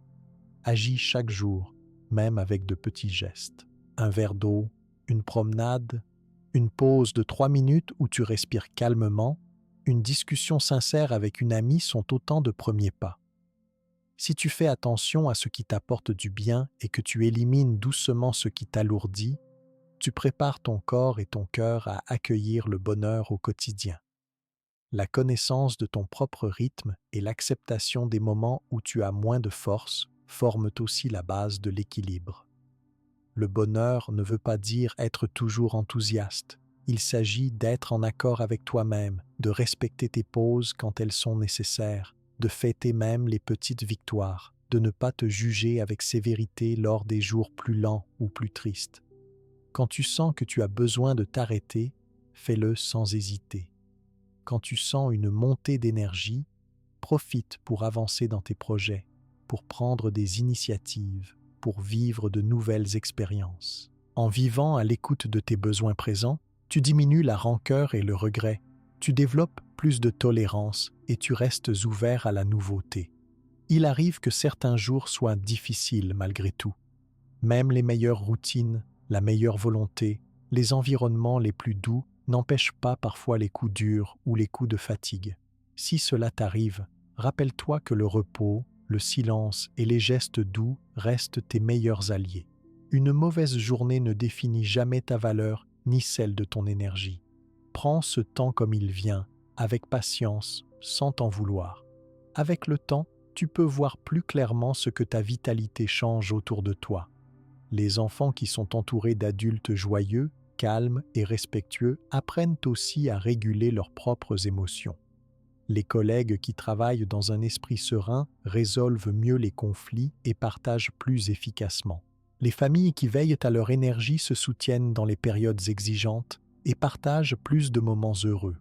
Agis chaque jour, même avec de petits gestes. Un verre d'eau, une promenade, une pause de 3 minutes où tu respires calmement, une discussion sincère avec une amie sont autant de premiers pas. Si tu fais attention à ce qui t'apporte du bien et que tu élimines doucement ce qui t'alourdit, tu prépares ton corps et ton cœur à accueillir le bonheur au quotidien. La connaissance de ton propre rythme et l'acceptation des moments où tu as moins de force forment aussi la base de l'équilibre. Le bonheur ne veut pas dire être toujours enthousiaste. Il s'agit d'être en accord avec toi-même, de respecter tes pauses quand elles sont nécessaires, de fêter même les petites victoires, de ne pas te juger avec sévérité lors des jours plus lents ou plus tristes. Quand tu sens que tu as besoin de t'arrêter, fais-le sans hésiter. Quand tu sens une montée d'énergie, profite pour avancer dans tes projets, pour prendre des initiatives, pour vivre de nouvelles expériences. En vivant à l'écoute de tes besoins présents, tu diminues la rancœur et le regret, tu développes plus de tolérance et tu restes ouvert à la nouveauté. Il arrive que certains jours soient difficiles malgré tout. Même les meilleures routines, la meilleure volonté, les environnements les plus doux n'empêche pas parfois les coups durs ou les coups de fatigue. Si cela t'arrive, rappelle-toi que le repos, le silence et les gestes doux restent tes meilleurs alliés. Une mauvaise journée ne définit jamais ta valeur ni celle de ton énergie. Prends ce temps comme il vient, avec patience, sans t'en vouloir. Avec le temps, tu peux voir plus clairement ce que ta vitalité change autour de toi. Les enfants qui sont entourés d'adultes joyeux, calmes et respectueux apprennent aussi à réguler leurs propres émotions. Les collègues qui travaillent dans un esprit serein résolvent mieux les conflits et partagent plus efficacement. Les familles qui veillent à leur énergie se soutiennent dans les périodes exigeantes et partagent plus de moments heureux.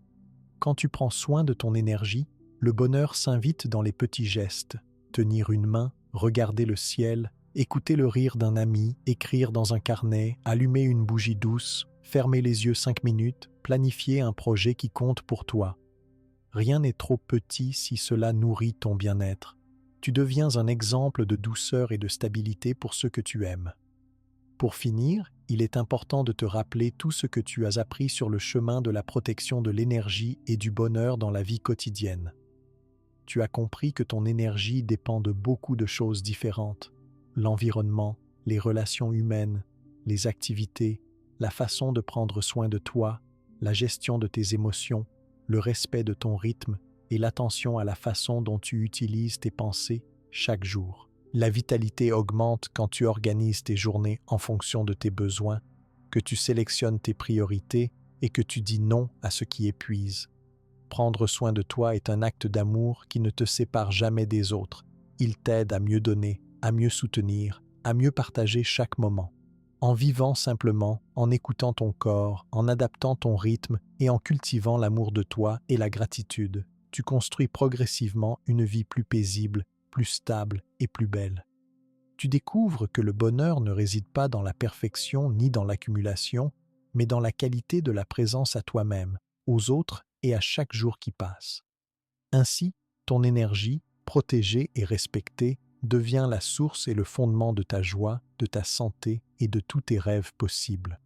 Quand tu prends soin de ton énergie, le bonheur s'invite dans les petits gestes. Tenir une main, regarder le ciel, écouter le rire d'un ami, écrire dans un carnet, allumer une bougie douce, fermer les yeux 5 minutes, planifier un projet qui compte pour toi. Rien n'est trop petit si cela nourrit ton bien-être. Tu deviens un exemple de douceur et de stabilité pour ceux que tu aimes. Pour finir, il est important de te rappeler tout ce que tu as appris sur le chemin de la protection de l'énergie et du bonheur dans la vie quotidienne. Tu as compris que ton énergie dépend de beaucoup de choses différentes. L'environnement, les relations humaines, les activités, la façon de prendre soin de toi, la gestion de tes émotions, le respect de ton rythme et l'attention à la façon dont tu utilises tes pensées chaque jour. La vitalité augmente quand tu organises tes journées en fonction de tes besoins, que tu sélectionnes tes priorités et que tu dis non à ce qui épuise. Prendre soin de toi est un acte d'amour qui ne te sépare jamais des autres. Il t'aide à mieux donner, à mieux soutenir, à mieux partager chaque moment. En vivant simplement, en écoutant ton corps, en adaptant ton rythme et en cultivant l'amour de toi et la gratitude, tu construis progressivement une vie plus paisible, plus stable et plus belle. Tu découvres que le bonheur ne réside pas dans la perfection ni dans l'accumulation, mais dans la qualité de la présence à toi-même, aux autres et à chaque jour qui passe. Ainsi, ton énergie, protégée et respectée, devient la source et le fondement de ta joie, de ta santé et de tous tes rêves possibles.